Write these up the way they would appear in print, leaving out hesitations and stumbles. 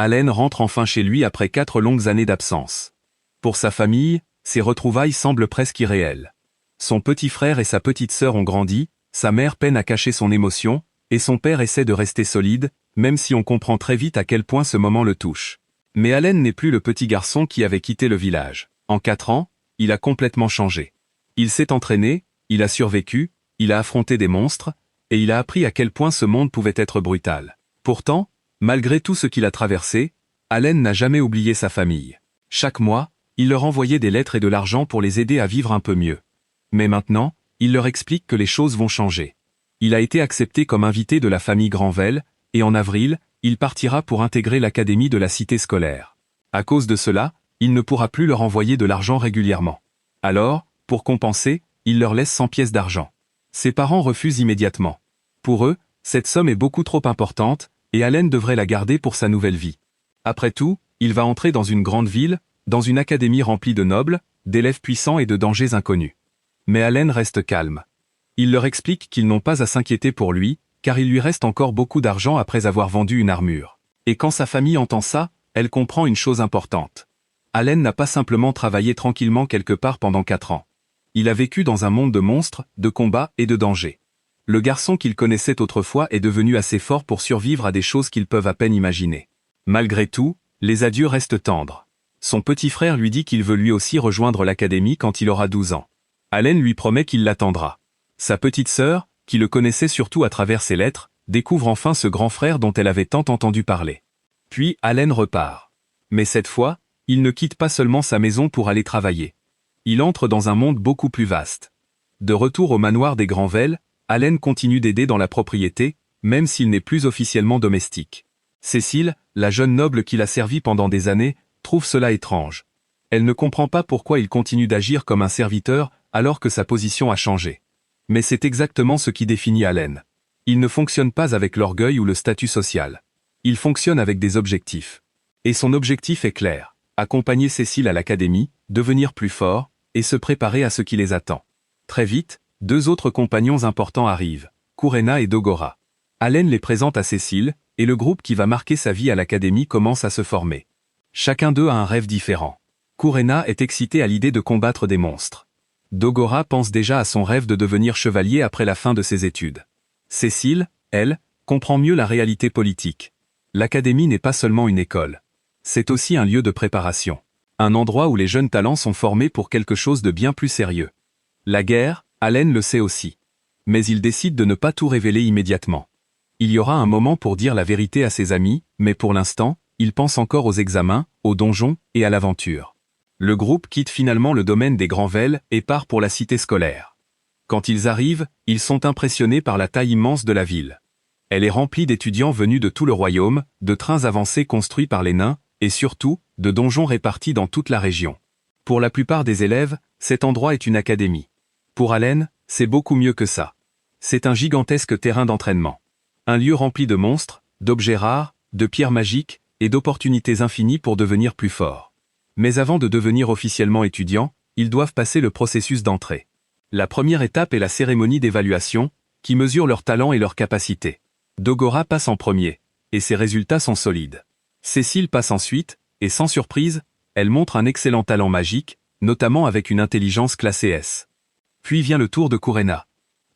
Allen rentre enfin chez lui après 4 longues années d'absence. Pour sa famille, ces retrouvailles semblent presque irréelles. Son petit frère et sa petite sœur ont grandi, sa mère peine à cacher son émotion, et son père essaie de rester solide, même si on comprend très vite à quel point ce moment le touche. Mais Allen n'est plus le petit garçon qui avait quitté le village. En 4 ans, il a complètement changé. Il s'est entraîné, il a survécu, il a affronté des monstres, et il a appris à quel point ce monde pouvait être brutal. Pourtant, malgré tout ce qu'il a traversé, Allen n'a jamais oublié sa famille. Chaque mois, il leur envoyait des lettres et de l'argent pour les aider à vivre un peu mieux. Mais maintenant, il leur explique que les choses vont changer. Il a été accepté comme invité de la famille Granvelle, et en avril, il partira pour intégrer l'académie de la cité scolaire. À cause de cela, il ne pourra plus leur envoyer de l'argent régulièrement. Alors, pour compenser, il leur laisse 100 pièces d'argent. Ses parents refusent immédiatement. Pour eux, cette somme est beaucoup trop importante, et Allen devrait la garder pour sa nouvelle vie. Après tout, il va entrer dans une grande ville, dans une académie remplie de nobles, d'élèves puissants et de dangers inconnus. Mais Allen reste calme. Il leur explique qu'ils n'ont pas à s'inquiéter pour lui, car il lui reste encore beaucoup d'argent après avoir vendu une armure. Et quand sa famille entend ça, elle comprend une chose importante. Allen n'a pas simplement travaillé tranquillement quelque part pendant 4 ans. Il a vécu dans un monde de monstres, de combats et de dangers. Le garçon qu'il connaissait autrefois est devenu assez fort pour survivre à des choses qu'ils peuvent à peine imaginer. Malgré tout, les adieux restent tendres. Son petit frère lui dit qu'il veut lui aussi rejoindre l'académie quand il aura 12 ans. Allen lui promet qu'il l'attendra. Sa petite sœur, qui le connaissait surtout à travers ses lettres, découvre enfin ce grand frère dont elle avait tant entendu parler. Puis Allen repart. Mais cette fois, il ne quitte pas seulement sa maison pour aller travailler. Il entre dans un monde beaucoup plus vaste. De retour au manoir des Granvelle, Allen continue d'aider dans la propriété, même s'il n'est plus officiellement domestique. Cécile, la jeune noble qu'il a servi pendant des années, trouve cela étrange. Elle ne comprend pas pourquoi il continue d'agir comme un serviteur alors que sa position a changé. Mais c'est exactement ce qui définit Allen. Il ne fonctionne pas avec l'orgueil ou le statut social. Il fonctionne avec des objectifs. Et son objectif est clair, accompagner Cécile à l'académie, devenir plus fort, et se préparer à ce qui les attend. Très vite, 2 autres compagnons importants arrivent, Courena et Dogora. Allen les présente à Cécile, et le groupe qui va marquer sa vie à l'académie commence à se former. Chacun d'eux a un rêve différent. Courena est excité à l'idée de combattre des monstres. Dogora pense déjà à son rêve de devenir chevalier après la fin de ses études. Cécile, elle, comprend mieux la réalité politique. L'académie n'est pas seulement une école. C'est aussi un lieu de préparation. Un endroit où les jeunes talents sont formés pour quelque chose de bien plus sérieux. La guerre, Allen le sait aussi. Mais il décide de ne pas tout révéler immédiatement. Il y aura un moment pour dire la vérité à ses amis, mais pour l'instant, il pense encore aux examens, aux donjons et à l'aventure. Le groupe quitte finalement le domaine des Granvelle et part pour la cité scolaire. Quand ils arrivent, ils sont impressionnés par la taille immense de la ville. Elle est remplie d'étudiants venus de tout le royaume, de trains avancés construits par les nains, et surtout, de donjons répartis dans toute la région. Pour la plupart des élèves, cet endroit est une académie. Pour Allen, c'est beaucoup mieux que ça. C'est un gigantesque terrain d'entraînement. Un lieu rempli de monstres, d'objets rares, de pierres magiques, et d'opportunités infinies pour devenir plus fort. Mais avant de devenir officiellement étudiants, ils doivent passer le processus d'entrée. La première étape est la cérémonie d'évaluation, qui mesure leurs talents et leurs capacités. Dogora passe en premier, et ses résultats sont solides. Cécile passe ensuite, et sans surprise, elle montre un excellent talent magique, notamment avec une intelligence classée S. Puis vient le tour de Courena.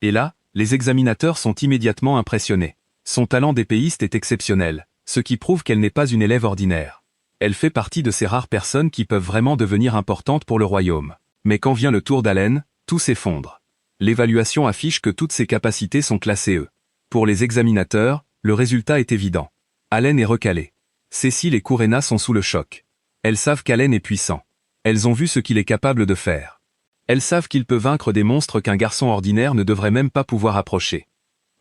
Et là, les examinateurs sont immédiatement impressionnés. Son talent d'épéiste est exceptionnel, ce qui prouve qu'elle n'est pas une élève ordinaire. Elle fait partie de ces rares personnes qui peuvent vraiment devenir importantes pour le royaume. Mais quand vient le tour d'Allen, tout s'effondre. L'évaluation affiche que toutes ses capacités sont classées E. Pour les examinateurs, le résultat est évident. Allen est recalé. Cécile et Courena sont sous le choc. Elles savent qu'Allen est puissant. Elles ont vu ce qu'il est capable de faire. Elles savent qu'il peut vaincre des monstres qu'un garçon ordinaire ne devrait même pas pouvoir approcher.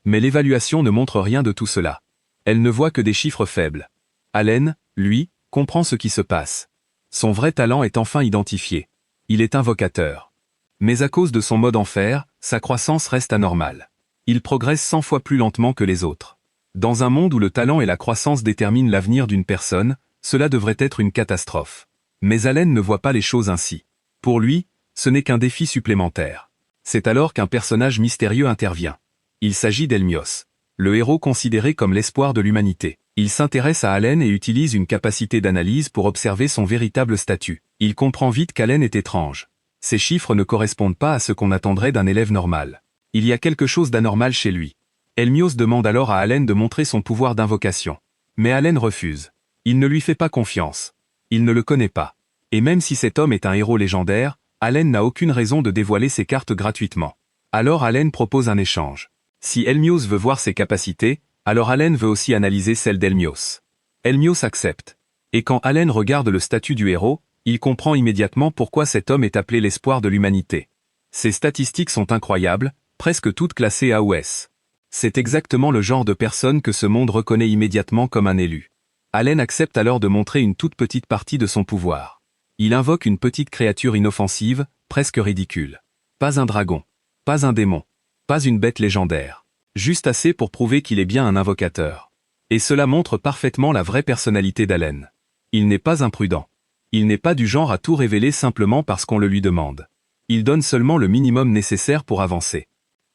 Mais l'évaluation ne montre rien de tout cela. Elle ne voit que des chiffres faibles. Allen, lui, comprend ce qui se passe. Son vrai talent est enfin identifié. Il est invocateur. Mais à cause de son mode en fer, sa croissance reste anormale. Il progresse 100 fois plus lentement que les autres. Dans un monde où le talent et la croissance déterminent l'avenir d'une personne, cela devrait être une catastrophe. Mais Allen ne voit pas les choses ainsi. Pour lui, ce n'est qu'un défi supplémentaire. C'est alors qu'un personnage mystérieux intervient. Il s'agit d'Helmios, le héros considéré comme l'espoir de l'humanité. Il s'intéresse à Allen et utilise une capacité d'analyse pour observer son véritable statut. Il comprend vite qu'Allen est étrange. Ces chiffres ne correspondent pas à ce qu'on attendrait d'un élève normal. Il y a quelque chose d'anormal chez lui. Helmios demande alors à Allen de montrer son pouvoir d'invocation. Mais Allen refuse. Il ne lui fait pas confiance. Il ne le connaît pas. Et même si cet homme est un héros légendaire, Allen n'a aucune raison de dévoiler ses cartes gratuitement. Alors Allen propose un échange. Si Helmios veut voir ses capacités, alors Allen veut aussi analyser celles d'Helmios. Helmios accepte. Et quand Allen regarde le statut du héros, il comprend immédiatement pourquoi cet homme est appelé l'espoir de l'humanité. Ses statistiques sont incroyables, presque toutes classées A ou S. C'est exactement le genre de personne que ce monde reconnaît immédiatement comme un élu. Allen accepte alors de montrer une toute petite partie de son pouvoir. Il invoque une petite créature inoffensive, presque ridicule. Pas un dragon. Pas un démon. Pas une bête légendaire. Juste assez pour prouver qu'il est bien un invocateur. Et cela montre parfaitement la vraie personnalité d'Allen. Il n'est pas imprudent. Il n'est pas du genre à tout révéler simplement parce qu'on le lui demande. Il donne seulement le minimum nécessaire pour avancer.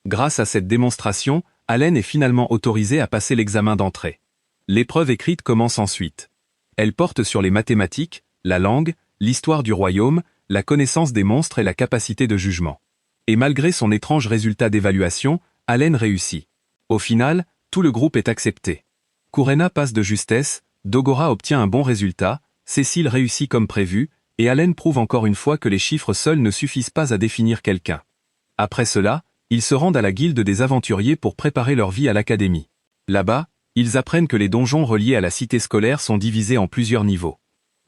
Grâce à cette démonstration, Allen est finalement autorisé à passer l'examen d'entrée. L'épreuve écrite commence ensuite. Elle porte sur les mathématiques, la langue, l'histoire du royaume, la connaissance des monstres et la capacité de jugement. Et malgré son étrange résultat d'évaluation, Allen réussit. Au final, tout le groupe est accepté. Kurena passe de justesse, Dogora obtient un bon résultat, Cécile réussit comme prévu, et Allen prouve encore une fois que les chiffres seuls ne suffisent pas à définir quelqu'un. Après cela, ils se rendent à la guilde des aventuriers pour préparer leur vie à l'académie. Là-bas, ils apprennent que les donjons reliés à la cité scolaire sont divisés en plusieurs niveaux.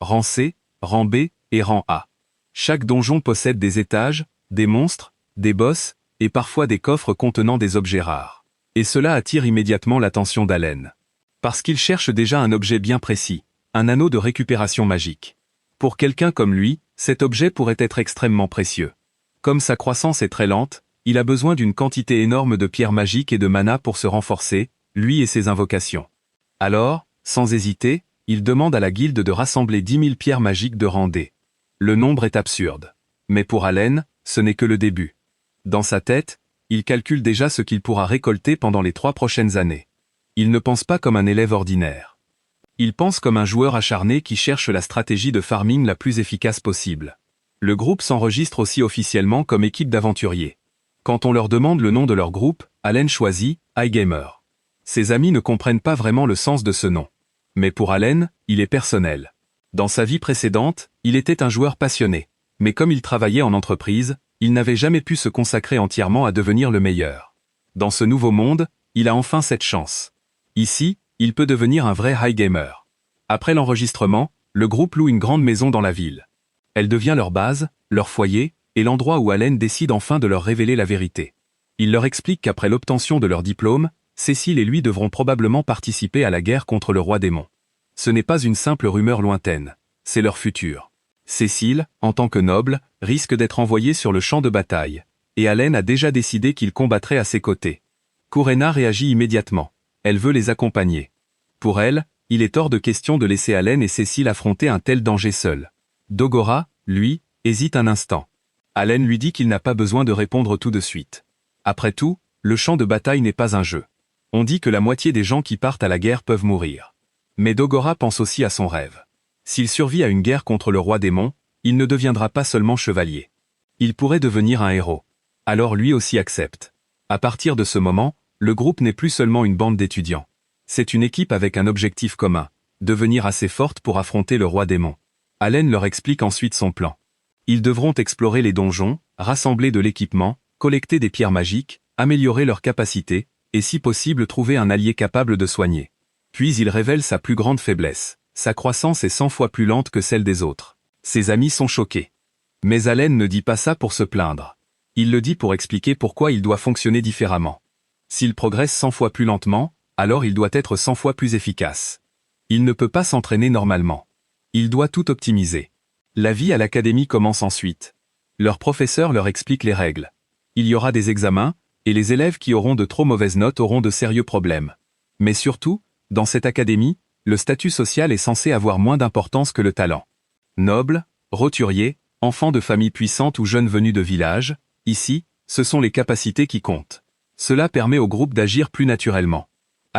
Rang C, rang B et rang A. Chaque donjon possède des étages, des monstres, des boss, et parfois des coffres contenant des objets rares. Et cela attire immédiatement l'attention d'Allen. Parce qu'il cherche déjà un objet bien précis, un anneau de récupération magique. Pour quelqu'un comme lui, cet objet pourrait être extrêmement précieux. Comme sa croissance est très lente, il a besoin d'une quantité énorme de pierres magiques et de mana pour se renforcer, lui et ses invocations. Alors, sans hésiter, il demande à la guilde de rassembler 10 000 pierres magiques de rang D. Le nombre est absurde. Mais pour Allen, ce n'est que le début. Dans sa tête, il calcule déjà ce qu'il pourra récolter pendant les 3 prochaines années. Il ne pense pas comme un élève ordinaire. Il pense comme un joueur acharné qui cherche la stratégie de farming la plus efficace possible. Le groupe s'enregistre aussi officiellement comme équipe d'aventuriers. Quand on leur demande le nom de leur groupe, Allen choisit iGamer. Ses amis ne comprennent pas vraiment le sens de ce nom. Mais pour Allen, il est personnel. Dans sa vie précédente, il était un joueur passionné. Mais comme il travaillait en entreprise, il n'avait jamais pu se consacrer entièrement à devenir le meilleur. Dans ce nouveau monde, il a enfin cette chance. Ici, il peut devenir un vrai high gamer. Après l'enregistrement, le groupe loue une grande maison dans la ville. Elle devient leur base, leur foyer, et l'endroit où Allen décide enfin de leur révéler la vérité. Il leur explique qu'après l'obtention de leur diplôme, Cécile et lui devront probablement participer à la guerre contre le roi démon. Ce n'est pas une simple rumeur lointaine, c'est leur futur. Cécile, en tant que noble, risque d'être envoyée sur le champ de bataille, et Allen a déjà décidé qu'il combattrait à ses côtés. Kurena réagit immédiatement. Elle veut les accompagner. Pour elle, il est hors de question de laisser Allen et Cécile affronter un tel danger seul. Dogora, lui, hésite un instant. Allen lui dit qu'il n'a pas besoin de répondre tout de suite. Après tout, le champ de bataille n'est pas un jeu. On dit que la moitié des gens qui partent à la guerre peuvent mourir. Mais Dogora pense aussi à son rêve. S'il survit à une guerre contre le roi démon, il ne deviendra pas seulement chevalier. Il pourrait devenir un héros. Alors lui aussi accepte. À partir de ce moment, le groupe n'est plus seulement une bande d'étudiants. C'est une équipe avec un objectif commun, devenir assez forte pour affronter le roi démon. Allen leur explique ensuite son plan. Ils devront explorer les donjons, rassembler de l'équipement, collecter des pierres magiques, améliorer leurs capacités, et si possible trouver un allié capable de soigner. Puis il révèle sa plus grande faiblesse. Sa croissance est 100 fois plus lente que celle des autres. Ses amis sont choqués. Mais Allen ne dit pas ça pour se plaindre. Il le dit pour expliquer pourquoi il doit fonctionner différemment. S'il progresse 100 fois plus lentement, alors il doit être 100 fois plus efficace. Il ne peut pas s'entraîner normalement. Il doit tout optimiser. La vie à l'académie commence ensuite. Leur professeur leur explique les règles. Il y aura des examens, et les élèves qui auront de trop mauvaises notes auront de sérieux problèmes. Mais surtout, dans cette académie, le statut social est censé avoir moins d'importance que le talent. Noble, roturier, enfant de famille puissante ou jeune venu de village, ici, ce sont les capacités qui comptent. Cela permet au groupe d'agir plus naturellement.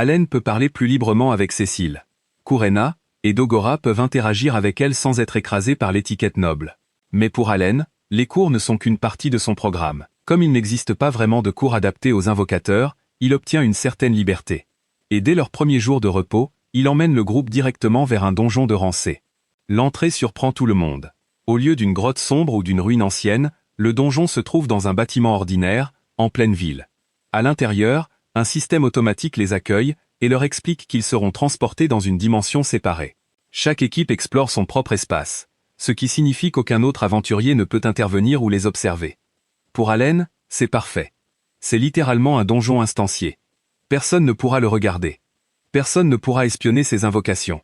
Allen peut parler plus librement avec Cécile. Kurena et Dogora peuvent interagir avec elle sans être écrasés par l'étiquette noble. Mais pour Allen, les cours ne sont qu'une partie de son programme. Comme il n'existe pas vraiment de cours adaptés aux invocateurs, il obtient une certaine liberté. Et dès leur premier jour de repos, il emmène le groupe directement vers un donjon de Rancé. L'entrée surprend tout le monde. Au lieu d'une grotte sombre ou d'une ruine ancienne, le donjon se trouve dans un bâtiment ordinaire, en pleine ville. À l'intérieur, un système automatique les accueille et leur explique qu'ils seront transportés dans une dimension séparée. Chaque équipe explore son propre espace, ce qui signifie qu'aucun autre aventurier ne peut intervenir ou les observer. Pour Allen, c'est parfait. C'est littéralement un donjon instancié. Personne ne pourra le regarder. Personne ne pourra espionner ses invocations.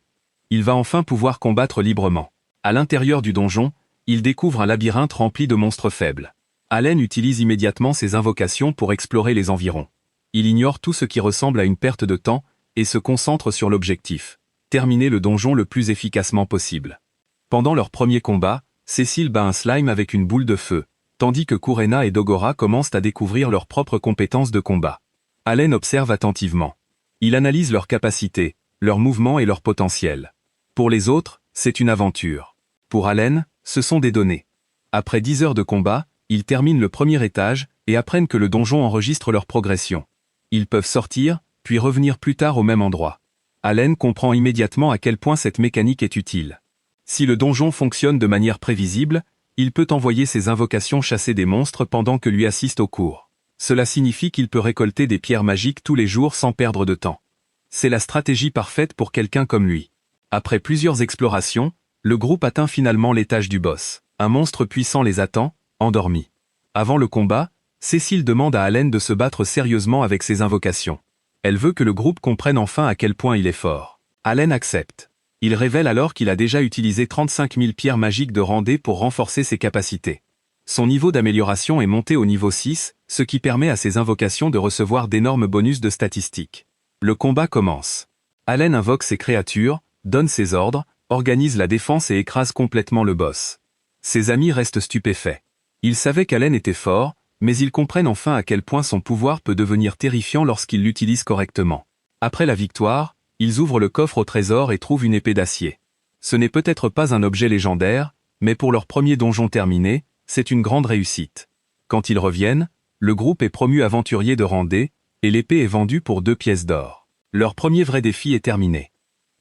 Il va enfin pouvoir combattre librement. À l'intérieur du donjon, il découvre un labyrinthe rempli de monstres faibles. Allen utilise immédiatement ses invocations pour explorer les environs. Il ignore tout ce qui ressemble à une perte de temps et se concentre sur l'objectif: terminer le donjon le plus efficacement possible. Pendant leur premier combat, Cécile bat un slime avec une boule de feu, tandis que Kurena et Dogora commencent à découvrir leurs propres compétences de combat. Allen observe attentivement. Il analyse leurs capacités, leurs mouvements et leur potentiel. Pour les autres, c'est une aventure. Pour Allen, ce sont des données. Après 10 heures de combat, ils terminent le premier étage et apprennent que le donjon enregistre leur progression. Ils peuvent sortir, puis revenir plus tard au même endroit. Allen comprend immédiatement à quel point cette mécanique est utile. Si le donjon fonctionne de manière prévisible, il peut envoyer ses invocations chasser des monstres pendant que lui assiste au cours. Cela signifie qu'il peut récolter des pierres magiques tous les jours sans perdre de temps. C'est la stratégie parfaite pour quelqu'un comme lui. Après plusieurs explorations, le groupe atteint finalement l'étage du boss. Un monstre puissant les attend, endormi. Avant le combat, Cécile demande à Allen de se battre sérieusement avec ses invocations. Elle veut que le groupe comprenne enfin à quel point il est fort. Allen accepte. Il révèle alors qu'il a déjà utilisé 35 000 pierres magiques de Randé pour renforcer ses capacités. Son niveau d'amélioration est monté au niveau 6, ce qui permet à ses invocations de recevoir d'énormes bonus de statistiques. Le combat commence. Allen invoque ses créatures, donne ses ordres, organise la défense et écrase complètement le boss. Ses amis restent stupéfaits. Ils savaient qu'Allen était fort, mais ils comprennent enfin à quel point son pouvoir peut devenir terrifiant lorsqu'il l'utilise correctement. Après la victoire, ils ouvrent le coffre au trésor et trouvent une épée d'acier. Ce n'est peut-être pas un objet légendaire, mais pour leur premier donjon terminé, c'est une grande réussite. Quand ils reviennent, le groupe est promu aventurier de Randé, et l'épée est vendue pour 2 pièces d'or. Leur premier vrai défi est terminé.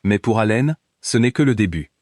Mais pour Allen, ce n'est que le début.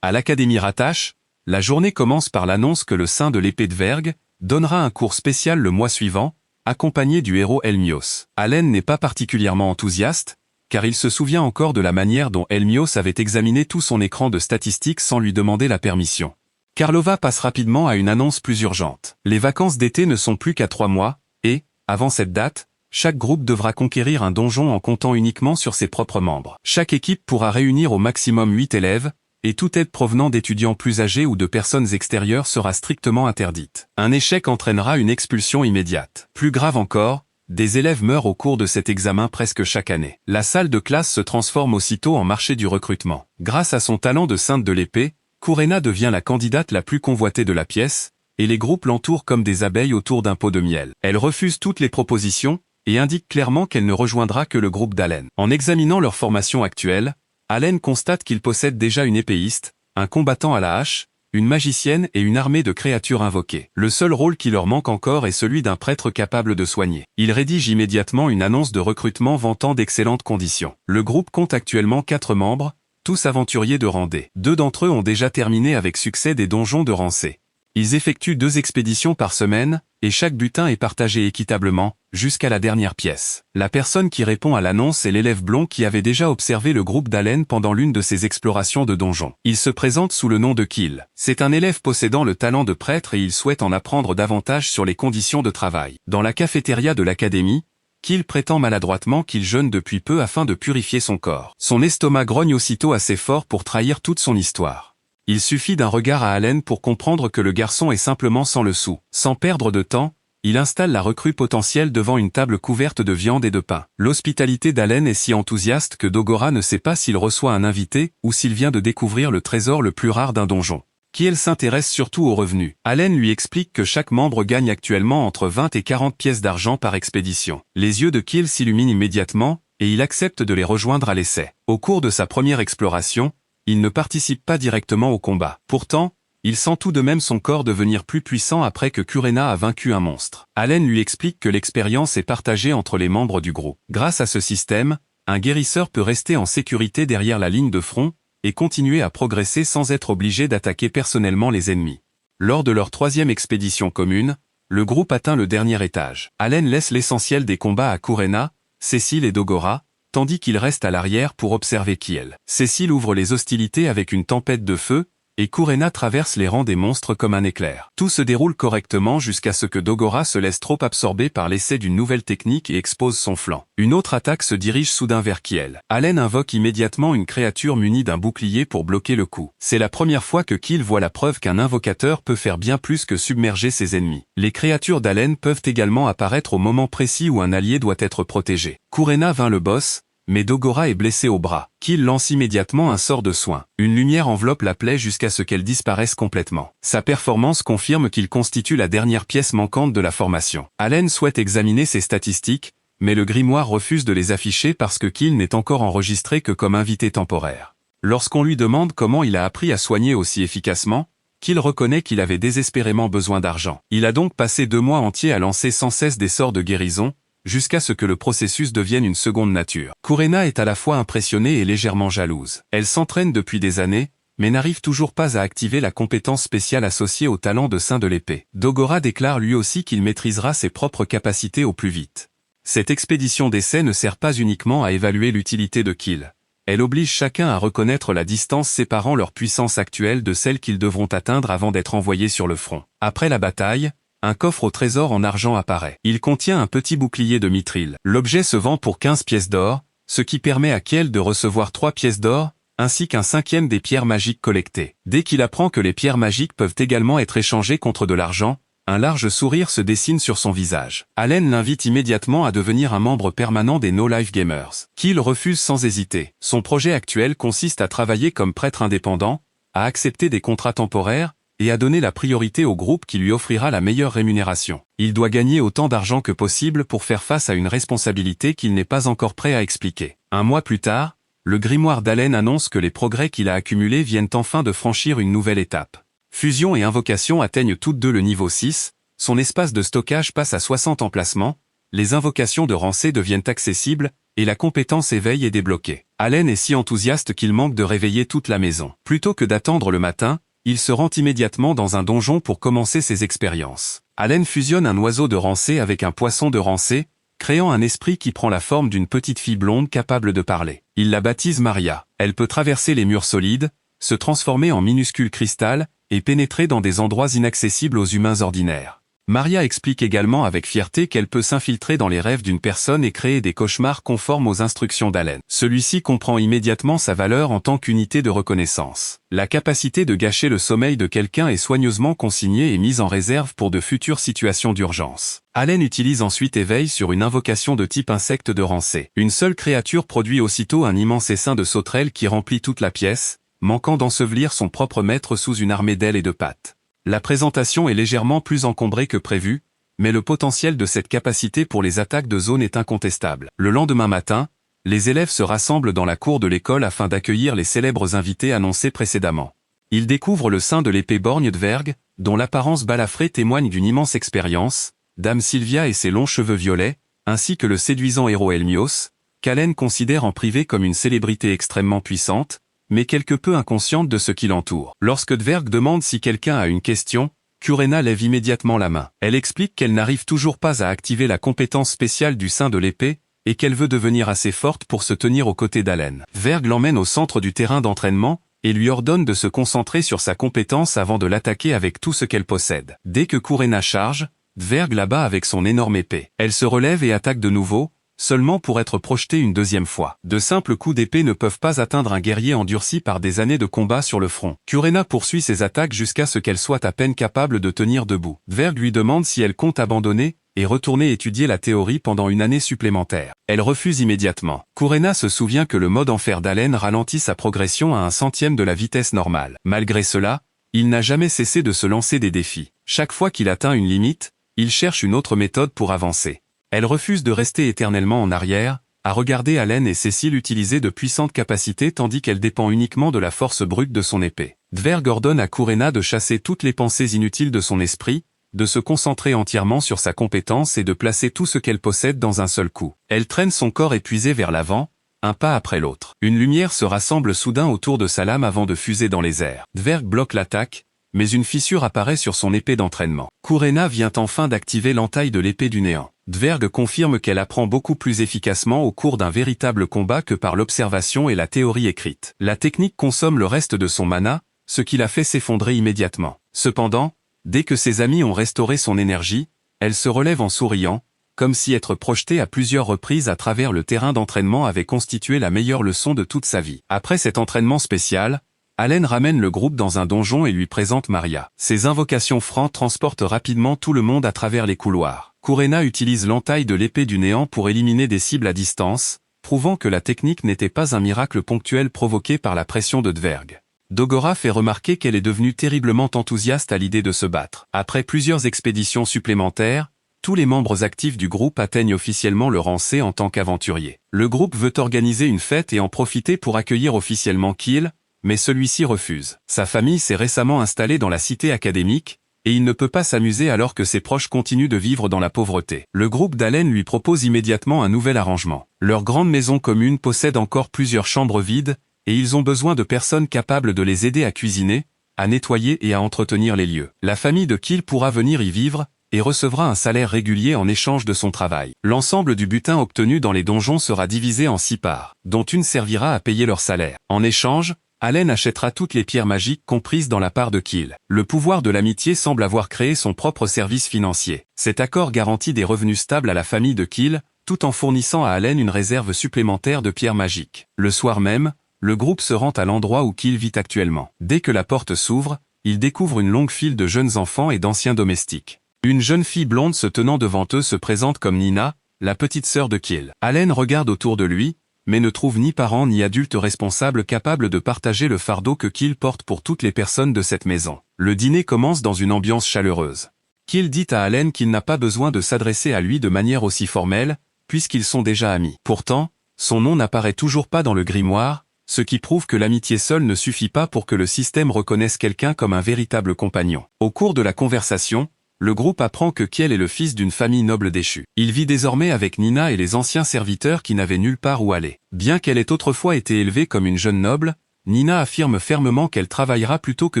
À l'Académie Ratache, la journée commence par l'annonce que le Saint de l'épée de Vergue donnera un cours spécial le mois suivant, accompagné du héros Helmios. Allen n'est pas particulièrement enthousiaste, car il se souvient encore de la manière dont Helmios avait examiné tout son écran de statistiques sans lui demander la permission. Karlova passe rapidement à une annonce plus urgente. Les vacances d'été ne sont plus qu'à 3 mois, et, avant cette date, chaque groupe devra conquérir un donjon en comptant uniquement sur ses propres membres. Chaque équipe pourra réunir au maximum 8 élèves, et toute aide provenant d'étudiants plus âgés ou de personnes extérieures sera strictement interdite. Un échec entraînera une expulsion immédiate. Plus grave encore, des élèves meurent au cours de cet examen presque chaque année. La salle de classe se transforme aussitôt en marché du recrutement. Grâce à son talent de sainte de l'épée, Kurena devient la candidate la plus convoitée de la pièce, et les groupes l'entourent comme des abeilles autour d'un pot de miel. Elle refuse toutes les propositions, et indique clairement qu'elle ne rejoindra que le groupe d'Allen. En examinant leur formation actuelle, Allen constate qu'il possède déjà une épéiste, un combattant à la hache, une magicienne et une armée de créatures invoquées. Le seul rôle qui leur manque encore est celui d'un prêtre capable de soigner. Il rédige immédiatement une annonce de recrutement vantant d'excellentes conditions. Le groupe compte actuellement 4 membres, tous aventuriers de Randé. 2 d'entre eux ont déjà terminé avec succès des donjons de Rancé. Ils effectuent 2 expéditions par semaine, et chaque butin est partagé équitablement, jusqu'à la dernière pièce. La personne qui répond à l'annonce est l'élève blond qui avait déjà observé le groupe d'Allen pendant l'une de ses explorations de donjons. Il se présente sous le nom de Kill. C'est un élève possédant le talent de prêtre et il souhaite en apprendre davantage sur les conditions de travail. Dans la cafétéria de l'académie, Kill prétend maladroitement qu'il jeûne depuis peu afin de purifier son corps. Son estomac grogne aussitôt assez fort pour trahir toute son histoire. Il suffit d'un regard à Allen pour comprendre que le garçon est simplement sans le sou. Sans perdre de temps, il installe la recrue potentielle devant une table couverte de viande et de pain. L'hospitalité d'Allen est si enthousiaste que Dogora ne sait pas s'il reçoit un invité ou s'il vient de découvrir le trésor le plus rare d'un donjon. Kiel s'intéresse surtout aux revenus. Allen lui explique que chaque membre gagne actuellement entre 20 et 40 pièces d'argent par expédition. Les yeux de Kiel s'illuminent immédiatement, et il accepte de les rejoindre à l'essai. Au cours de sa première exploration, il ne participe pas directement au combat. Pourtant, il sent tout de même son corps devenir plus puissant après que Kurena a vaincu un monstre. Allen lui explique que l'expérience est partagée entre les membres du groupe. Grâce à ce système, un guérisseur peut rester en sécurité derrière la ligne de front et continuer à progresser sans être obligé d'attaquer personnellement les ennemis. Lors de leur troisième expédition commune, le groupe atteint le dernier étage. Allen laisse l'essentiel des combats à Kurena, Cecil et Dogora, tandis qu'il reste à l'arrière pour observer Kiel. Cecil ouvre les hostilités avec une tempête de feu, et Kurena traverse les rangs des monstres comme un éclair. Tout se déroule correctement jusqu'à ce que Dogora se laisse trop absorber par l'essai d'une nouvelle technique et expose son flanc. Une autre attaque se dirige soudain vers Kiel. Allen invoque immédiatement une créature munie d'un bouclier pour bloquer le coup. C'est la première fois que Kiel voit la preuve qu'un invocateur peut faire bien plus que submerger ses ennemis. Les créatures d'Allen peuvent également apparaître au moment précis où un allié doit être protégé. Kurena vainc le boss, mais Dogora est blessé au bras. Kiel lance immédiatement un sort de soin. Une lumière enveloppe la plaie jusqu'à ce qu'elle disparaisse complètement. Sa performance confirme qu'il constitue la dernière pièce manquante de la formation. Allen souhaite examiner ses statistiques, mais le grimoire refuse de les afficher parce que Kiel n'est encore enregistré que comme invité temporaire. Lorsqu'on lui demande comment il a appris à soigner aussi efficacement, Kiel reconnaît qu'il avait désespérément besoin d'argent. Il a donc passé 2 mois entiers à lancer sans cesse des sorts de guérison, jusqu'à ce que le processus devienne une seconde nature. Kurena est à la fois impressionnée et légèrement jalouse. Elle s'entraîne depuis des années, mais n'arrive toujours pas à activer la compétence spéciale associée au talent de sein de l'épée. Dogora déclare lui aussi qu'il maîtrisera ses propres capacités au plus vite. Cette expédition d'essai ne sert pas uniquement à évaluer l'utilité de Kiel. Elle oblige chacun à reconnaître la distance séparant leur puissance actuelle de celle qu'ils devront atteindre avant d'être envoyés sur le front. Après la bataille, un coffre au trésor en argent apparaît. Il contient un petit bouclier de mithril. L'objet se vend pour 15 pièces d'or, ce qui permet à Kiel de recevoir 3 pièces d'or, ainsi qu'un 5e des pierres magiques collectées. Dès qu'il apprend que les pierres magiques peuvent également être échangées contre de l'argent, un large sourire se dessine sur son visage. Allen l'invite immédiatement à devenir un membre permanent des No Life Gamers. Kiel refuse sans hésiter. Son projet actuel consiste à travailler comme prêtre indépendant, à accepter des contrats temporaires, et à donner la priorité au groupe qui lui offrira la meilleure rémunération. Il doit gagner autant d'argent que possible pour faire face à une responsabilité qu'il n'est pas encore prêt à expliquer. Un mois plus tard, le grimoire d'Allen annonce que les progrès qu'il a accumulés viennent enfin de franchir une nouvelle étape. Fusion et invocation atteignent toutes deux le niveau 6, son espace de stockage passe à 60 emplacements, les invocations de Rancé deviennent accessibles, et la compétence éveil est débloquée. Allen est si enthousiaste qu'il manque de réveiller toute la maison. Plutôt que d'attendre le matin, il se rend immédiatement dans un donjon pour commencer ses expériences. Allen fusionne un oiseau de Rancé avec un poisson de Rancé, créant un esprit qui prend la forme d'une petite fille blonde capable de parler. Il la baptise Maria. Elle peut traverser les murs solides, se transformer en minuscule cristal, et pénétrer dans des endroits inaccessibles aux humains ordinaires. Maria explique également avec fierté qu'elle peut s'infiltrer dans les rêves d'une personne et créer des cauchemars conformes aux instructions d'Allen. Celui-ci comprend immédiatement sa valeur en tant qu'unité de reconnaissance. La capacité de gâcher le sommeil de quelqu'un est soigneusement consignée et mise en réserve pour de futures situations d'urgence. Allen utilise ensuite éveil sur une invocation de type insecte de Rancé. Une seule créature produit aussitôt un immense essaim de sauterelles qui remplit toute la pièce, manquant d'ensevelir son propre maître sous une armée d'ailes et de pattes. La présentation est légèrement plus encombrée que prévu, mais le potentiel de cette capacité pour les attaques de zone est incontestable. Le lendemain matin, les élèves se rassemblent dans la cour de l'école afin d'accueillir les célèbres invités annoncés précédemment. Ils découvrent le sein de l'épée borgne de Vergue, dont l'apparence balafrée témoigne d'une immense expérience, Dame Sylvia et ses longs cheveux violets, ainsi que le séduisant héros Elmios, qu'Allen considère en privé comme une célébrité extrêmement puissante, mais quelque peu inconsciente de ce qui l'entoure. Lorsque Dverg demande si quelqu'un a une question, Kurena lève immédiatement la main. Elle explique qu'elle n'arrive toujours pas à activer la compétence spéciale du sein de l'épée, et qu'elle veut devenir assez forte pour se tenir aux côtés d'Allen. Dverg l'emmène au centre du terrain d'entraînement, et lui ordonne de se concentrer sur sa compétence avant de l'attaquer avec tout ce qu'elle possède. Dès que Kurena charge, Dverg la bat avec son énorme épée. Elle se relève et attaque de nouveau, seulement pour être projetée une deuxième fois. De simples coups d'épée ne peuvent pas atteindre un guerrier endurci par des années de combat sur le front. Kurena poursuit ses attaques jusqu'à ce qu'elle soit à peine capable de tenir debout. Dverg lui demande si elle compte abandonner et retourner étudier la théorie pendant une année supplémentaire. Elle refuse immédiatement. Kurena se souvient que le mode enfer d'Allen ralentit sa progression à 1/100 de la vitesse normale. Malgré cela, il n'a jamais cessé de se lancer des défis. Chaque fois qu'il atteint une limite, il cherche une autre méthode pour avancer. Elle refuse de rester éternellement en arrière, À regarder Allen et Cécile utiliser de puissantes capacités tandis qu'elle dépend uniquement de la force brute de son épée. Dverg ordonne à Kurena de chasser toutes les pensées inutiles de son esprit, de se concentrer entièrement sur sa compétence et de placer tout ce qu'elle possède dans un seul coup. Elle traîne son corps épuisé vers l'avant, un pas après l'autre. Une lumière se rassemble soudain autour de sa lame avant de fuser dans les airs. Dverg bloque l'attaque, mais une fissure apparaît sur son épée d'entraînement. Kurena vient enfin d'activer l'entaille de l'épée du néant. Dverg confirme qu'elle apprend beaucoup plus efficacement au cours d'un véritable combat que par l'observation et la théorie écrite. La technique consomme le reste de son mana, ce qui la fait s'effondrer immédiatement. Cependant, dès que ses amis ont restauré son énergie, elle se relève en souriant, comme si être projetée à plusieurs reprises à travers le terrain d'entraînement avait constitué la meilleure leçon de toute sa vie. Après cet entraînement spécial, Allen ramène le groupe dans un donjon et lui présente Maria. Ses invocations francs transportent rapidement tout le monde à travers les couloirs. Kurena utilise l'entaille de l'épée du néant pour éliminer des cibles à distance, prouvant que la technique n'était pas un miracle ponctuel provoqué par la pression de Dverg. Dogora fait remarquer qu'elle est devenue terriblement enthousiaste à l'idée de se battre. Après plusieurs expéditions supplémentaires, tous les membres actifs du groupe atteignent officiellement le rang C en tant qu'aventuriers. Le groupe veut organiser une fête et en profiter pour accueillir officiellement Kill, mais celui-ci refuse. Sa famille s'est récemment installée dans la cité académique, et il ne peut pas s'amuser alors que ses proches continuent de vivre dans la pauvreté. Le groupe d'Allen lui propose immédiatement un nouvel arrangement. Leur grande maison commune possède encore plusieurs chambres vides, et ils ont besoin de personnes capables de les aider à cuisiner, à nettoyer et à entretenir les lieux. La famille de Kill pourra venir y vivre, et recevra un salaire régulier en échange de son travail. L'ensemble du butin obtenu dans les donjons sera divisé en 6 parts, dont une servira à payer leur salaire. En échange, Allen achètera toutes les pierres magiques comprises dans la part de Kill. Le pouvoir de l'amitié semble avoir créé son propre service financier. Cet accord garantit des revenus stables à la famille de Kill, tout en fournissant à Allen une réserve supplémentaire de pierres magiques. Le soir même, le groupe se rend à l'endroit où Kill vit actuellement. Dès que la porte s'ouvre, il découvre une longue file de jeunes enfants et d'anciens domestiques. Une jeune fille blonde se tenant devant eux se présente comme Nina, la petite sœur de Kill. Allen regarde autour de lui, mais ne trouve ni parents ni adultes responsables capables de partager le fardeau que Kill porte pour toutes les personnes de cette maison. Le dîner commence dans une ambiance chaleureuse. Kill dit à Allen qu'il n'a pas besoin de s'adresser à lui de manière aussi formelle, puisqu'ils sont déjà amis. Pourtant, son nom n'apparaît toujours pas dans le grimoire, ce qui prouve que l'amitié seule ne suffit pas pour que le système reconnaisse quelqu'un comme un véritable compagnon. Au cours de la conversation, le groupe apprend que Kiel est le fils d'une famille noble déchue. Il vit désormais avec Nina et les anciens serviteurs qui n'avaient nulle part où aller. Bien qu'elle ait autrefois été élevée comme une jeune noble, Nina affirme fermement qu'elle travaillera plutôt que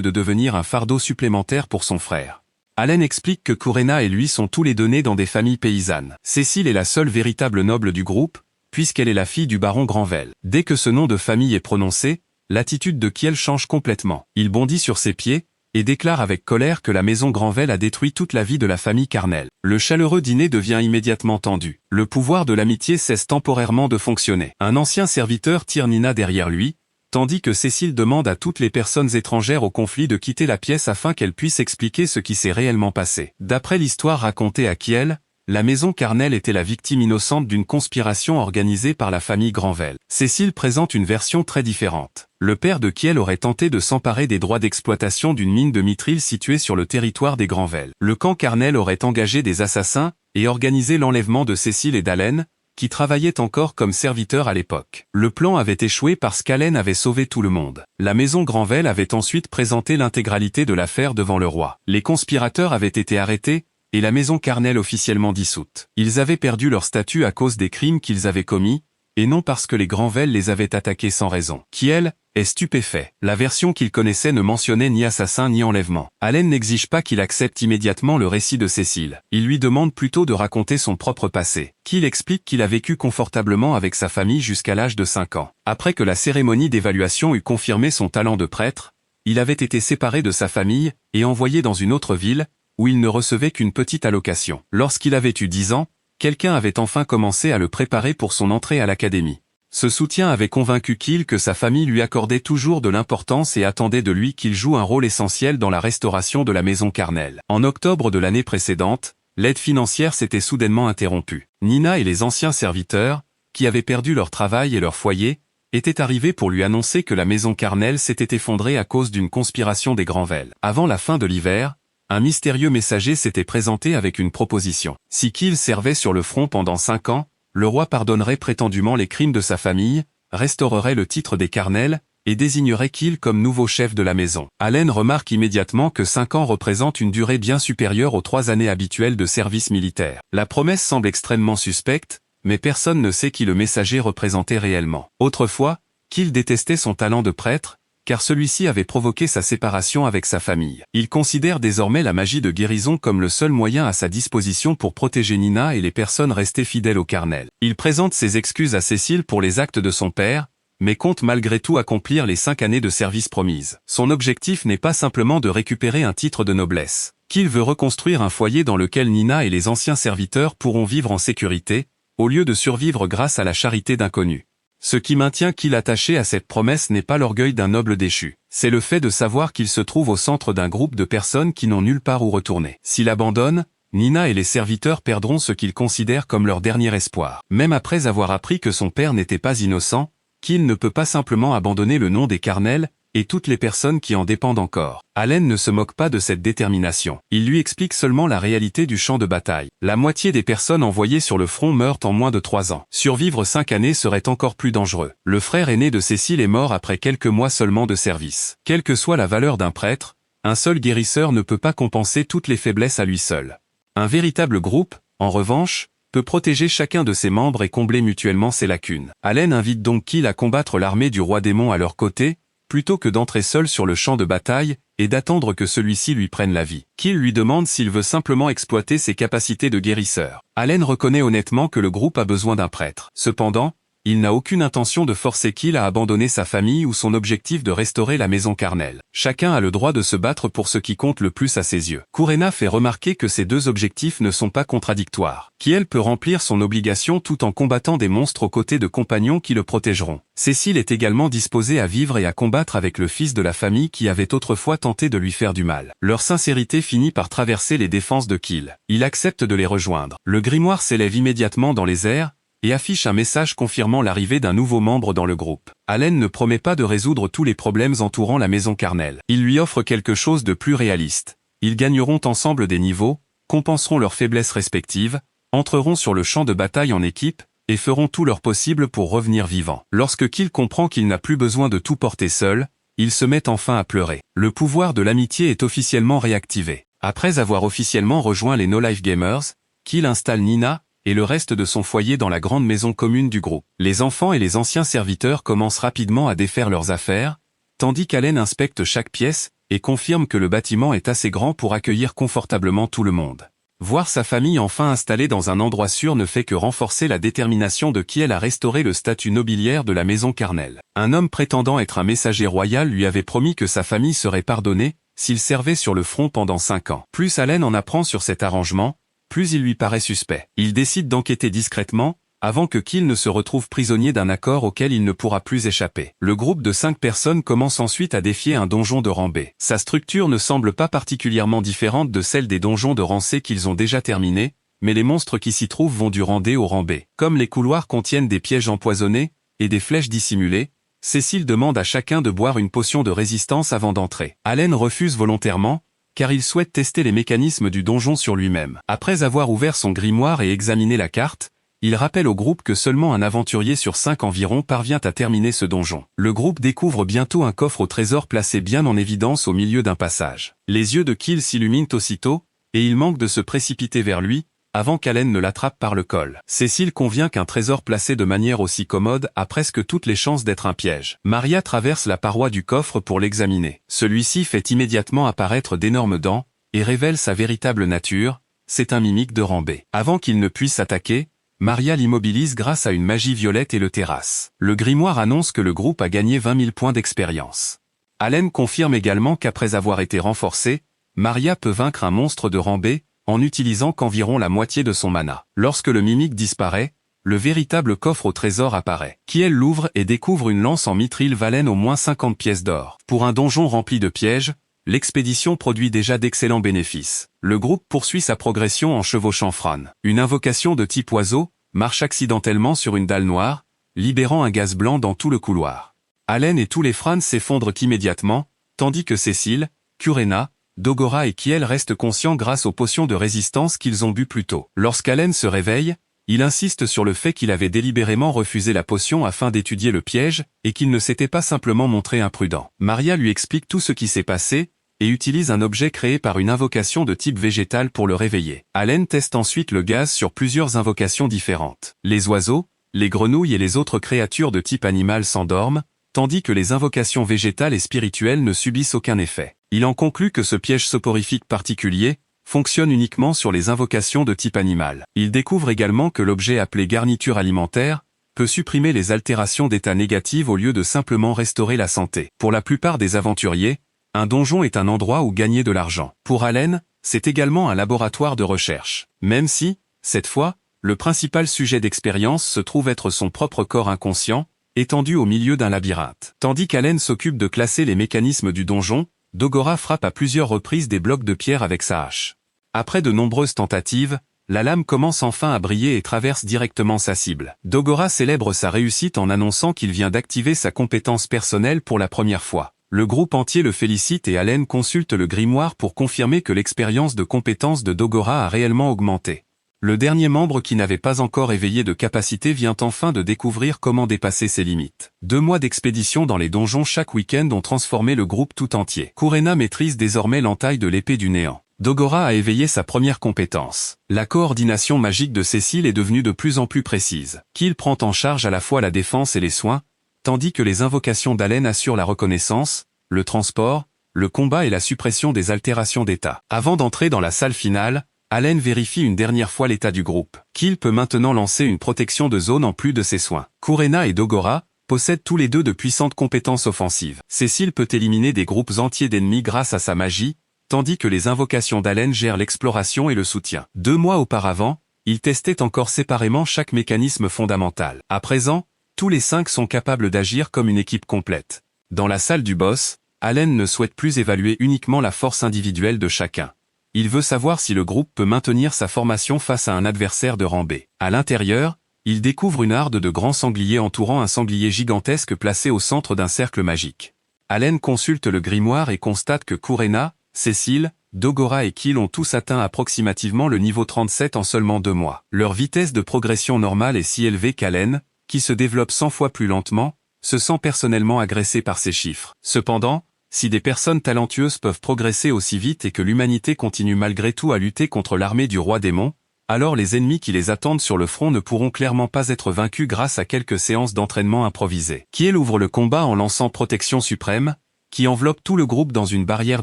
de devenir un fardeau supplémentaire pour son frère. Allen explique que Kurena et lui sont tous les deux nés dans des familles paysannes. Cécile est la seule véritable noble du groupe, puisqu'elle est la fille du baron Granvel. Dès que ce nom de famille est prononcé, l'attitude de Kiel change complètement. Il bondit sur ses pieds, et déclare avec colère que la maison Granvel a détruit toute la vie de la famille Carnel. Le chaleureux dîner devient immédiatement tendu. Le pouvoir de l'amitié cesse temporairement de fonctionner. Un ancien serviteur tire Nina derrière lui, tandis que Cécile demande à toutes les personnes étrangères au conflit de quitter la pièce afin qu'elle puisse expliquer ce qui s'est réellement passé. D'après l'histoire racontée à Kiel, la maison Carnel était la victime innocente d'une conspiration organisée par la famille Granvel. Cécile présente une version très différente. Le père de Kiel aurait tenté de s'emparer des droits d'exploitation d'une mine de mithril située sur le territoire des Granvel. Le camp Carnel aurait engagé des assassins et organisé l'enlèvement de Cécile et d'Allen, qui travaillaient encore comme serviteurs à l'époque. Le plan avait échoué parce qu'Allen avait sauvé tout le monde. La maison Granvel avait ensuite présenté l'intégralité de l'affaire devant le roi. Les conspirateurs avaient été arrêtés, et la maison Carnel officiellement dissoute. Ils avaient perdu leur statut à cause des crimes qu'ils avaient commis, et non parce que les Granvel les avaient attaqués sans raison. Kiel est stupéfait. La version qu'il connaissait ne mentionnait ni assassin ni enlèvement. Allen n'exige pas qu'il accepte immédiatement le récit de Cécile. Il lui demande plutôt de raconter son propre passé. Kiel explique qu'il a vécu confortablement avec sa famille jusqu'à l'âge de 5 ans. Après que la cérémonie d'évaluation eut confirmé son talent de prêtre, il avait été séparé de sa famille et envoyé dans une autre ville, où il ne recevait qu'une petite allocation. Lorsqu'il avait eu 10 ans, quelqu'un avait enfin commencé à le préparer pour son entrée à l'académie. Ce soutien avait convaincu Kiel que sa famille lui accordait toujours de l'importance et attendait de lui qu'il joue un rôle essentiel dans la restauration de la maison Carnel. En octobre de l'année précédente, l'aide financière s'était soudainement interrompue. Nina et les anciens serviteurs, qui avaient perdu leur travail et leur foyer, étaient arrivés pour lui annoncer que la maison Carnel s'était effondrée à cause d'une conspiration des Granvel. Avant la fin de l'hiver, un mystérieux messager s'était présenté avec une proposition. Si Kiel servait sur le front pendant 5 ans, le roi pardonnerait prétendument les crimes de sa famille, restaurerait le titre des Carnel, et désignerait Kill comme nouveau chef de la maison. Allen remarque immédiatement que 5 ans représentent une durée bien supérieure aux 3 années habituelles de service militaire. La promesse semble extrêmement suspecte, mais personne ne sait qui le messager représentait réellement. Autrefois, Kill détestait son talent de prêtre, car celui-ci avait provoqué sa séparation avec sa famille. Il considère désormais la magie de guérison comme le seul moyen à sa disposition pour protéger Nina et les personnes restées fidèles au Carnel. Il présente ses excuses à Cécile pour les actes de son père, mais compte malgré tout accomplir les 5 années de service promises. Son objectif n'est pas simplement de récupérer un titre de noblesse. Qu'il veut reconstruire un foyer dans lequel Nina et les anciens serviteurs pourront vivre en sécurité, au lieu de survivre grâce à la charité d'inconnus. Ce qui maintient Kill attaché à cette promesse n'est pas l'orgueil d'un noble déchu, c'est le fait de savoir qu'il se trouve au centre d'un groupe de personnes qui n'ont nulle part où retourner. S'il abandonne, Nina et les serviteurs perdront ce qu'ils considèrent comme leur dernier espoir. Même après avoir appris que son père n'était pas innocent, Kill ne peut pas simplement abandonner le nom des Carnel, et toutes les personnes qui en dépendent encore. Allen ne se moque pas de cette détermination. Il lui explique seulement la réalité du champ de bataille. La moitié des personnes envoyées sur le front meurent en moins de 3 ans. Survivre 5 années serait encore plus dangereux. Le frère aîné de Cécile est mort après quelques mois seulement de service. Quelle que soit la valeur d'un prêtre, un seul guérisseur ne peut pas compenser toutes les faiblesses à lui seul. Un véritable groupe, en revanche, peut protéger chacun de ses membres et combler mutuellement ses lacunes. Allen invite donc Kill à combattre l'armée du roi démon à leur côté, plutôt que d'entrer seul sur le champ de bataille, et d'attendre que celui-ci lui prenne la vie. Kill lui demande s'il veut simplement exploiter ses capacités de guérisseur. Allen reconnaît honnêtement que le groupe a besoin d'un prêtre. Cependant, il n'a aucune intention de forcer Kill à abandonner sa famille ou son objectif de restaurer la maison Carnel. Chacun a le droit de se battre pour ce qui compte le plus à ses yeux. Kurena fait remarquer que ces deux objectifs ne sont pas contradictoires. Kiel peut remplir son obligation tout en combattant des monstres aux côtés de compagnons qui le protégeront. Cécile est également disposée à vivre et à combattre avec le fils de la famille qui avait autrefois tenté de lui faire du mal. Leur sincérité finit par traverser les défenses de Kill. Il accepte de les rejoindre. Le grimoire s'élève immédiatement dans les airs, et affiche un message confirmant l'arrivée d'un nouveau membre dans le groupe. Allen ne promet pas de résoudre tous les problèmes entourant la maison Carnel. Il lui offre quelque chose de plus réaliste. Ils gagneront ensemble des niveaux, compenseront leurs faiblesses respectives, entreront sur le champ de bataille en équipe, et feront tout leur possible pour revenir vivants. Lorsque Kill comprend qu'il n'a plus besoin de tout porter seul, il se met enfin à pleurer. Le pouvoir de l'amitié est officiellement réactivé. Après avoir officiellement rejoint les No Life Gamers, Kill installe Nina et le reste de son foyer dans la grande maison commune du groupe. Les enfants et les anciens serviteurs commencent rapidement à défaire leurs affaires, tandis qu'Allen inspecte chaque pièce et confirme que le bâtiment est assez grand pour accueillir confortablement tout le monde. Voir sa famille enfin installée dans un endroit sûr ne fait que renforcer la détermination de Kiel à restaurer le statut nobiliaire de la maison Carnel. Un homme prétendant être un messager royal lui avait promis que sa famille serait pardonnée s'il servait sur le front pendant 5 ans. Plus Allen en apprend sur cet arrangement, plus il lui paraît suspect. Il décide d'enquêter discrètement, avant que Kill ne se retrouve prisonnier d'un accord auquel il ne pourra plus échapper. Le groupe de 5 personnes commence ensuite à défier un donjon de rang B. Sa structure ne semble pas particulièrement différente de celle des donjons de rang C qu'ils ont déjà terminés, mais les monstres qui s'y trouvent vont du rang D au rang B. Comme les couloirs contiennent des pièges empoisonnés et des flèches dissimulées, Cécile demande à chacun de boire une potion de résistance avant d'entrer. Allen refuse volontairement, car il souhaite tester les mécanismes du donjon sur lui-même. Après avoir ouvert son grimoire et examiné la carte, il rappelle au groupe que seulement un aventurier sur 5 environ parvient à terminer ce donjon. Le groupe découvre bientôt un coffre au trésor placé bien en évidence au milieu d'un passage. Les yeux de Kill s'illuminent aussitôt, et il manque de se précipiter vers lui, avant qu'Allen ne l'attrape par le col. Cécile convient qu'un trésor placé de manière aussi commode a presque toutes les chances d'être un piège. Maria traverse la paroi du coffre pour l'examiner. Celui-ci fait immédiatement apparaître d'énormes dents, et révèle sa véritable nature, c'est un mimique de rang B. Avant qu'il ne puisse attaquer, Maria l'immobilise grâce à une magie violette et le terrasse. Le grimoire annonce que le groupe a gagné 20 000 points d'expérience. Allen confirme également qu'après avoir été renforcé, Maria peut vaincre un monstre de rang B, en n'utilisant qu'environ la moitié de son mana. Lorsque le mimique disparaît, le véritable coffre au trésor apparaît. Kiel l'ouvre et découvre une lance en mithril valant au moins 50 pièces d'or. Pour un donjon rempli de pièges, l'expédition produit déjà d'excellents bénéfices. Le groupe poursuit sa progression en chevauchant Fran. Une invocation de type oiseau marche accidentellement sur une dalle noire, libérant un gaz blanc dans tout le couloir. Allen et tous les Frans s'effondrent immédiatement, tandis que Cécile, Kurena, Dogora et Kiel restent conscients grâce aux potions de résistance qu'ils ont bu plus tôt. Lorsqu'Allen se réveille, Il insiste sur le fait qu'il avait délibérément refusé la potion afin d'étudier le piège, et qu'il ne s'était pas simplement montré imprudent. Maria lui explique tout ce qui s'est passé, et utilise un objet créé par une invocation de type végétal pour le réveiller. Allen teste ensuite le gaz sur plusieurs invocations différentes. Les oiseaux, les grenouilles et les autres créatures de type animal s'endorment, tandis que les invocations végétales et spirituelles ne subissent aucun effet. Il en conclut que ce piège soporifique particulier fonctionne uniquement sur les invocations de type animal. Il découvre également que l'objet appelé garniture alimentaire peut supprimer les altérations d'état négatives au lieu de simplement restaurer la santé. Pour la plupart des aventuriers, un donjon est un endroit où gagner de l'argent. Pour Allen, c'est également un laboratoire de recherche. Même si, cette fois, le principal sujet d'expérience se trouve être son propre corps inconscient, étendu au milieu d'un labyrinthe. Tandis qu'Allen s'occupe de classer les mécanismes du donjon, Dogora frappe à plusieurs reprises des blocs de pierre avec sa hache. Après de nombreuses tentatives, la lame commence enfin à briller et traverse directement sa cible. Dogora célèbre sa réussite en annonçant qu'il vient d'activer sa compétence personnelle pour la première fois. Le groupe entier le félicite et Allen consulte le grimoire pour confirmer que l'expérience de compétence de Dogora a réellement augmenté. Le dernier membre qui n'avait pas encore éveillé de capacité vient enfin de découvrir comment dépasser ses limites. 2 mois d'expédition dans les donjons chaque week-end ont transformé le groupe tout entier. Kurena maîtrise désormais l'entaille de l'épée du néant. Dogora a éveillé sa première compétence. La coordination magique de Cécile est devenue de plus en plus précise. Kill prend en charge à la fois la défense et les soins, tandis que les invocations d'Allen assurent la reconnaissance, le transport, le combat et la suppression des altérations d'état. Avant d'entrer dans la salle finale, Allen vérifie une dernière fois l'état du groupe. Kill peut maintenant lancer une protection de zone en plus de ses soins. Kurena et Dogora possèdent tous les deux de puissantes compétences offensives. Cécile peut éliminer des groupes entiers d'ennemis grâce à sa magie, tandis que les invocations d'Allen gèrent l'exploration et le soutien. 2 mois auparavant, ils testaient encore séparément chaque mécanisme fondamental. À présent, tous les 5 sont capables d'agir comme une équipe complète. Dans la salle du boss, Allen ne souhaite plus évaluer uniquement la force individuelle de chacun. Il veut savoir si le groupe peut maintenir sa formation face à un adversaire de rang B. À l'intérieur, il découvre une harde de grands sangliers entourant un sanglier gigantesque placé au centre d'un cercle magique. Allen consulte le grimoire et constate que Kurena, Cécile, Dogora et Kill ont tous atteint approximativement le niveau 37 en seulement 2 mois. Leur vitesse de progression normale est si élevée qu'Allen, qui se développe 100 fois plus lentement, se sent personnellement agressé par ces chiffres. Cependant, si des personnes talentueuses peuvent progresser aussi vite et que l'humanité continue malgré tout à lutter contre l'armée du roi démon, alors les ennemis qui les attendent sur le front ne pourront clairement pas être vaincus grâce à quelques séances d'entraînement improvisées. Kiel ouvre le combat en lançant Protection Suprême, qui enveloppe tout le groupe dans une barrière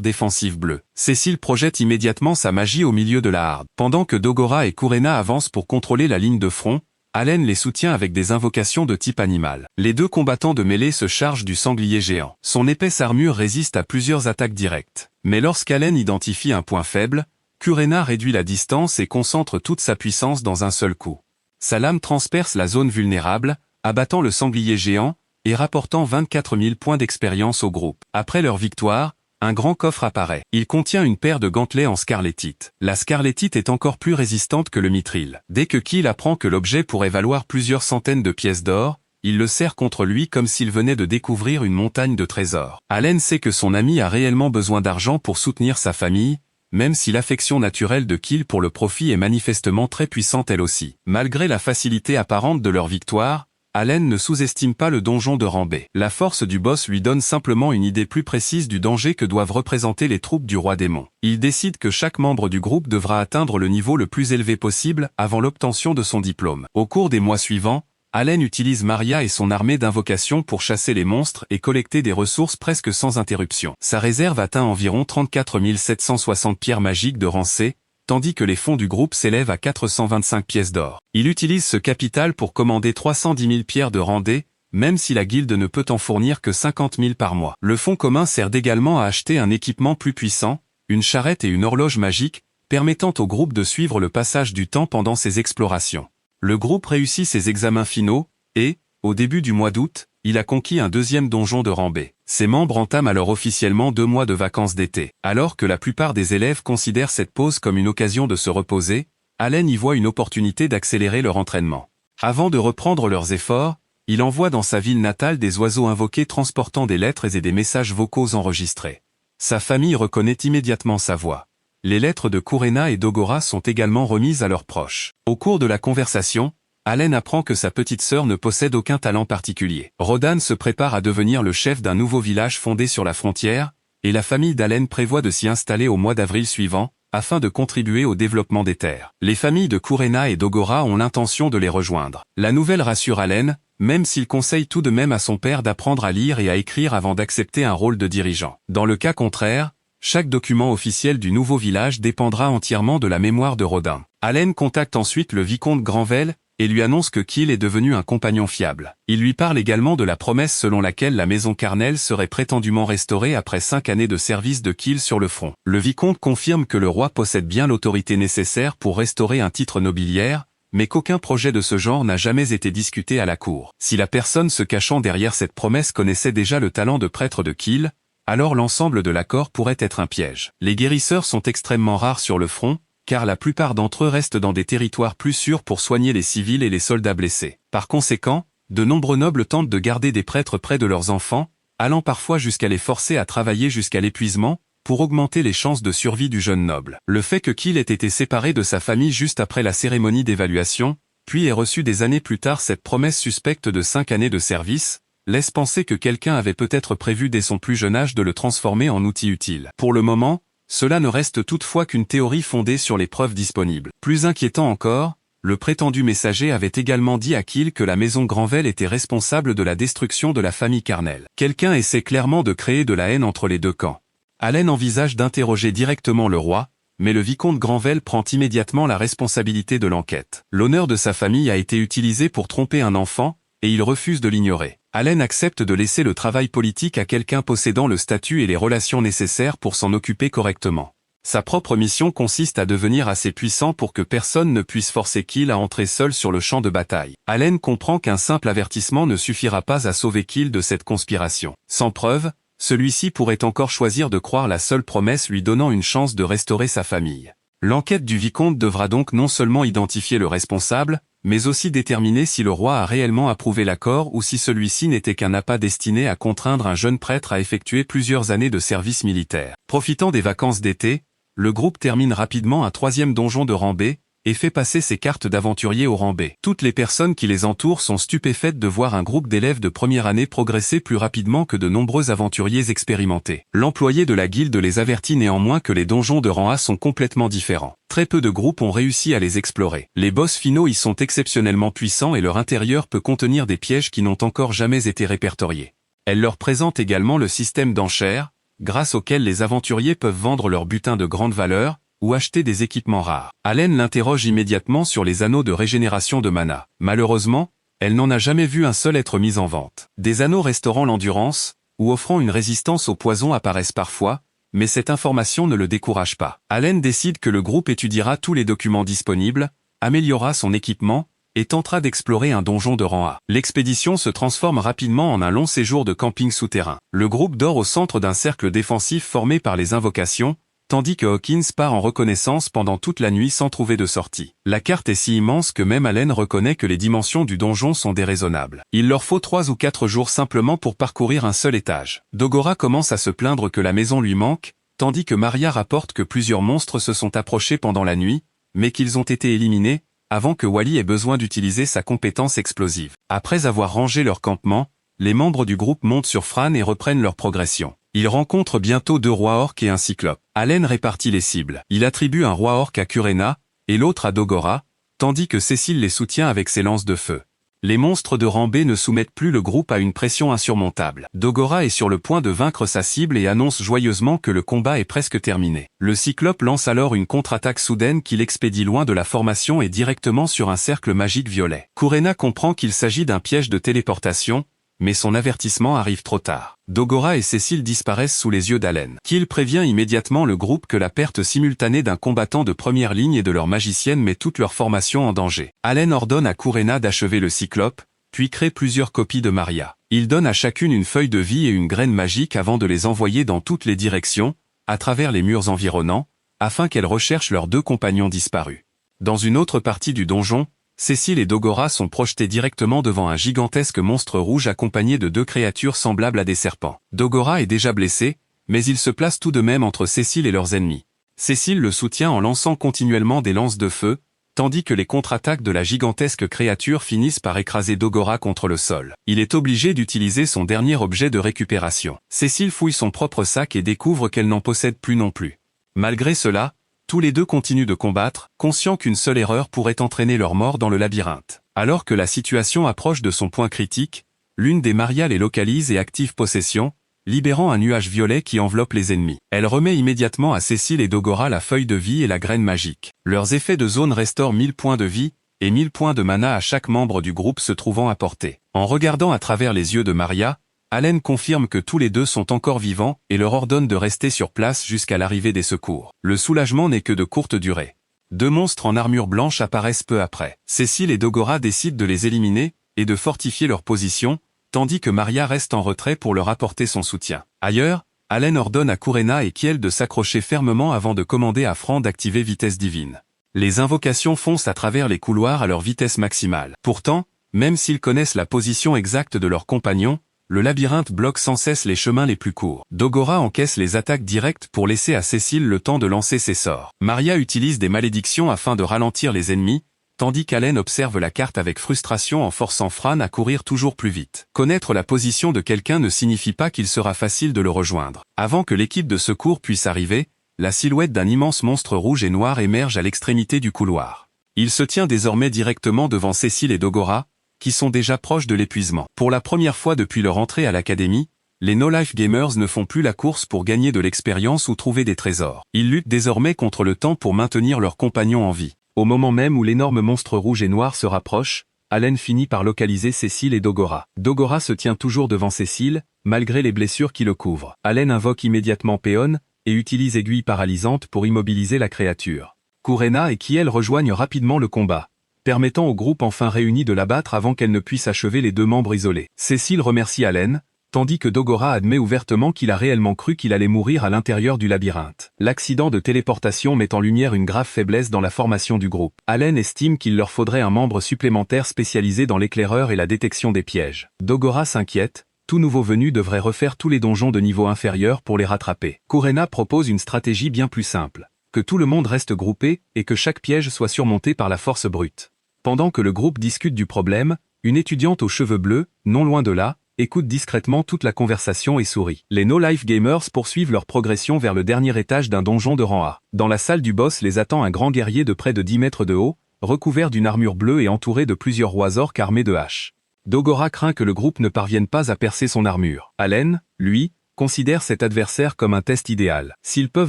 défensive bleue. Cécile projette immédiatement sa magie au milieu de la harde. Pendant que Dogora et Kurena avancent pour contrôler la ligne de front, Allen les soutient avec des invocations de type animal. Les 2 combattants de mêlée se chargent du sanglier géant. Son épaisse armure résiste à plusieurs attaques directes. Mais lorsqu'Allen identifie un point faible, Kurena réduit la distance et concentre toute sa puissance dans un seul coup. Sa lame transperce la zone vulnérable, abattant le sanglier géant, et rapportant 24 000 points d'expérience au groupe. Après leur victoire, un grand coffre apparaît. Il contient une paire de gantelets en scarlettite. La scarlettite est encore plus résistante que le mithril. Dès que Kill apprend que l'objet pourrait valoir plusieurs centaines de pièces d'or, il le serre contre lui comme s'il venait de découvrir une montagne de trésors. Allen sait que son ami a réellement besoin d'argent pour soutenir sa famille, même si l'affection naturelle de Kill pour le profit est manifestement très puissante elle aussi. Malgré la facilité apparente de leur victoire, Allen ne sous-estime pas le donjon de rang B. La force du boss lui donne simplement une idée plus précise du danger que doivent représenter les troupes du roi démon. Il décide que chaque membre du groupe devra atteindre le niveau le plus élevé possible avant l'obtention de son diplôme. Au cours des mois suivants, Allen utilise Maria et son armée d'invocations pour chasser les monstres et collecter des ressources presque sans interruption. Sa réserve atteint environ 34 760 pierres magiques de rang C, tandis que les fonds du groupe s'élèvent à 425 pièces d'or. Il utilise ce capital pour commander 310 000 pierres de rang D, même si la guilde ne peut en fournir que 50 000 par mois. Le fonds commun sert également à acheter un équipement plus puissant, une charrette et une horloge magique, permettant au groupe de suivre le passage du temps pendant ses explorations. Le groupe réussit ses examens finaux, et, au début du mois d'août, il a conquis un 2e donjon de rang B. Ses membres entament alors officiellement 2 mois de vacances d'été. Alors que la plupart des élèves considèrent cette pause comme une occasion de se reposer, Allen y voit une opportunité d'accélérer leur entraînement. Avant de reprendre leurs efforts, il envoie dans sa ville natale des oiseaux invoqués transportant des lettres et des messages vocaux enregistrés. Sa famille reconnaît immédiatement sa voix. Les lettres de Kurena et Dogora sont également remises à leurs proches. Au cours de la conversation, Allen apprend que sa petite sœur ne possède aucun talent particulier. Rodan se prépare à devenir le chef d'un nouveau village fondé sur la frontière, et la famille d'Allen prévoit de s'y installer au mois d'avril suivant, afin de contribuer au développement des terres. Les familles de Kurena et Dogora ont l'intention de les rejoindre. La nouvelle rassure Allen, même s'il conseille tout de même à son père d'apprendre à lire et à écrire avant d'accepter un rôle de dirigeant. Dans le cas contraire, chaque document officiel du nouveau village dépendra entièrement de la mémoire de Rodin. Allen contacte ensuite le vicomte Granvelle, et lui annonce que Kill est devenu un compagnon fiable. Il lui parle également de la promesse selon laquelle la maison Carnel serait prétendument restaurée après 5 années de service de Kill sur le front. Le vicomte confirme que le roi possède bien l'autorité nécessaire pour restaurer un titre nobiliaire, mais qu'aucun projet de ce genre n'a jamais été discuté à la cour. Si la personne se cachant derrière cette promesse connaissait déjà le talent de prêtre de Kill, alors l'ensemble de l'accord pourrait être un piège. Les guérisseurs sont extrêmement rares sur le front, car la plupart d'entre eux restent dans des territoires plus sûrs pour soigner les civils et les soldats blessés. Par conséquent, de nombreux nobles tentent de garder des prêtres près de leurs enfants, allant parfois jusqu'à les forcer à travailler jusqu'à l'épuisement, pour augmenter les chances de survie du jeune noble. Le fait que Kill ait été séparé de sa famille juste après la cérémonie d'évaluation, puis ait reçu des années plus tard cette promesse suspecte de 5 années de service, laisse penser que quelqu'un avait peut-être prévu dès son plus jeune âge de le transformer en outil utile. Pour le moment, cela ne reste toutefois qu'une théorie fondée sur les preuves disponibles. Plus inquiétant encore, le prétendu messager avait également dit à Kill que la maison Granvelle était responsable de la destruction de la famille Carnel. Quelqu'un essaie clairement de créer de la haine entre les deux camps. Allen envisage d'interroger directement le roi, mais le vicomte Granvelle prend immédiatement la responsabilité de l'enquête. L'honneur de sa famille a été utilisé pour tromper un enfant, et il refuse de l'ignorer. Allen accepte de laisser le travail politique à quelqu'un possédant le statut et les relations nécessaires pour s'en occuper correctement. Sa propre mission consiste à devenir assez puissant pour que personne ne puisse forcer Kill à entrer seul sur le champ de bataille. Allen comprend qu'un simple avertissement ne suffira pas à sauver Kill de cette conspiration. Sans preuve, celui-ci pourrait encore choisir de croire la seule promesse lui donnant une chance de restaurer sa famille. L'enquête du vicomte devra donc non seulement identifier le responsable, mais aussi déterminer si le roi a réellement approuvé l'accord ou si celui-ci n'était qu'un appât destiné à contraindre un jeune prêtre à effectuer plusieurs années de service militaire. Profitant des vacances d'été, le groupe termine rapidement un 3e donjon de rang B, et fait passer ses cartes d'aventurier au rang B. Toutes les personnes qui les entourent sont stupéfaites de voir un groupe d'élèves de première année progresser plus rapidement que de nombreux aventuriers expérimentés. L'employé de la guilde les avertit néanmoins que les donjons de rang A sont complètement différents. Très peu de groupes ont réussi à les explorer. Les boss finaux y sont exceptionnellement puissants et leur intérieur peut contenir des pièges qui n'ont encore jamais été répertoriés. Elle leur présente également le système d'enchères, grâce auquel les aventuriers peuvent vendre leurs butins de grande valeur, ou acheter des équipements rares. Allen l'interroge immédiatement sur les anneaux de régénération de mana. Malheureusement, elle n'en a jamais vu un seul être mis en vente. Des anneaux restaurant l'endurance, ou offrant une résistance au poison apparaissent parfois, mais cette information ne le décourage pas. Allen décide que le groupe étudiera tous les documents disponibles, améliorera son équipement, et tentera d'explorer un donjon de rang A. L'expédition se transforme rapidement en un long séjour de camping souterrain. Le groupe dort au centre d'un cercle défensif formé par les invocations, tandis que Hawkins part en reconnaissance pendant toute la nuit sans trouver de sortie. La carte est si immense que même Allen reconnaît que les dimensions du donjon sont déraisonnables. Il leur faut 3 ou 4 jours simplement pour parcourir un seul étage. Dogora commence à se plaindre que la maison lui manque, tandis que Maria rapporte que plusieurs monstres se sont approchés pendant la nuit, mais qu'ils ont été éliminés, avant que Wally ait besoin d'utiliser sa compétence explosive. Après avoir rangé leur campement, les membres du groupe montent sur Fran et reprennent leur progression. Ils rencontrent bientôt 2 rois orques et un cyclope. Allen répartit les cibles. Il attribue un roi orque à Kurena, et l'autre à Dogora, tandis que Cécile les soutient avec ses lances de feu. Les monstres de rang B ne soumettent plus le groupe à une pression insurmontable. Dogora est sur le point de vaincre sa cible et annonce joyeusement que le combat est presque terminé. Le cyclope lance alors une contre-attaque soudaine qui l'expédie loin de la formation et directement sur un cercle magique violet. Kurena comprend qu'il s'agit d'un piège de téléportation, mais son avertissement arrive trop tard. Dogora et Cécile disparaissent sous les yeux d'Allen. Kill prévient immédiatement le groupe que la perte simultanée d'un combattant de première ligne et de leur magicienne met toute leur formation en danger. Allen ordonne à Kurena d'achever le cyclope, puis crée plusieurs copies de Maria. Il donne à chacune une feuille de vie et une graine magique avant de les envoyer dans toutes les directions, à travers les murs environnants, afin qu'elles recherchent leurs 2 compagnons disparus. Dans une autre partie du donjon, Cécile et Dogora sont projetés directement devant un gigantesque monstre rouge accompagné de 2 créatures semblables à des serpents. Dogora est déjà blessé, mais il se place tout de même entre Cécile et leurs ennemis. Cécile le soutient en lançant continuellement des lances de feu, tandis que les contre-attaques de la gigantesque créature finissent par écraser Dogora contre le sol. Il est obligé d'utiliser son dernier objet de récupération. Cécile fouille son propre sac et découvre qu'elle n'en possède plus non plus. Malgré cela, tous les deux continuent de combattre, conscients qu'une seule erreur pourrait entraîner leur mort dans le labyrinthe. Alors que la situation approche de son point critique, l'une des Maria les localise et active possession, libérant un nuage violet qui enveloppe les ennemis. Elle remet immédiatement à Cécile et Dogora la feuille de vie et la graine magique. Leurs effets de zone restaurent 1000 points de vie et 1000 points de mana à chaque membre du groupe se trouvant à portée. En regardant à travers les yeux de Maria, Allen confirme que tous les deux sont encore vivants et leur ordonne de rester sur place jusqu'à l'arrivée des secours. Le soulagement n'est que de courte durée. Deux monstres en armure blanche apparaissent peu après. Cécile et Dogora décident de les éliminer et de fortifier leur position, tandis que Maria reste en retrait pour leur apporter son soutien. Ailleurs, Allen ordonne à Kurena et Kiel de s'accrocher fermement avant de commander à Fran d'activer vitesse divine. Les invocations foncent à travers les couloirs à leur vitesse maximale. Pourtant, même s'ils connaissent la position exacte de leurs compagnons, le labyrinthe bloque sans cesse les chemins les plus courts. Dogora encaisse les attaques directes pour laisser à Cécile le temps de lancer ses sorts. Maria utilise des malédictions afin de ralentir les ennemis, tandis qu'Allen observe la carte avec frustration en forçant Fran à courir toujours plus vite. Connaître la position de quelqu'un ne signifie pas qu'il sera facile de le rejoindre. Avant que l'équipe de secours puisse arriver, la silhouette d'un immense monstre rouge et noir émerge à l'extrémité du couloir. Il se tient désormais directement devant Cécile et Dogora, qui sont déjà proches de l'épuisement. Pour la première fois depuis leur entrée à l'académie, les No-Life Gamers ne font plus la course pour gagner de l'expérience ou trouver des trésors. Ils luttent désormais contre le temps pour maintenir leurs compagnons en vie. Au moment même où l'énorme monstre rouge et noir se rapproche, Allen finit par localiser Cécile et Dogora. Dogora se tient toujours devant Cécile, malgré les blessures qui le couvrent. Allen invoque immédiatement Péon et utilise aiguille paralysante pour immobiliser la créature. Kurena et Kiel rejoignent rapidement le combat, permettant au groupe enfin réuni de l'abattre avant qu'elle ne puisse achever les deux membres isolés. Cécile remercie Allen, tandis que Dogora admet ouvertement qu'il a réellement cru qu'il allait mourir à l'intérieur du labyrinthe. L'accident de téléportation met en lumière une grave faiblesse dans la formation du groupe. Allen estime qu'il leur faudrait un membre supplémentaire spécialisé dans l'éclaireur et la détection des pièges. Dogora s'inquiète, tout nouveau venu devrait refaire tous les donjons de niveau inférieur pour les rattraper. Kurena propose une stratégie bien plus simple. Que tout le monde reste groupé et que chaque piège soit surmonté par la force brute. Pendant que le groupe discute du problème, une étudiante aux cheveux bleus, non loin de là, écoute discrètement toute la conversation et sourit. Les No-Life Gamers poursuivent leur progression vers le dernier étage d'un donjon de rang A. Dans la salle du boss les attend un grand guerrier de près de 10 mètres de haut, recouvert d'une armure bleue et entouré de plusieurs rois orques armés de haches. Dogora craint que le groupe ne parvienne pas à percer son armure. Allen, lui, considère cet adversaire comme un test idéal. S'ils peuvent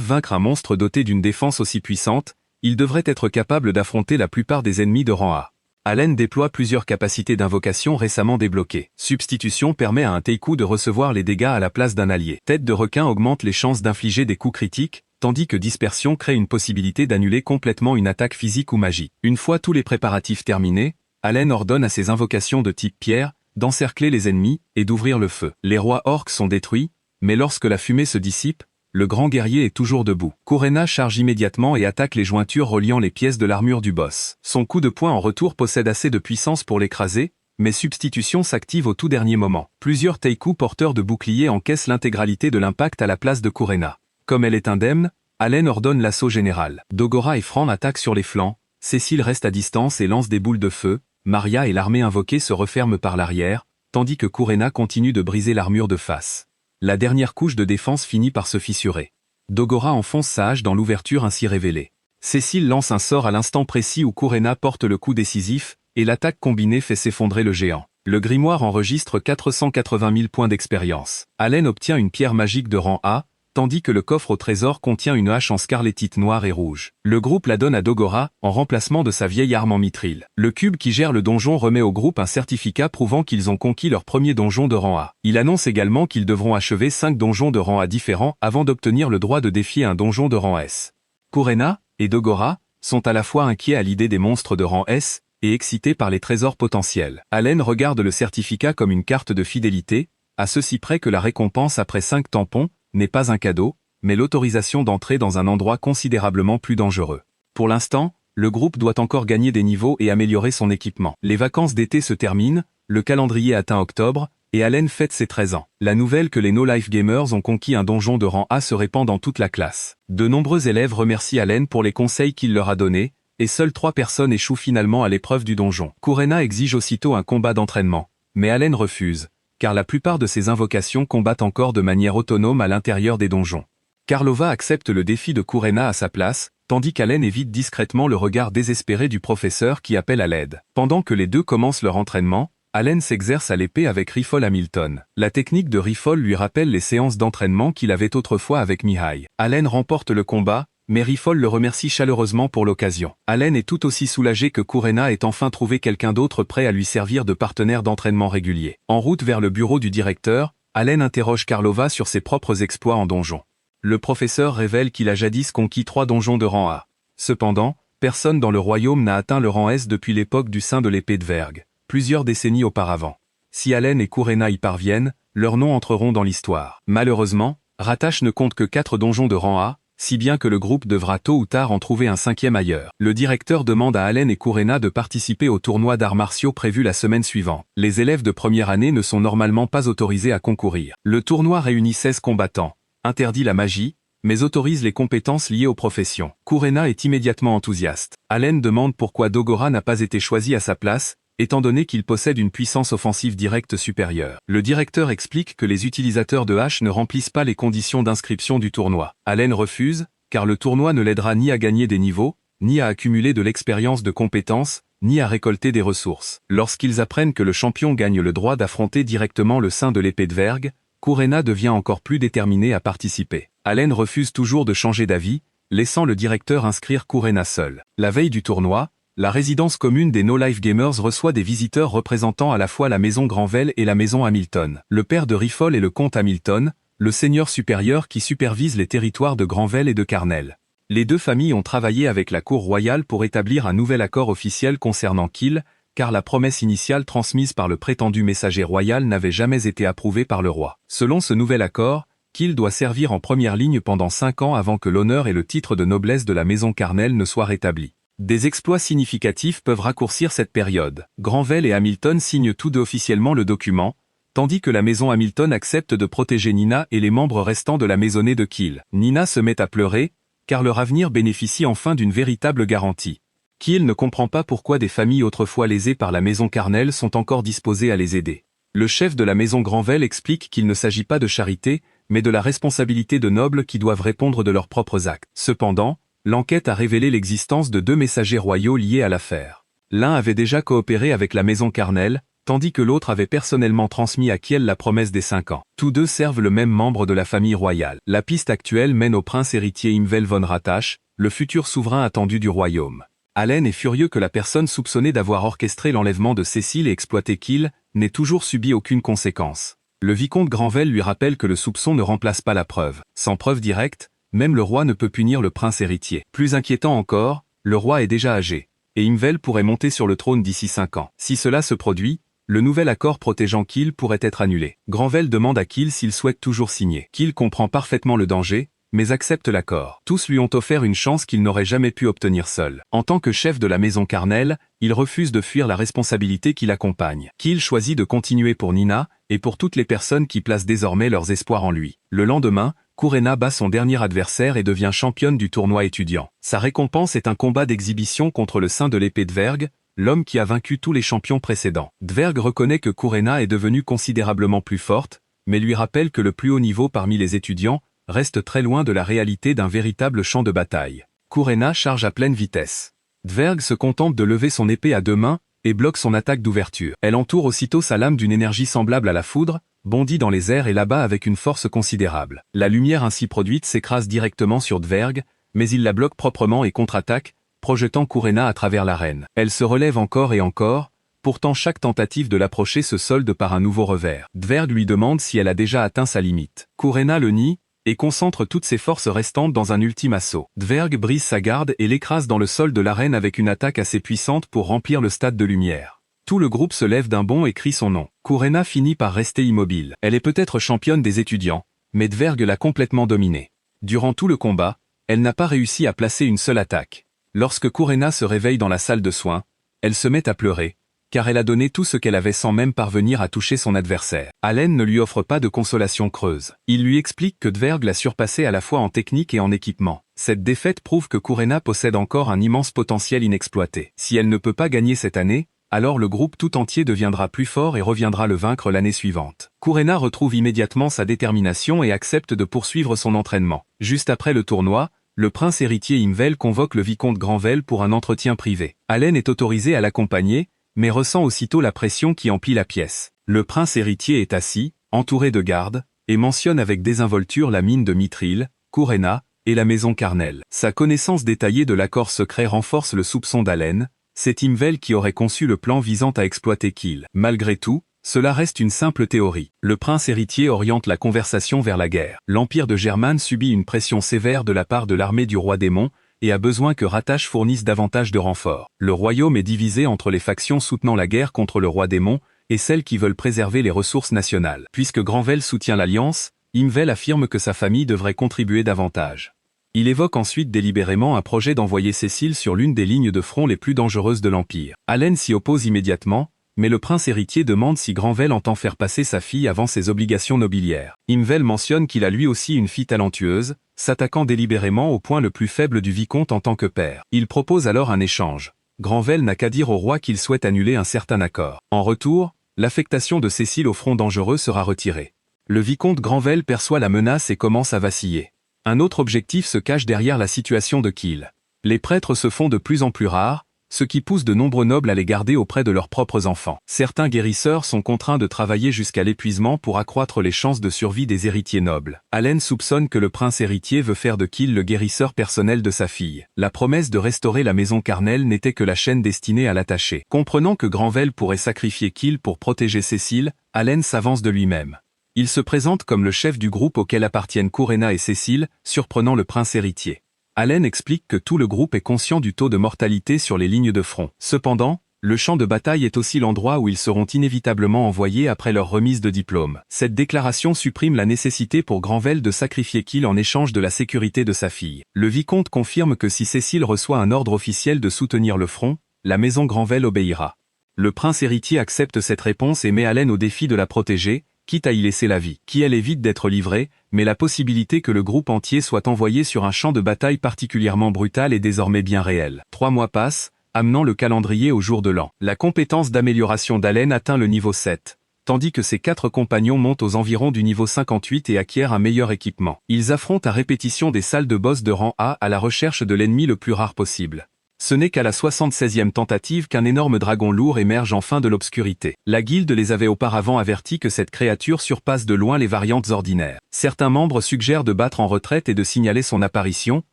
vaincre un monstre doté d'une défense aussi puissante, ils devraient être capables d'affronter la plupart des ennemis de rang A. Allen déploie plusieurs capacités d'invocation récemment débloquées. Substitution permet à un Teiku de recevoir les dégâts à la place d'un allié. Tête de requin augmente les chances d'infliger des coups critiques, tandis que dispersion crée une possibilité d'annuler complètement une attaque physique ou magie. Une fois tous les préparatifs terminés, Allen ordonne à ses invocations de type pierre d'encercler les ennemis et d'ouvrir le feu. Les rois orques sont détruits, mais lorsque la fumée se dissipe, le grand guerrier est toujours debout. Kurena charge immédiatement et attaque les jointures reliant les pièces de l'armure du boss. Son coup de poing en retour possède assez de puissance pour l'écraser, mais substitution s'active au tout dernier moment. Plusieurs Teiku porteurs de boucliers encaissent l'intégralité de l'impact à la place de Kurena. Comme elle est indemne, Allen ordonne l'assaut général. Dogora et Fran attaquent sur les flancs, Cécile reste à distance et lance des boules de feu, Maria et l'armée invoquée se referment par l'arrière, tandis que Kurena continue de briser l'armure de face. La dernière couche de défense finit par se fissurer. Dogora enfonce sa hache dans l'ouverture ainsi révélée. Cécile lance un sort à l'instant précis où Kurena porte le coup décisif, et l'attaque combinée fait s'effondrer le géant. Le grimoire enregistre 480 000 points d'expérience. Allen obtient une pierre magique de rang A, tandis que le coffre au trésor contient une hache en scarletite noire et rouge. Le groupe la donne à Dogora, en remplacement de sa vieille arme en mithril. Le cube qui gère le donjon remet au groupe un certificat prouvant qu'ils ont conquis leur premier donjon de rang A. Il annonce également qu'ils devront achever 5 donjons de rang A différents avant d'obtenir le droit de défier un donjon de rang S. Kurena et Dogora sont à la fois inquiets à l'idée des monstres de rang S et excités par les trésors potentiels. Allen regarde le certificat comme une carte de fidélité, à ceci près que la récompense après 5 tampons n'est pas un cadeau, mais l'autorisation d'entrer dans un endroit considérablement plus dangereux. Pour l'instant, le groupe doit encore gagner des niveaux et améliorer son équipement. Les vacances d'été se terminent, le calendrier atteint octobre, et Allen fête ses 13 ans. La nouvelle que les No Life Gamers ont conquis un donjon de rang A se répand dans toute la classe. De nombreux élèves remercient Allen pour les conseils qu'il leur a donnés, et seules 3 personnes échouent finalement à l'épreuve du donjon. Kurena exige aussitôt un combat d'entraînement, mais Allen refuse, car la plupart de ses invocations combattent encore de manière autonome à l'intérieur des donjons. Karlova accepte le défi de Kurena à sa place, tandis qu'Allen évite discrètement le regard désespéré du professeur qui appelle à l'aide. Pendant que les deux commencent leur entraînement, Allen s'exerce à l'épée avec Riffle Hamilton. La technique de Riffle lui rappelle les séances d'entraînement qu'il avait autrefois avec Mihai. Allen remporte le combat, mais Riffle le remercie chaleureusement pour l'occasion. Allen est tout aussi soulagé que Kurena ait enfin trouvé quelqu'un d'autre prêt à lui servir de partenaire d'entraînement régulier. En route vers le bureau du directeur, Allen interroge Karlova sur ses propres exploits en donjon. Le professeur révèle qu'il a jadis conquis 3 donjons de rang A. Cependant, personne dans le royaume n'a atteint le rang S depuis l'époque du sein de l'épée de Vergue, plusieurs décennies auparavant. Si Allen et Kurena y parviennent, leurs noms entreront dans l'histoire. Malheureusement, Ratache ne compte que 4 donjons de rang A, si bien que le groupe devra tôt ou tard en trouver un 5e ailleurs. Le directeur demande à Allen et Kurena de participer au tournoi d'arts martiaux prévu la semaine suivante. Les élèves de première année ne sont normalement pas autorisés à concourir. Le tournoi réunit 16 combattants, interdit la magie, mais autorise les compétences liées aux professions. Kurena est immédiatement enthousiaste. Allen demande pourquoi Dogora n'a pas été choisi à sa place, étant donné qu'il possède une puissance offensive directe supérieure. Le directeur explique que les utilisateurs de hache ne remplissent pas les conditions d'inscription du tournoi. Allen refuse, car le tournoi ne l'aidera ni à gagner des niveaux, ni à accumuler de l'expérience de compétences, ni à récolter des ressources. Lorsqu'ils apprennent que le champion gagne le droit d'affronter directement le sein de l'épée de Vergue, Kurena devient encore plus déterminé à participer. Allen refuse toujours de changer d'avis, laissant le directeur inscrire Kurena seul. La veille du tournoi, la résidence commune des No Life Gamers reçoit des visiteurs représentant à la fois la maison Granvelle et la maison Hamilton. Le père de Riffle est le comte Hamilton, le seigneur supérieur qui supervise les territoires de Granvelle et de Carnel. Les deux familles ont travaillé avec la cour royale pour établir un nouvel accord officiel concernant Kiel, car la promesse initiale transmise par le prétendu messager royal n'avait jamais été approuvée par le roi. Selon ce nouvel accord, Kiel doit servir en première ligne pendant 5 ans avant que l'honneur et le titre de noblesse de la maison Carnel ne soient rétablis. Des exploits significatifs peuvent raccourcir cette période. Granvelle et Hamilton signent tous deux officiellement le document, tandis que la maison Hamilton accepte de protéger Nina et les membres restants de la maisonnée de Kiel. Nina se met à pleurer, car leur avenir bénéficie enfin d'une véritable garantie. Kiel ne comprend pas pourquoi des familles autrefois lésées par la maison Carnel sont encore disposées à les aider. Le chef de la maison Granvelle explique qu'il ne s'agit pas de charité, mais de la responsabilité de nobles qui doivent répondre de leurs propres actes. Cependant, l'enquête a révélé l'existence de 2 messagers royaux liés à l'affaire. L'un avait déjà coopéré avec la maison Carnel, tandis que l'autre avait personnellement transmis à Kiel la promesse des 5 ans. Tous deux servent le même membre de la famille royale. La piste actuelle mène au prince héritier Imvel von Ratache, le futur souverain attendu du royaume. Allen est furieux que la personne soupçonnée d'avoir orchestré l'enlèvement de Cécile et exploité Kiel n'ait toujours subi aucune conséquence. Le vicomte Granvelle lui rappelle que le soupçon ne remplace pas la preuve. Sans preuve directe, même le roi ne peut punir le prince héritier. Plus inquiétant encore, le roi est déjà âgé, et Imvel pourrait monter sur le trône d'ici 5 ans. Si cela se produit, le nouvel accord protégeant Kiel pourrait être annulé. Granvelle demande à Kiel s'il souhaite toujours signer. Kiel comprend parfaitement le danger, mais accepte l'accord. Tous lui ont offert une chance qu'il n'aurait jamais pu obtenir seul. En tant que chef de la maison Carnel, il refuse de fuir la responsabilité qui l'accompagne. Kiel choisit de continuer pour Nina, et pour toutes les personnes qui placent désormais leurs espoirs en lui. Le lendemain, Kurena bat son dernier adversaire et devient championne du tournoi étudiant. Sa récompense est un combat d'exhibition contre le saint de l'épée de Vergue, l'homme qui a vaincu tous les champions précédents. Dverg reconnaît que Kurena est devenue considérablement plus forte, mais lui rappelle que le plus haut niveau parmi les étudiants reste très loin de la réalité d'un véritable champ de bataille. Kurena charge à pleine vitesse. Dverg se contente de lever son épée à 2 mains et bloque son attaque d'ouverture. Elle entoure aussitôt sa lame d'une énergie semblable à la foudre, bondit dans les airs et l'abat avec une force considérable. La lumière ainsi produite s'écrase directement sur Dverg, mais il la bloque proprement et contre-attaque, projetant Kurena à travers l'arène. Elle se relève encore et encore, pourtant chaque tentative de l'approcher se solde par un nouveau revers. Dverg lui demande si elle a déjà atteint sa limite. Kurena le nie, et concentre toutes ses forces restantes dans un ultime assaut. Dverg brise sa garde et l'écrase dans le sol de l'arène avec une attaque assez puissante pour remplir le stade de lumière. Tout le groupe se lève d'un bond et crie son nom. Kurena finit par rester immobile. Elle est peut-être championne des étudiants, mais Dverg l'a complètement dominée. Durant tout le combat, elle n'a pas réussi à placer une seule attaque. Lorsque Kurena se réveille dans la salle de soins, elle se met à pleurer, car elle a donné tout ce qu'elle avait sans même parvenir à toucher son adversaire. Allen ne lui offre pas de consolation creuse. Il lui explique que Dverg l'a surpassé à la fois en technique et en équipement. Cette défaite prouve que Kurena possède encore un immense potentiel inexploité. Si elle ne peut pas gagner cette année, alors le groupe tout entier deviendra plus fort et reviendra le vaincre l'année suivante. Kurena retrouve immédiatement sa détermination et accepte de poursuivre son entraînement. Juste après le tournoi, le prince héritier Imvel convoque le vicomte Granvel pour un entretien privé. Allen est autorisé à l'accompagner, mais ressent aussitôt la pression qui emplit la pièce. Le prince héritier est assis, entouré de gardes, et mentionne avec désinvolture la mine de Mithril, Kurena, et la maison Carnel. Sa connaissance détaillée de l'accord secret renforce le soupçon d'Allen. C'est Imvel qui aurait conçu le plan visant à exploiter Kiel. Malgré tout, cela reste une simple théorie. Le prince héritier oriente la conversation vers la guerre. L'empire de Germane subit une pression sévère de la part de l'armée du roi démon, et a besoin que Ratash fournisse davantage de renforts. Le royaume est divisé entre les factions soutenant la guerre contre le roi démon, et celles qui veulent préserver les ressources nationales. Puisque Granvel soutient l'alliance, Imvel affirme que sa famille devrait contribuer davantage. Il évoque ensuite délibérément un projet d'envoyer Cécile sur l'une des lignes de front les plus dangereuses de l'Empire. Allen s'y oppose immédiatement, mais le prince héritier demande si Granvel entend faire passer sa fille avant ses obligations nobiliaires. Imvel mentionne qu'il a lui aussi une fille talentueuse, s'attaquant délibérément au point le plus faible du vicomte en tant que père. Il propose alors un échange. Granvel n'a qu'à dire au roi qu'il souhaite annuler un certain accord. En retour, l'affectation de Cécile au front dangereux sera retirée. Le vicomte Granvel perçoit la menace et commence à vaciller. Un autre objectif se cache derrière la situation de Kiel. Les prêtres se font de plus en plus rares, ce qui pousse de nombreux nobles à les garder auprès de leurs propres enfants. Certains guérisseurs sont contraints de travailler jusqu'à l'épuisement pour accroître les chances de survie des héritiers nobles. Allen soupçonne que le prince héritier veut faire de Kiel le guérisseur personnel de sa fille. La promesse de restaurer la maison Carnel n'était que la chaîne destinée à l'attacher. Comprenant que Granvel pourrait sacrifier Kiel pour protéger Cécile, Allen s'avance de lui-même. Il se présente comme le chef du groupe auquel appartiennent Kurena et Cécile, surprenant le prince héritier. Allen explique que tout le groupe est conscient du taux de mortalité sur les lignes de front. Cependant, le champ de bataille est aussi l'endroit où ils seront inévitablement envoyés après leur remise de diplôme. Cette déclaration supprime la nécessité pour Granvel de sacrifier Kiel en échange de la sécurité de sa fille. Le vicomte confirme que si Cécile reçoit un ordre officiel de soutenir le front, la maison Granvel obéira. Le prince héritier accepte cette réponse et met Allen au défi de la protéger, quitte à y laisser la vie. Kiel évite d'être livré, mais la possibilité que le groupe entier soit envoyé sur un champ de bataille particulièrement brutal est désormais bien réelle. 3 mois passent, amenant le calendrier au jour de l'an. La compétence d'amélioration d'Allen atteint le niveau 7, tandis que ses 4 compagnons montent aux environs du niveau 58 et acquièrent un meilleur équipement. Ils affrontent à répétition des salles de boss de rang A à la recherche de l'ennemi le plus rare possible. Ce n'est qu'à la 76e tentative qu'un énorme dragon lourd émerge enfin de l'obscurité. La guilde les avait auparavant avertis que cette créature surpasse de loin les variantes ordinaires. Certains membres suggèrent de battre en retraite et de signaler son apparition,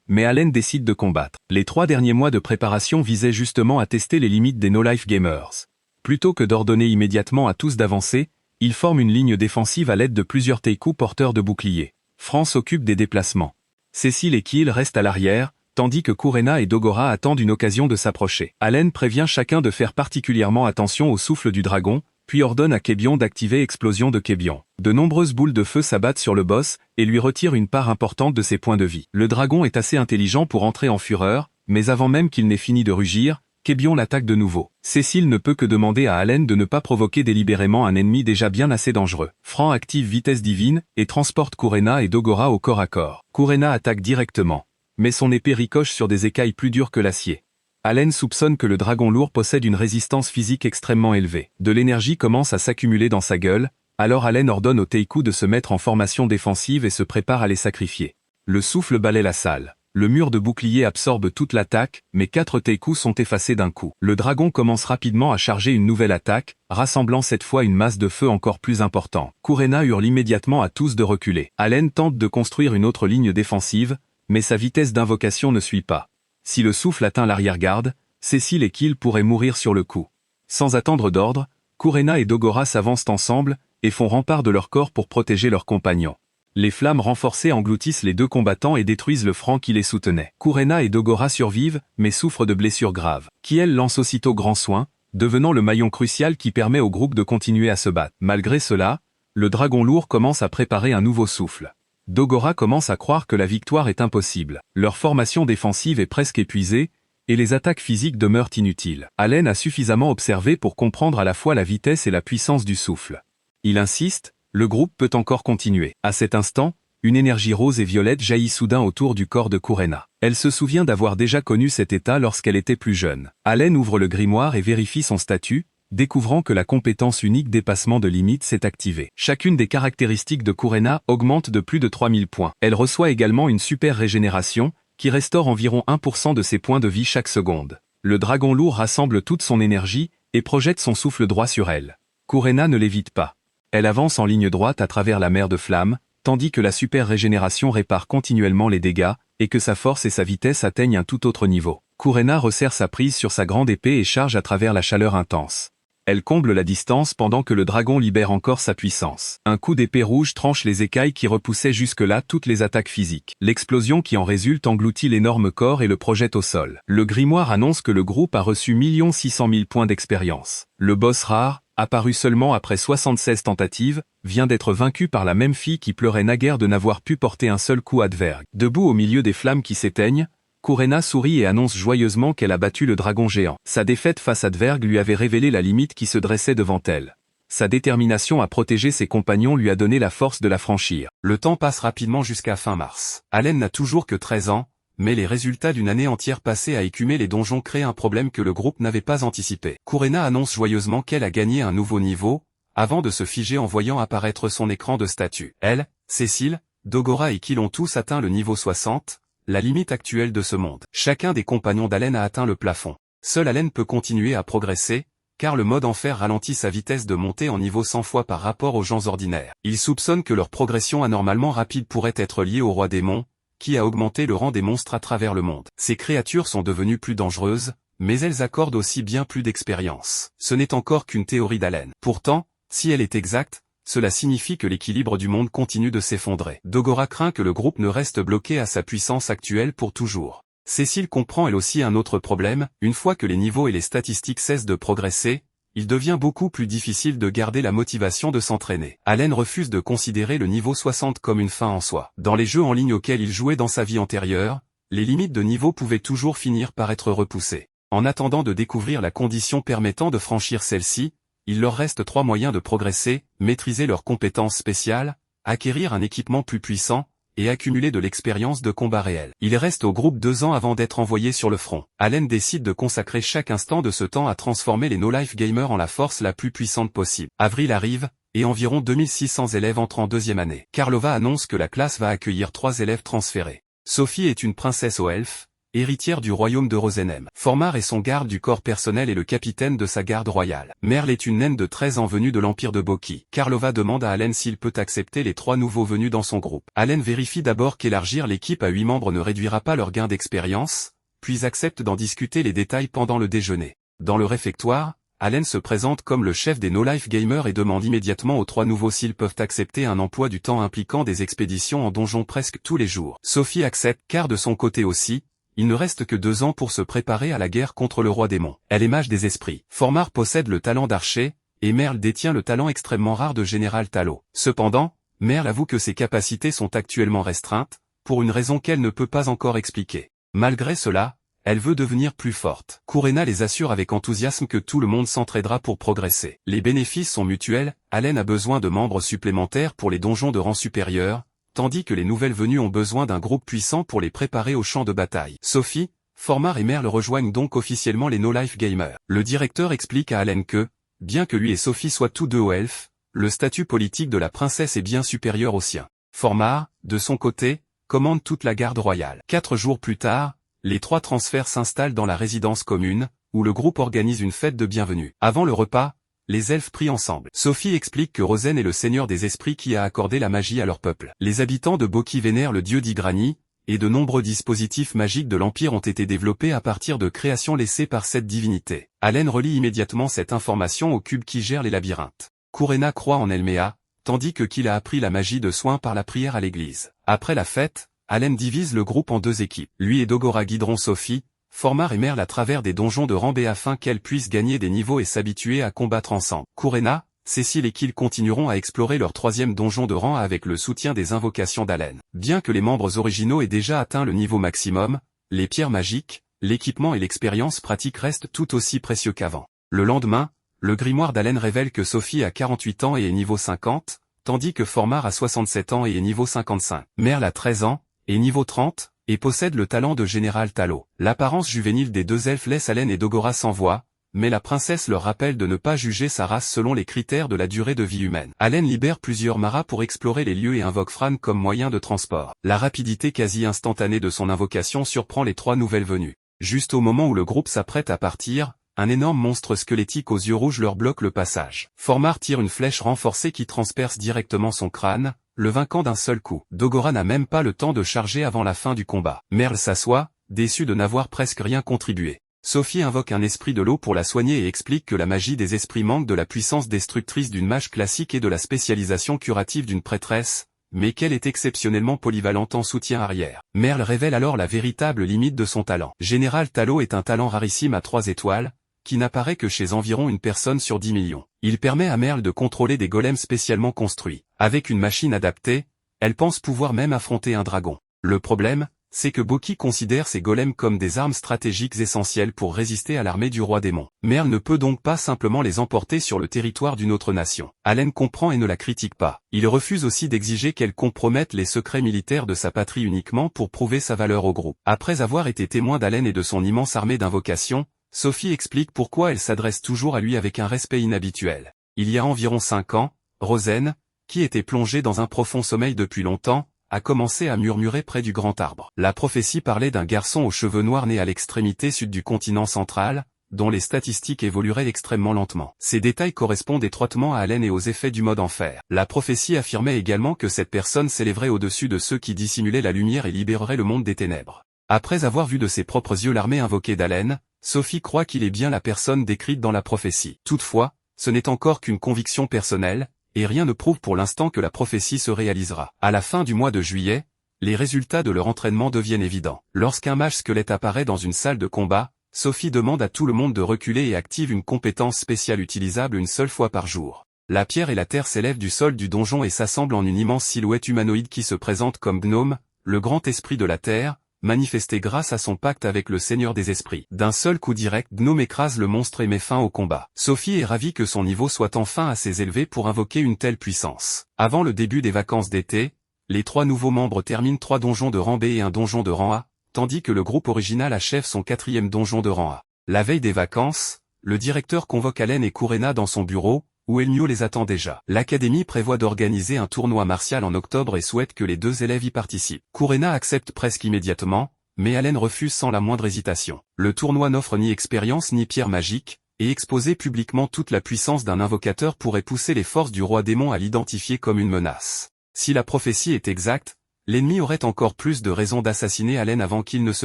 mais Allen décide de combattre. Les 3 derniers mois de préparation visaient justement à tester les limites des no-life gamers. Plutôt que d'ordonner immédiatement à tous d'avancer, ils forment une ligne défensive à l'aide de plusieurs Teiku porteurs de boucliers. Franc s'occupe des déplacements. Cécile et Kiel restent à l'arrière, tandis que Kurena et Dogora attendent une occasion de s'approcher. Allen prévient chacun de faire particulièrement attention au souffle du dragon, puis ordonne à Kébion d'activer Explosion de Kébion. De nombreuses boules de feu s'abattent sur le boss et lui retirent une part importante de ses points de vie. Le dragon est assez intelligent pour entrer en fureur, mais avant même qu'il n'ait fini de rugir, Kébion l'attaque de nouveau. Cécile ne peut que demander à Allen de ne pas provoquer délibérément un ennemi déjà bien assez dangereux. Franc active Vitesse Divine et transporte Kurena et Dogora au corps à corps. Kurena attaque directement, mais son épée ricoche sur des écailles plus dures que l'acier. Allen soupçonne que le dragon lourd possède une résistance physique extrêmement élevée. De l'énergie commence à s'accumuler dans sa gueule, alors Allen ordonne aux Teiku de se mettre en formation défensive et se prépare à les sacrifier. Le souffle balaie la salle. Le mur de bouclier absorbe toute l'attaque, mais 4 Teiku sont effacés d'un coup. Le dragon commence rapidement à charger une nouvelle attaque, rassemblant cette fois une masse de feu encore plus importante. Kurena hurle immédiatement à tous de reculer. Allen tente de construire une autre ligne défensive, mais sa vitesse d'invocation ne suit pas. Si le souffle atteint l'arrière-garde, Cécile et Kiel pourraient mourir sur le coup. Sans attendre d'ordre, Kurena et Dogora s'avancent ensemble et font rempart de leur corps pour protéger leurs compagnons. Les flammes renforcées engloutissent les 2 combattants et détruisent le franc qui les soutenait. Kurena et Dogora survivent, mais souffrent de blessures graves. Kiel lance aussitôt grand soin, devenant le maillon crucial qui permet au groupe de continuer à se battre. Malgré cela, le dragon lourd commence à préparer un nouveau souffle. Dogora commence à croire que la victoire est impossible. Leur formation défensive est presque épuisée, et les attaques physiques demeurent inutiles. Allen a suffisamment observé pour comprendre à la fois la vitesse et la puissance du souffle. Il insiste, le groupe peut encore continuer. À cet instant, une énergie rose et violette jaillit soudain autour du corps de Kurena. Elle se souvient d'avoir déjà connu cet état lorsqu'elle était plus jeune. Allen ouvre le grimoire et vérifie son statut, découvrant que la compétence unique dépassement de limite s'est activée. Chacune des caractéristiques de Kurena augmente de plus de 3000 points. Elle reçoit également une super régénération, qui restaure environ 1% de ses points de vie chaque seconde. Le dragon lourd rassemble toute son énergie, et projette son souffle droit sur elle. Kurena ne l'évite pas. Elle avance en ligne droite à travers la mer de flammes, tandis que la super régénération répare continuellement les dégâts, et que sa force et sa vitesse atteignent un tout autre niveau. Kurena resserre sa prise sur sa grande épée et charge à travers la chaleur intense. Elle comble la distance pendant que le dragon libère encore sa puissance. Un coup d'épée rouge tranche les écailles qui repoussaient jusque-là toutes les attaques physiques. L'explosion qui en résulte engloutit l'énorme corps et le projette au sol. Le grimoire annonce que le groupe a reçu 1 600 000 points d'expérience. Le boss rare, apparu seulement après 76 tentatives, vient d'être vaincu par la même fille qui pleurait naguère de n'avoir pu porter un seul coup à Dverg. Debout au milieu des flammes qui s'éteignent, Kurena sourit et annonce joyeusement qu'elle a battu le dragon géant. Sa défaite face à Dverg lui avait révélé la limite qui se dressait devant elle. Sa détermination à protéger ses compagnons lui a donné la force de la franchir. Le temps passe rapidement jusqu'à fin mars. Allen n'a toujours que 13 ans, mais les résultats d'une année entière passée à écumer les donjons créent un problème que le groupe n'avait pas anticipé. Kurena annonce joyeusement qu'elle a gagné un nouveau niveau, avant de se figer en voyant apparaître son écran de statut. Elle, Cécile, Dogora et Kill ont tous atteint le niveau 60, la limite actuelle de ce monde. Chacun des compagnons d'Allen a atteint le plafond. Seul Allen peut continuer à progresser, car le mode enfer ralentit sa vitesse de montée en niveau 100 fois par rapport aux gens ordinaires. Il soupçonne que leur progression anormalement rapide pourrait être liée au roi démon, qui a augmenté le rang des monstres à travers le monde. Ces créatures sont devenues plus dangereuses, mais elles accordent aussi bien plus d'expérience. Ce n'est encore qu'une théorie d'Allen. Pourtant, si elle est exacte, cela signifie que l'équilibre du monde continue de s'effondrer. Dogora craint que le groupe ne reste bloqué à sa puissance actuelle pour toujours. Cécile comprend elle aussi un autre problème, une fois que les niveaux et les statistiques cessent de progresser, il devient beaucoup plus difficile de garder la motivation de s'entraîner. Allen refuse de considérer le niveau 60 comme une fin en soi. Dans les jeux en ligne auxquels il jouait dans sa vie antérieure, les limites de niveau pouvaient toujours finir par être repoussées. En attendant de découvrir la condition permettant de franchir celle-ci, il leur reste 3 moyens de progresser, maîtriser leurs compétences spéciales, acquérir un équipement plus puissant, et accumuler de l'expérience de combat réel. Il reste au groupe 2 ans avant d'être envoyé sur le front. Allen décide de consacrer chaque instant de ce temps à transformer les no-life gamers en la force la plus puissante possible. Avril arrive, et environ 2600 élèves entrent en 2e année. Karlova annonce que la classe va accueillir 3 élèves transférés. Sophie est une princesse aux elfes, héritière du royaume de Rosenem. Formar est son garde du corps personnel et le capitaine de sa garde royale. Merle est une naine de 13 ans venue de l'empire de Boki. Karlova demande à Allen s'il peut accepter les 3 nouveaux venus dans son groupe. Allen vérifie d'abord qu'élargir l'équipe à 8 membres ne réduira pas leur gain d'expérience, puis accepte d'en discuter les détails pendant le déjeuner. Dans le réfectoire, Allen se présente comme le chef des no-life gamers et demande immédiatement aux 3 nouveaux s'ils peuvent accepter un emploi du temps impliquant des expéditions en donjon presque tous les jours. Sophie accepte car de son côté aussi, il ne reste que 2 ans pour se préparer à la guerre contre le roi démon. Elle est mage des esprits. Formar possède le talent d'archer, et Merle détient le talent extrêmement rare de général Talo. Cependant, Merle avoue que ses capacités sont actuellement restreintes, pour une raison qu'elle ne peut pas encore expliquer. Malgré cela, elle veut devenir plus forte. Kurena les assure avec enthousiasme que tout le monde s'entraidera pour progresser. Les bénéfices sont mutuels, Allen a besoin de membres supplémentaires pour les donjons de rang supérieur, tandis que les nouvelles venues ont besoin d'un groupe puissant pour les préparer au champ de bataille. Sophie, Formar et Merle rejoignent donc officiellement les no-life gamers. Le directeur explique à Allen que, bien que lui et Sophie soient tous deux aux elfes, le statut politique de la princesse est bien supérieur au sien. Formar, de son côté, commande toute la garde royale. 4 jours plus tard, les 3 transferts s'installent dans la résidence commune, où le groupe organise une fête de bienvenue. Avant le repas, les elfes prient ensemble. Sophie explique que Rosen est le seigneur des esprits qui a accordé la magie à leur peuple. Les habitants de Boki vénèrent le dieu d'Igrani, et de nombreux dispositifs magiques de l'Empire ont été développés à partir de créations laissées par cette divinité. Allen relie immédiatement cette information au cube qui gère les labyrinthes. Kurena croit en Elmea, tandis que Kill a appris la magie de soin par la prière à l'église. Après la fête, Allen divise le groupe en 2 équipes. Lui et Dogora guideront Sophie, Formar et Merle à travers des donjons de rang B afin qu'elles puissent gagner des niveaux et s'habituer à combattre ensemble. Kurena, Cécile et Kill continueront à explorer leur 3e donjon de rang avec le soutien des invocations d'Allen. Bien que les membres originaux aient déjà atteint le niveau maximum, les pierres magiques, l'équipement et l'expérience pratique restent tout aussi précieux qu'avant. Le lendemain, le grimoire d'Allen révèle que Sophie a 48 ans et est niveau 50, tandis que Formar a 67 ans et est niveau 55. Merle a 13 ans, est niveau 30, et possède le talent de Général Talo. L'apparence juvénile des deux elfes laisse Allen et Dogora sans voix, mais la princesse leur rappelle de ne pas juger sa race selon les critères de la durée de vie humaine. Allen libère plusieurs maras pour explorer les lieux et invoque Fran comme moyen de transport. La rapidité quasi instantanée de son invocation surprend les trois nouvelles venues. Juste au moment où le groupe s'apprête à partir, un énorme monstre squelettique aux yeux rouges leur bloque le passage. Formar tire une flèche renforcée qui transperce directement son crâne, le vainquant d'un seul coup. Dogora n'a même pas le temps de charger avant la fin du combat. Merle s'assoit, déçu de n'avoir presque rien contribué. Sophie invoque un esprit de l'eau pour la soigner et explique que la magie des esprits manque de la puissance destructrice d'une mage classique et de la spécialisation curative d'une prêtresse, mais qu'elle est exceptionnellement polyvalente en soutien arrière. Merle révèle alors la véritable limite de son talent. Général Talo est un talent rarissime à 3 étoiles, qui n'apparaît que chez environ une personne sur 10 millions. Il permet à Merle de contrôler des golems spécialement construits. Avec une machine adaptée, elle pense pouvoir même affronter un dragon. Le problème, c'est que Boki considère ces golems comme des armes stratégiques essentielles pour résister à l'armée du roi démon. Merle ne peut donc pas simplement les emporter sur le territoire d'une autre nation. Allen comprend et ne la critique pas. Il refuse aussi d'exiger qu'elle compromette les secrets militaires de sa patrie uniquement pour prouver sa valeur au groupe. Après avoir été témoin d'Allen et de son immense armée d'invocations, Sophie explique pourquoi elle s'adresse toujours à lui avec un respect inhabituel. Il y a environ 5 ans, Rosen, qui était plongée dans un profond sommeil depuis longtemps, a commencé à murmurer près du grand arbre. La prophétie parlait d'un garçon aux cheveux noirs né à l'extrémité sud du continent central, dont les statistiques évolueraient extrêmement lentement. Ces détails correspondent étroitement à Allen et aux effets du mode enfer. La prophétie affirmait également que cette personne s'élèverait au-dessus de ceux qui dissimulaient la lumière et libérerait le monde des ténèbres. Après avoir vu de ses propres yeux l'armée invoquée d'Allen, Sophie croit qu'il est bien la personne décrite dans la prophétie. Toutefois, ce n'est encore qu'une conviction personnelle, et rien ne prouve pour l'instant que la prophétie se réalisera. À la fin du mois de juillet, les résultats de leur entraînement deviennent évidents. Lorsqu'un mage squelette apparaît dans une salle de combat, Sophie demande à tout le monde de reculer et active une compétence spéciale utilisable une seule fois par jour. La pierre et la terre s'élèvent du sol du donjon et s'assemblent en une immense silhouette humanoïde qui se présente comme Gnome, le grand esprit de la terre, manifesté grâce à son pacte avec le Seigneur des Esprits. D'un seul coup direct, Gnome écrase le monstre et met fin au combat. Sophie est ravie que son niveau soit enfin assez élevé pour invoquer une telle puissance. Avant le début des vacances d'été, les 3 nouveaux membres terminent 3 donjons de rang B et un donjon de rang A, tandis que le groupe original achève son 4e donjon de rang A. La veille des vacances, le directeur convoque Allen et Kurena dans son bureau, où Elmio les attend déjà. L'académie prévoit d'organiser un tournoi martial en octobre et souhaite que les 2 élèves y participent. Kurena accepte presque immédiatement, mais Allen refuse sans la moindre hésitation. Le tournoi n'offre ni expérience ni pierre magique, et exposer publiquement toute la puissance d'un invocateur pourrait pousser les forces du roi démon à l'identifier comme une menace. Si la prophétie est exacte, l'ennemi aurait encore plus de raisons d'assassiner Allen avant qu'il ne se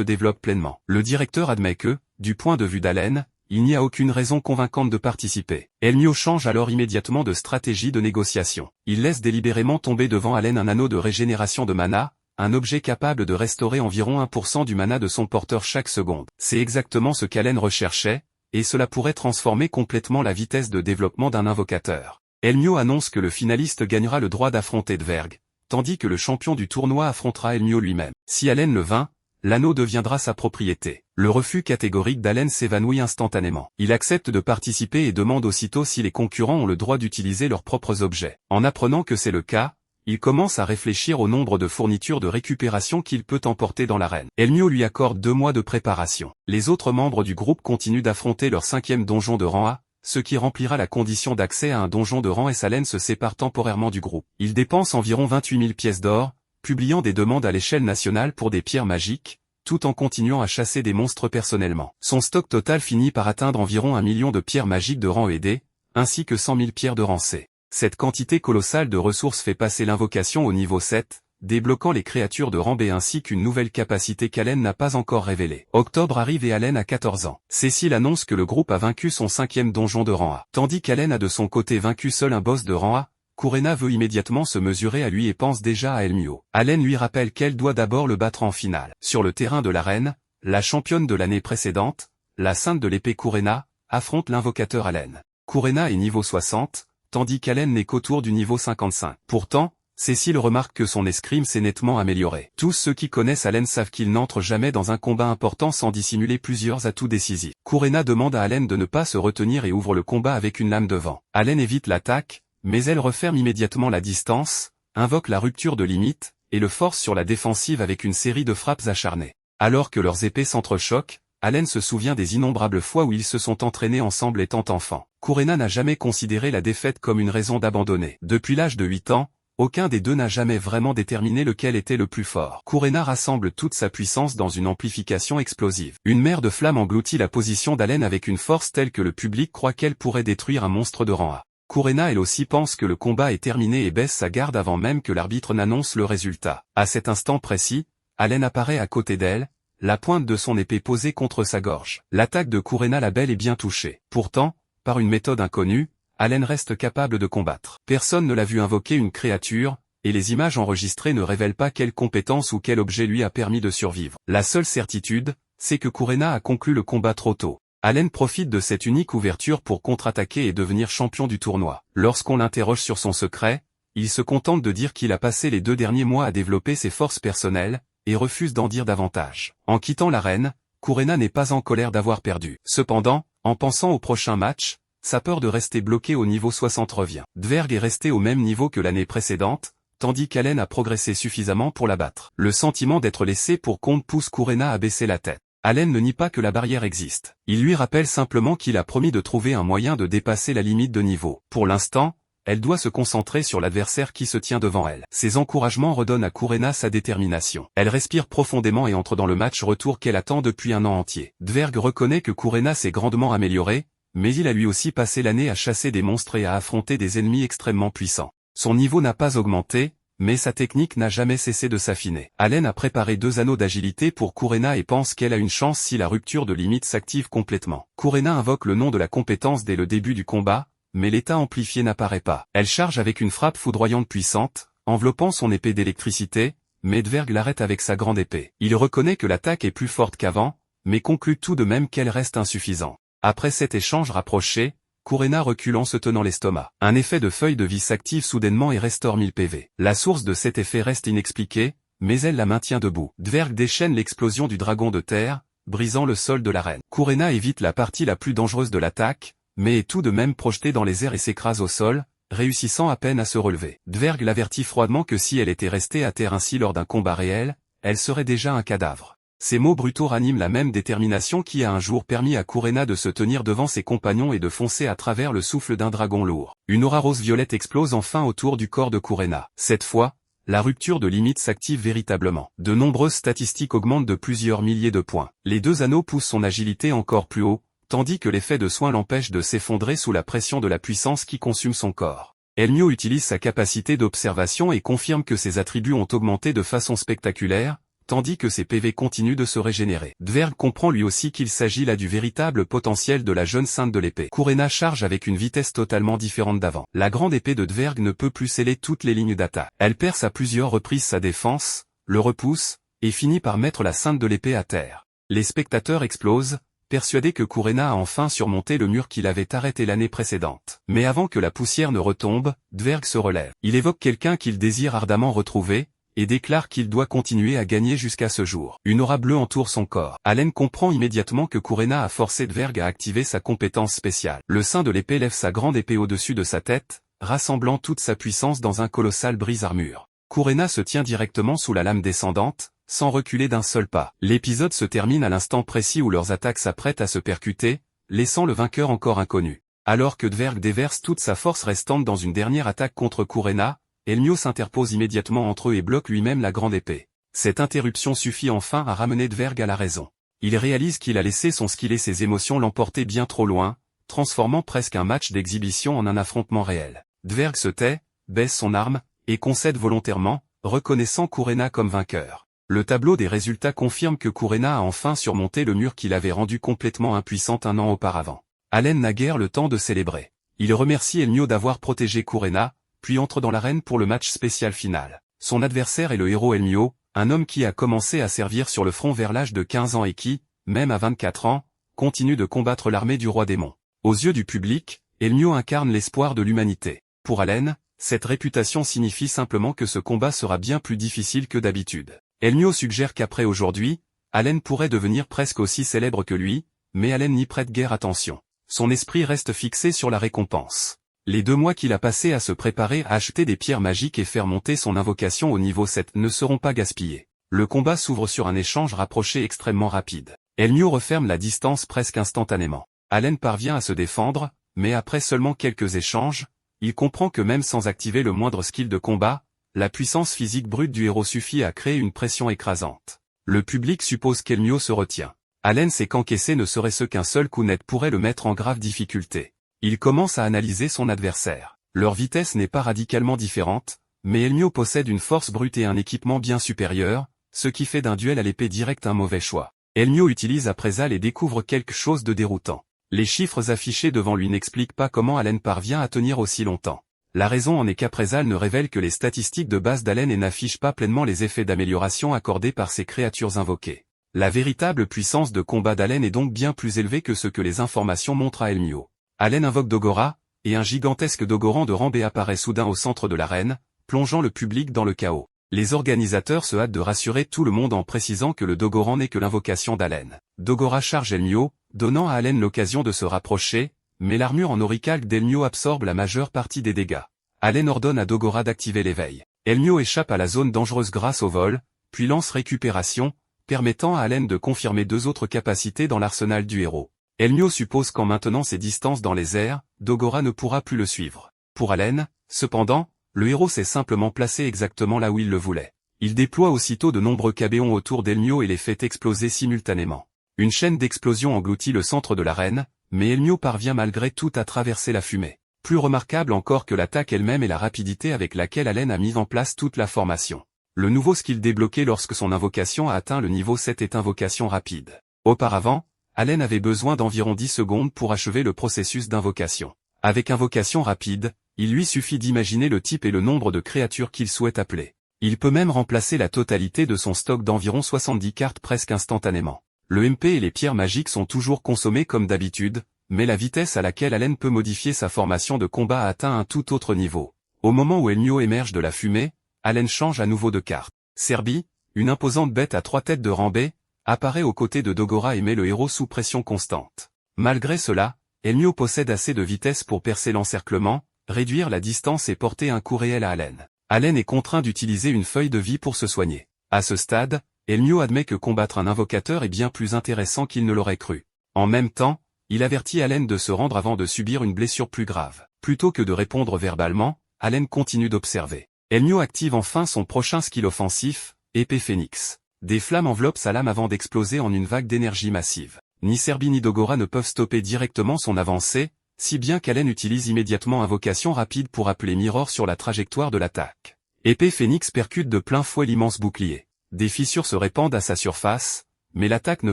développe pleinement. Le directeur admet que, du point de vue d'Allen, il n'y a aucune raison convaincante de participer. Elmio change alors immédiatement de stratégie de négociation. Il laisse délibérément tomber devant Allen un anneau de régénération de mana, un objet capable de restaurer environ 1% du mana de son porteur chaque seconde. C'est exactement ce qu'Allen recherchait, et cela pourrait transformer complètement la vitesse de développement d'un invocateur. Elmio annonce que le finaliste gagnera le droit d'affronter Dverg, tandis que le champion du tournoi affrontera Elmio lui-même. Si Allen le vainc, l'anneau deviendra sa propriété. Le refus catégorique d'Allen s'évanouit instantanément. Il accepte de participer et demande aussitôt si les concurrents ont le droit d'utiliser leurs propres objets. En apprenant que c'est le cas, il commence à réfléchir au nombre de fournitures de récupération qu'il peut emporter dans l'arène. Elmio lui accorde 2 mois de préparation. Les autres membres du groupe continuent d'affronter leur 5e donjon de rang A, ce qui remplira la condition d'accès à un donjon de rang S. Allen se sépare temporairement du groupe. Il dépense environ 28 000 pièces d'or, publiant des demandes à l'échelle nationale pour des pierres magiques, tout en continuant à chasser des monstres personnellement. Son stock total finit par atteindre environ 1 million de pierres magiques de rang E et D, ainsi que 100 000 pierres de rang C. Cette quantité colossale de ressources fait passer l'invocation au niveau 7, débloquant les créatures de rang B ainsi qu'une nouvelle capacité qu'Allen n'a pas encore révélée. Octobre arrive et Allen a 14 ans. Cécile annonce que le groupe a vaincu son 5e donjon de rang A. Tandis qu'Allen a de son côté vaincu seul un boss de rang A, Kurena veut immédiatement se mesurer à lui et pense déjà à Elmio. Allen lui rappelle qu'elle doit d'abord le battre en finale. Sur le terrain de l'arène, la championne de l'année précédente, la sainte de l'épée Kurena, affronte l'invocateur Allen. Kurena est niveau 60, tandis qu'Allen n'est qu'autour du niveau 55. Pourtant, Cécile remarque que son escrime s'est nettement amélioré. Tous ceux qui connaissent Allen savent qu'il n'entre jamais dans un combat important sans dissimuler plusieurs atouts décisifs. Courena demande à Allen de ne pas se retenir et ouvre le combat avec une lame de vent. Allen évite l'attaque, mais elle referme immédiatement la distance, invoque la rupture de limite, et le force sur la défensive avec une série de frappes acharnées. Alors que leurs épées s'entrechoquent, Allen se souvient des innombrables fois où ils se sont entraînés ensemble étant enfants. Courena n'a jamais considéré la défaite comme une raison d'abandonner. Depuis l'âge de 8 ans, aucun des deux n'a jamais vraiment déterminé lequel était le plus fort. Courena rassemble toute sa puissance dans une amplification explosive. Une mer de flammes engloutit la position d'Allen avec une force telle que le public croit qu'elle pourrait détruire un monstre de rang A. Courena elle aussi pense que le combat est terminé et baisse sa garde avant même que l'arbitre n'annonce le résultat. À cet instant précis, Allen apparaît à côté d'elle, la pointe de son épée posée contre sa gorge. L'attaque de Courena l'a bel et bien touchée. Pourtant, par une méthode inconnue, Allen reste capable de combattre. Personne ne l'a vu invoquer une créature, et les images enregistrées ne révèlent pas quelle compétence ou quel objet lui a permis de survivre. La seule certitude, c'est que Courena a conclu le combat trop tôt. Allen profite de cette unique ouverture pour contre-attaquer et devenir champion du tournoi. Lorsqu'on l'interroge sur son secret, il se contente de dire qu'il a passé les 2 derniers mois à développer ses forces personnelles, et refuse d'en dire davantage. En quittant l'arène, Courena n'est pas en colère d'avoir perdu. Cependant, en pensant au prochain match, sa peur de rester bloqué au niveau 60 revient. Dverg est resté au même niveau que l'année précédente, tandis qu'Allen a progressé suffisamment pour la battre. Le sentiment d'être laissé pour compte pousse Courena à baisser la tête. Allen ne nie pas que la barrière existe. Il lui rappelle simplement qu'il a promis de trouver un moyen de dépasser la limite de niveau. Pour l'instant, elle doit se concentrer sur l'adversaire qui se tient devant elle. Ces encouragements redonnent à Courena sa détermination. Elle respire profondément et entre dans le match retour qu'elle attend depuis un an entier. Dverg reconnaît que Courena s'est grandement amélioré, mais il a lui aussi passé l'année à chasser des monstres et à affronter des ennemis extrêmement puissants. Son niveau n'a pas augmenté, mais sa technique n'a jamais cessé de s'affiner. Allen a préparé 2 anneaux d'agilité pour Courena et pense qu'elle a une chance si la rupture de limite s'active complètement. Courena invoque le nom de la compétence dès le début du combat, mais l'état amplifié n'apparaît pas. Elle charge avec une frappe foudroyante puissante, enveloppant son épée d'électricité, mais Dverg l'arrête avec sa grande épée. Il reconnaît que l'attaque est plus forte qu'avant, mais conclut tout de même qu'elle reste insuffisante. Après cet échange rapproché, Courena recule en se tenant l'estomac. Un effet de feuille de vie s'active soudainement et restaure 1000 PV. La source de cet effet reste inexpliquée, mais elle la maintient debout. Dverg déchaîne l'explosion du dragon de terre, brisant le sol de l'arène. Courena évite la partie la plus dangereuse de l'attaque, mais est tout de même projetée dans les airs et s'écrase au sol, réussissant à peine à se relever. Dverg l'avertit froidement que si elle était restée à terre ainsi lors d'un combat réel, elle serait déjà un cadavre. Ces mots brutaux raniment la même détermination qui a un jour permis à Courena de se tenir devant ses compagnons et de foncer à travers le souffle d'un dragon lourd. Une aura rose-violette explose enfin autour du corps de Courena. Cette fois, la rupture de limite s'active véritablement. De nombreuses statistiques augmentent de plusieurs milliers de points. Les 2 anneaux poussent son agilité encore plus haut, tandis que l'effet de soin l'empêche de s'effondrer sous la pression de la puissance qui consume son corps. Elmio utilise sa capacité d'observation et confirme que ses attributs ont augmenté de façon spectaculaire, tandis que ses PV continuent de se régénérer. Dverg comprend lui aussi qu'il s'agit là du véritable potentiel de la jeune sainte de l'épée. Courena charge avec une vitesse totalement différente d'avant. La grande épée de Dverg ne peut plus sceller toutes les lignes d'attaque. Elle perce à plusieurs reprises sa défense, le repousse, et finit par mettre la sainte de l'épée à terre. Les spectateurs explosent, persuadés que Courena a enfin surmonté le mur qu'il avait arrêté l'année précédente. Mais avant que la poussière ne retombe, Dverg se relève. Il évoque quelqu'un qu'il désire ardemment retrouver, et déclare qu'il doit continuer à gagner jusqu'à ce jour. Une aura bleue entoure son corps. Allen comprend immédiatement que Courena a forcé Dverg à activer sa compétence spéciale. Le saint de l'épée lève sa grande épée au-dessus de sa tête, rassemblant toute sa puissance dans un colossal brise-armure. Courena se tient directement sous la lame descendante, sans reculer d'un seul pas. L'épisode se termine à l'instant précis où leurs attaques s'apprêtent à se percuter, laissant le vainqueur encore inconnu. Alors que Dverg déverse toute sa force restante dans une dernière attaque contre Courena, Elmio s'interpose immédiatement entre eux et bloque lui-même la grande épée. Cette interruption suffit enfin à ramener Dverg à la raison. Il réalise qu'il a laissé son skill et ses émotions l'emporter bien trop loin, transformant presque un match d'exhibition en un affrontement réel. Dverg se tait, baisse son arme, et concède volontairement, reconnaissant Courena comme vainqueur. Le tableau des résultats confirme que Courena a enfin surmonté le mur qu'il avait rendu complètement impuissante un an auparavant. Allen n'a guère le temps de célébrer. Il remercie Elmio d'avoir protégé Courena, puis entre dans l'arène pour le match spécial final. Son adversaire est le héros Elmio, un homme qui a commencé à servir sur le front vers l'âge de 15 ans et qui, même à 24 ans, continue de combattre l'armée du roi démon. Aux yeux du public, Elmio incarne l'espoir de l'humanité. Pour Allen, Cette réputation signifie simplement que ce combat sera bien plus difficile que d'habitude. Elmio suggère qu'après aujourd'hui, Allen pourrait devenir presque aussi célèbre que lui, mais Allen n'y prête guère attention. Son esprit reste fixé sur la récompense. Les 2 mois qu'il a passés à se préparer à acheter des pierres magiques et faire monter son invocation au niveau 7 ne seront pas gaspillés. Le combat s'ouvre sur un échange rapproché extrêmement rapide. Elmio referme la distance presque instantanément. Allen parvient à se défendre, mais après seulement quelques échanges, il comprend que même sans activer le moindre skill de combat, la puissance physique brute du héros suffit à créer une pression écrasante. Le public suppose qu'Elmio se retient. Allen sait qu'encaisser ne serait-ce qu'un seul coup net pourrait le mettre en grave difficulté. Il commence à analyser son adversaire. Leur vitesse n'est pas radicalement différente, mais Elmio possède une force brute et un équipement bien supérieur, ce qui fait d'un duel à l'épée directe un mauvais choix. Elmio utilise Appraisal et découvre quelque chose de déroutant. Les chiffres affichés devant lui n'expliquent pas comment Allen parvient à tenir aussi longtemps. La raison en est qu'Appraisal ne révèle que les statistiques de base d'Allen et n'affiche pas pleinement les effets d'amélioration accordés par ces créatures invoquées. La véritable puissance de combat d'Allen est donc bien plus élevée que ce que les informations montrent à Elmio. Allen invoque Dogora, et un gigantesque Dogoran de rang B apparaît soudain au centre de l'arène, plongeant le public dans le chaos. Les organisateurs se hâtent de rassurer tout le monde en précisant que le Dogoran n'est que l'invocation d'Allen. Dogora charge Elmio, donnant à Allen l'occasion de se rapprocher, mais l'armure en auricalque d'Elmio absorbe la majeure partie des dégâts. Allen ordonne à Dogora d'activer l'éveil. Elmio échappe à la zone dangereuse grâce au vol, puis lance récupération, permettant à Allen de confirmer 2 autres capacités dans l'arsenal du héros. Elmio suppose qu'en maintenant ses distances dans les airs, Dogora ne pourra plus le suivre. Pour Allen, cependant, le héros s'est simplement placé exactement là où il le voulait. Il déploie aussitôt de nombreux cabéons autour d'Elmio et les fait exploser simultanément. Une chaîne d'explosions engloutit le centre de l'arène, mais Elmio parvient malgré tout à traverser la fumée. Plus remarquable encore que l'attaque elle-même est la rapidité avec laquelle Allen a mis en place toute la formation. Le nouveau skill débloqué lorsque son invocation a atteint le niveau 7 est invocation rapide. Auparavant, Allen avait besoin d'environ 10 secondes pour achever le processus d'invocation. Avec invocation rapide, il lui suffit d'imaginer le type et le nombre de créatures qu'il souhaite appeler. Il peut même remplacer la totalité de son stock d'environ 70 cartes presque instantanément. Le MP et les pierres magiques sont toujours consommés comme d'habitude, mais la vitesse à laquelle Allen peut modifier sa formation de combat a atteint un tout autre niveau. Au moment où Elmio émerge de la fumée, Allen change à nouveau de carte. Serbi, une imposante bête à 3 têtes de rang B, apparaît aux côtés de Dogora et met le héros sous pression constante. Malgré cela, Elmio possède assez de vitesse pour percer l'encerclement, réduire la distance et porter un coup réel à Allen. Allen est contraint d'utiliser une feuille de vie pour se soigner. À ce stade, Elmio admet que combattre un invocateur est bien plus intéressant qu'il ne l'aurait cru. En même temps, il avertit Allen de se rendre avant de subir une blessure plus grave. Plutôt que de répondre verbalement, Allen continue d'observer. Elmio active enfin son prochain skill offensif, épée phénix. Des flammes enveloppent sa lame avant d'exploser en une vague d'énergie massive. Ni Serbi ni Dogora ne peuvent stopper directement son avancée, si bien qu'Allen utilise immédiatement invocation rapide pour appeler Mirror sur la trajectoire de l'attaque. Épée phénix percute de plein fouet l'immense bouclier. Des fissures se répandent à sa surface, mais l'attaque ne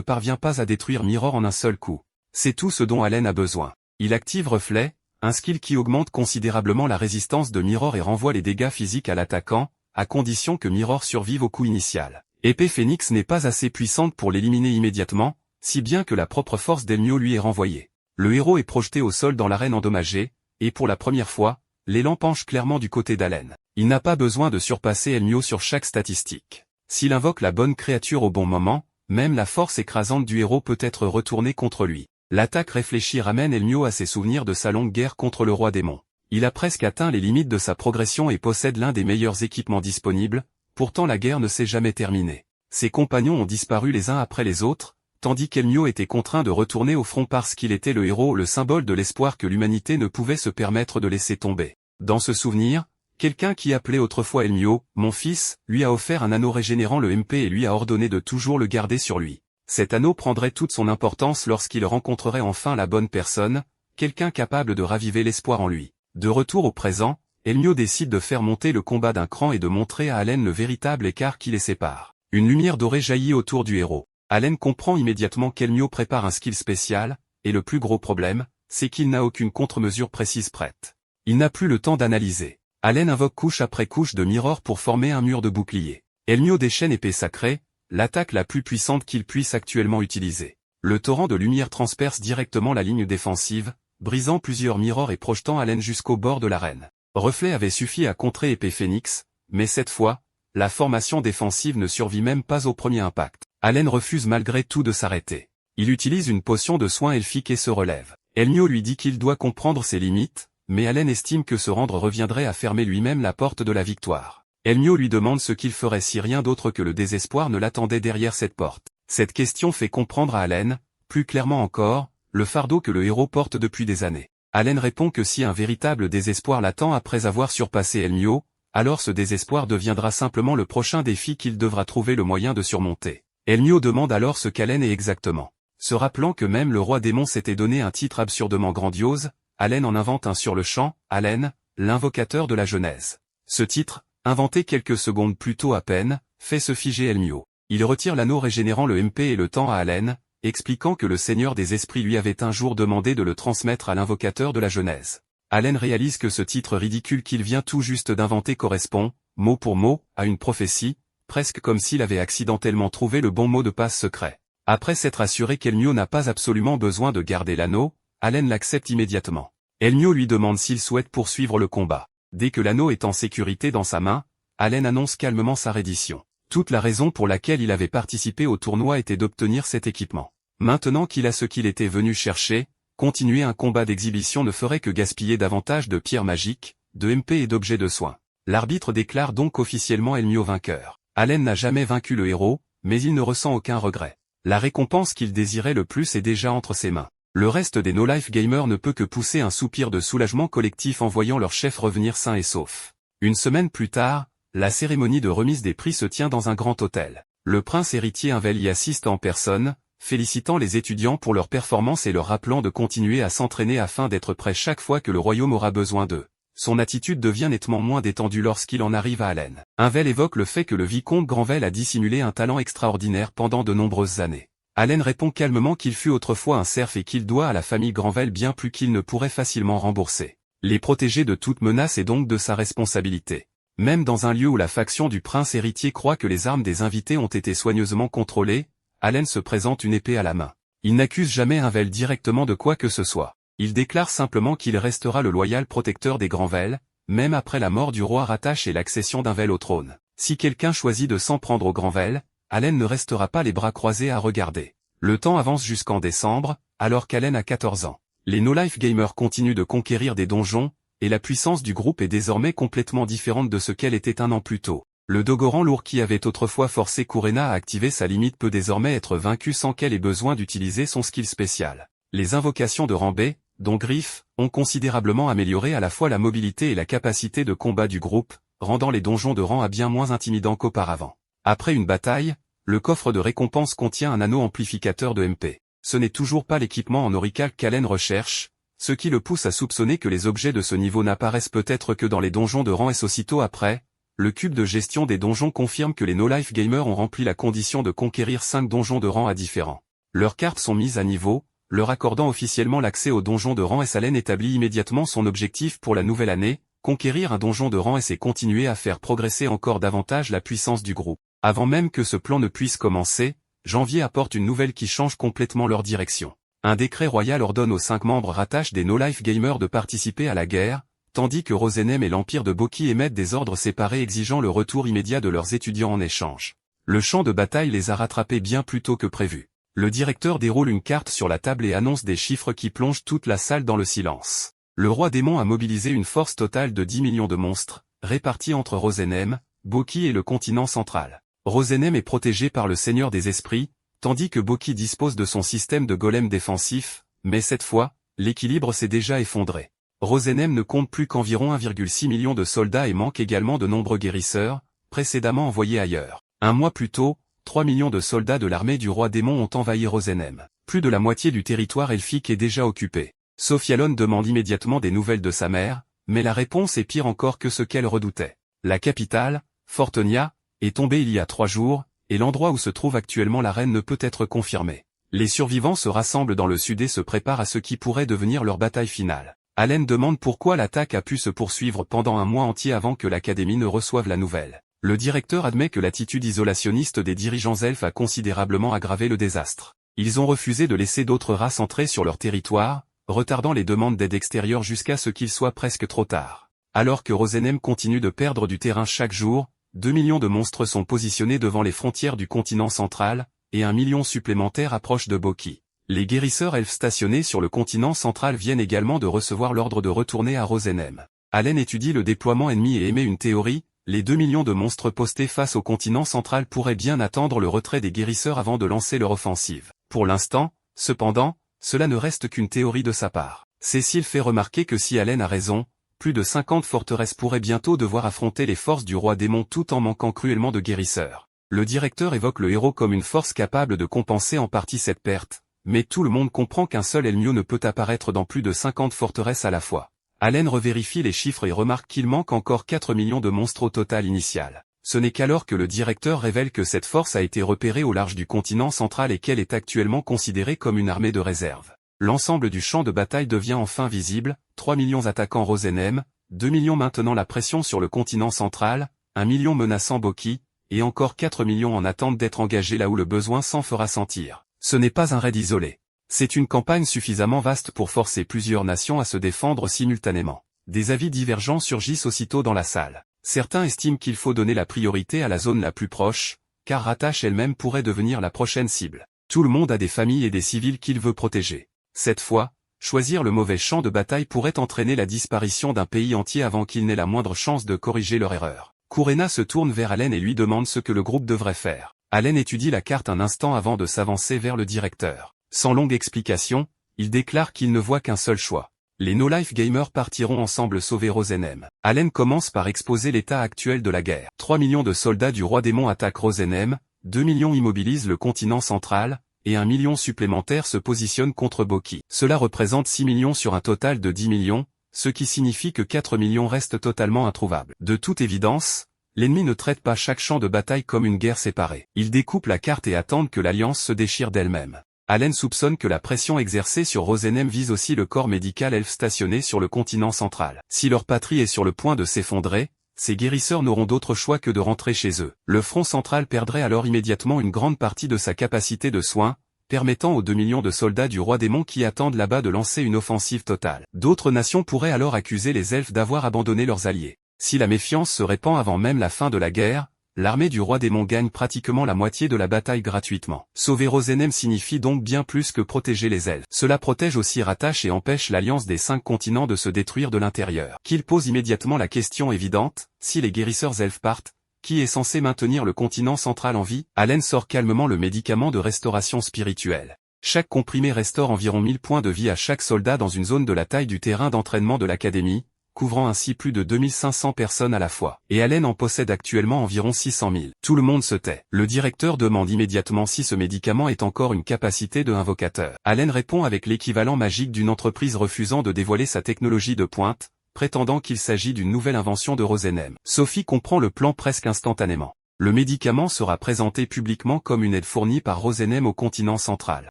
parvient pas à détruire Mirror en un seul coup. C'est tout ce dont Allen a besoin. Il active Reflet, un skill qui augmente considérablement la résistance de Mirror et renvoie les dégâts physiques à l'attaquant, à condition que Mirror survive au coup initial. Épée Phénix n'est pas assez puissante pour l'éliminer immédiatement, si bien que la propre force d'Elmio lui est renvoyée. Le héros est projeté au sol dans l'arène endommagée, et pour la première fois, l'élan penche clairement du côté d'Allen. Il n'a pas besoin de surpasser Elmio sur chaque statistique. S'il invoque la bonne créature au bon moment, même la force écrasante du héros peut être retournée contre lui. L'attaque réfléchie ramène Elmio à ses souvenirs de sa longue guerre contre le roi démon. Il a presque atteint les limites de sa progression et possède l'un des meilleurs équipements disponibles, pourtant la guerre ne s'est jamais terminée. Ses compagnons ont disparu les uns après les autres, tandis qu'Elmio était contraint de retourner au front parce qu'il était le héros, le symbole de l'espoir que l'humanité ne pouvait se permettre de laisser tomber. Dans ce souvenir, quelqu'un qui appelait autrefois Elmio, mon fils, lui a offert un anneau régénérant le MP et lui a ordonné de toujours le garder sur lui. Cet anneau prendrait toute son importance lorsqu'il rencontrerait enfin la bonne personne, quelqu'un capable de raviver l'espoir en lui. De retour au présent, Elmio décide de faire monter le combat d'un cran et de montrer à Allen le véritable écart qui les sépare. Une lumière dorée jaillit autour du héros. Allen comprend immédiatement qu'Elmio prépare un skill spécial, et le plus gros problème, c'est qu'il n'a aucune contre-mesure précise prête. Il n'a plus le temps d'analyser. Allen invoque couche après couche de mirror pour former un mur de bouclier. Elmio déchaîne épée sacrée, l'attaque la plus puissante qu'il puisse actuellement utiliser. Le torrent de lumière transperce directement la ligne défensive, brisant plusieurs mirrors et projetant Allen jusqu'au bord de l'arène. Reflet avait suffi à contrer épée Phénix, mais cette fois, la formation défensive ne survit même pas au premier impact. Allen refuse malgré tout de s'arrêter. Il utilise une potion de soin elfique et se relève. Elmio lui dit qu'il doit comprendre ses limites, mais Allen estime que se rendre reviendrait à fermer lui-même la porte de la victoire. Elmio lui demande ce qu'il ferait si rien d'autre que le désespoir ne l'attendait derrière cette porte. Cette question fait comprendre à Allen, plus clairement encore, le fardeau que le héros porte depuis des années. Allen répond que si un véritable désespoir l'attend après avoir surpassé Elmio, alors ce désespoir deviendra simplement le prochain défi qu'il devra trouver le moyen de surmonter. Elmio demande alors ce qu'Allen est exactement. Se rappelant que même le roi démon s'était donné un titre absurdement grandiose, Allen en invente un sur le champ, Allen, l'invocateur de la Genèse. Ce titre, inventé quelques secondes plus tôt à peine, fait se figer Elmio. Il retire l'anneau régénérant le MP et le temps à Allen, expliquant que le Seigneur des Esprits lui avait un jour demandé de le transmettre à l'invocateur de la Genèse. Allen réalise que ce titre ridicule qu'il vient tout juste d'inventer correspond, mot pour mot, à une prophétie, presque comme s'il avait accidentellement trouvé le bon mot de passe secret. Après s'être assuré qu'Elmio n'a pas absolument besoin de garder l'anneau, Allen l'accepte immédiatement. Elmio lui demande s'il souhaite poursuivre le combat. Dès que l'anneau est en sécurité dans sa main, Allen annonce calmement sa reddition. Toute la raison pour laquelle il avait participé au tournoi était d'obtenir cet équipement. Maintenant qu'il a ce qu'il était venu chercher, continuer un combat d'exhibition ne ferait que gaspiller davantage de pierres magiques, de MP et d'objets de soins. L'arbitre déclare donc officiellement Elmio vainqueur. Allen n'a jamais vaincu le héros, mais il ne ressent aucun regret. La récompense qu'il désirait le plus est déjà entre ses mains. Le reste des no-life gamers ne peut que pousser un soupir de soulagement collectif en voyant leur chef revenir sain et sauf. Une semaine plus tard, la cérémonie de remise des prix se tient dans un grand hôtel. Le prince héritier Invel y assiste en personne, félicitant les étudiants pour leur performance et leur rappelant de continuer à s'entraîner afin d'être prêts chaque fois que le royaume aura besoin d'eux. Son attitude devient nettement moins détendue lorsqu'il en arrive à Allen. Invel évoque le fait que le vicomte Granvel a dissimulé un talent extraordinaire pendant de nombreuses années. Allen répond calmement qu'il fut autrefois un serf et qu'il doit à la famille Granvel bien plus qu'il ne pourrait facilement rembourser. Les protéger de toute menace est donc de sa responsabilité. Même dans un lieu où la faction du prince héritier croit que les armes des invités ont été soigneusement contrôlées, Allen se présente une épée à la main. Il n'accuse jamais Invel directement de quoi que ce soit. Il déclare simplement qu'il restera le loyal protecteur des Granvel, même après la mort du roi Ratache et l'accession d'Invel au trône. Si quelqu'un choisit de s'en prendre aux Granvel, Allen ne restera pas les bras croisés à regarder. Le temps avance jusqu'en décembre, alors qu'Allen a 14 ans. Les no-life gamers continuent de conquérir des donjons, et la puissance du groupe est désormais complètement différente de ce qu'elle était un an plus tôt. Le Dogoran lourd qui avait autrefois forcé Kurena à activer sa limite peut désormais être vaincu sans qu'elle ait besoin d'utiliser son skill spécial. Les invocations de rang B, dont Griff, ont considérablement amélioré à la fois la mobilité et la capacité de combat du groupe, rendant les donjons de rang A bien moins intimidants qu'auparavant. Après une bataille, le coffre de récompense contient un anneau amplificateur de MP. Ce n'est toujours pas l'équipement en aurical qu'Allen recherche, ce qui le pousse à soupçonner que les objets de ce niveau n'apparaissent peut-être que dans les donjons de rang S. Aussitôt après, le cube de gestion des donjons confirme que les no-life gamers ont rempli la condition de conquérir 5 donjons de rang A différents. Leurs cartes sont mises à niveau, leur accordant officiellement l'accès aux donjons de rang S. Allen établit immédiatement son objectif pour la nouvelle année, conquérir un donjon de rang S et continuer à faire progresser encore davantage la puissance du groupe. Avant même que ce plan ne puisse commencer, Janvier apporte une nouvelle qui change complètement leur direction. Un décret royal ordonne aux 5 membres rattachés des no-life gamers de participer à la guerre, tandis que Rosenem et l'Empire de Boki émettent des ordres séparés exigeant le retour immédiat de leurs étudiants en échange. Le champ de bataille les a rattrapés bien plus tôt que prévu. Le directeur déroule une carte sur la table et annonce des chiffres qui plongent toute la salle dans le silence. Le roi démon a mobilisé une force totale de 10 millions de monstres, répartis entre Rosenem, Boki et le continent central. Rosenem est protégé par le Seigneur des Esprits, tandis que Boki dispose de son système de golem défensif, mais cette fois, l'équilibre s'est déjà effondré. Rosenem ne compte plus qu'environ 1,6 million de soldats et manque également de nombreux guérisseurs, précédemment envoyés ailleurs. Un mois plus tôt, 3 millions de soldats de l'armée du roi démon ont envahi Rosenem. Plus de la moitié du territoire elfique est déjà occupé. Sophialon demande immédiatement des nouvelles de sa mère, mais la réponse est pire encore que ce qu'elle redoutait. La capitale, Fortonia, est tombée il y a 3 jours, et l'endroit où se trouve actuellement la reine ne peut être confirmé. Les survivants se rassemblent dans le sud et se préparent à ce qui pourrait devenir leur bataille finale. Allen demande pourquoi l'attaque a pu se poursuivre pendant un mois entier avant que l'Académie ne reçoive la nouvelle. Le directeur admet que l'attitude isolationniste des dirigeants elfes a considérablement aggravé le désastre. Ils ont refusé de laisser d'autres races entrer sur leur territoire, retardant les demandes d'aide extérieure jusqu'à ce qu'il soit presque trop tard. Alors que Rosenem continue de perdre du terrain chaque jour, 2 millions de monstres sont positionnés devant les frontières du continent central, et 1 million supplémentaires approchent de Boki. Les guérisseurs elfes stationnés sur le continent central viennent également de recevoir l'ordre de retourner à Rosenem. Allen étudie le déploiement ennemi et émet une théorie, les 2 millions de monstres postés face au continent central pourraient bien attendre le retrait des guérisseurs avant de lancer leur offensive. Pour l'instant, cependant, cela ne reste qu'une théorie de sa part. Cécile fait remarquer que si Allen a raison, plus de 50 forteresses pourraient bientôt devoir affronter les forces du roi démon tout en manquant cruellement de guérisseurs. Le directeur évoque le héros comme une force capable de compenser en partie cette perte, mais tout le monde comprend qu'un seul Elmio ne peut apparaître dans plus de 50 forteresses à la fois. Allen revérifie les chiffres et remarque qu'il manque encore 4 millions de monstres au total initial. Ce n'est qu'alors que le directeur révèle que cette force a été repérée au large du continent central et qu'elle est actuellement considérée comme une armée de réserve. L'ensemble du champ de bataille devient enfin visible, 3 millions attaquant Rosenem, 2 millions maintenant la pression sur le continent central, 1 million menaçant Boki, et encore 4 millions en attente d'être engagés là où le besoin s'en fera sentir. Ce n'est pas un raid isolé. C'est une campagne suffisamment vaste pour forcer plusieurs nations à se défendre simultanément. Des avis divergents surgissent aussitôt dans la salle. Certains estiment qu'il faut donner la priorité à la zone la plus proche, car Ratash elle-même pourrait devenir la prochaine cible. Tout le monde a des familles et des civils qu'il veut protéger. Cette fois, choisir le mauvais champ de bataille pourrait entraîner la disparition d'un pays entier avant qu'il n'ait la moindre chance de corriger leur erreur. Kurena se tourne vers Allen et lui demande ce que le groupe devrait faire. Allen étudie la carte un instant avant de s'avancer vers le directeur. Sans longue explication, il déclare qu'il ne voit qu'un seul choix. Les No-Life Gamers partiront ensemble sauver Rosenem. Allen commence par exposer l'état actuel de la guerre. 3 millions de soldats du roi démon attaquent Rosenem, 2 millions immobilisent le continent central, et 1 million supplémentaire se positionne contre Boki. Cela représente 6 millions sur un total de 10 millions, ce qui signifie que 4 millions restent totalement introuvables. De toute évidence, l'ennemi ne traite pas chaque champ de bataille comme une guerre séparée. Il découpe la carte et attend que l'alliance se déchire d'elle-même. Allen soupçonne que la pression exercée sur Rosenem vise aussi le corps médical elfe stationné sur le continent central. Si leur patrie est sur le point de s'effondrer, ces guérisseurs n'auront d'autre choix que de rentrer chez eux. Le front central perdrait alors immédiatement une grande partie de sa capacité de soins, permettant aux 2 millions de soldats du roi démon qui attendent là-bas de lancer une offensive totale. D'autres nations pourraient alors accuser les elfes d'avoir abandonné leurs alliés. Si la méfiance se répand avant même la fin de la guerre, l'armée du roi démon gagne pratiquement la moitié de la bataille gratuitement. Sauver Rosenem signifie donc bien plus que protéger les elfes. Cela protège aussi Ratash et empêche l'alliance des 5 continents de se détruire de l'intérieur. Qu'il pose immédiatement la question évidente, si les guérisseurs elfes partent, qui est censé maintenir le continent central en vie? Allen sort calmement le médicament de restauration spirituelle. Chaque comprimé restaure environ 1000 points de vie à chaque soldat dans une zone de la taille du terrain d'entraînement de l'académie, couvrant ainsi plus de 2500 personnes à la fois. Et Allen en possède actuellement environ 600 000. Tout le monde se tait. Le directeur demande immédiatement si ce médicament est encore une capacité de invocateur. Allen répond avec l'équivalent magique d'une entreprise refusant de dévoiler sa technologie de pointe, prétendant qu'il s'agit d'une nouvelle invention de Rosenem. Sophie comprend le plan presque instantanément. Le médicament sera présenté publiquement comme une aide fournie par Rosenem au continent central.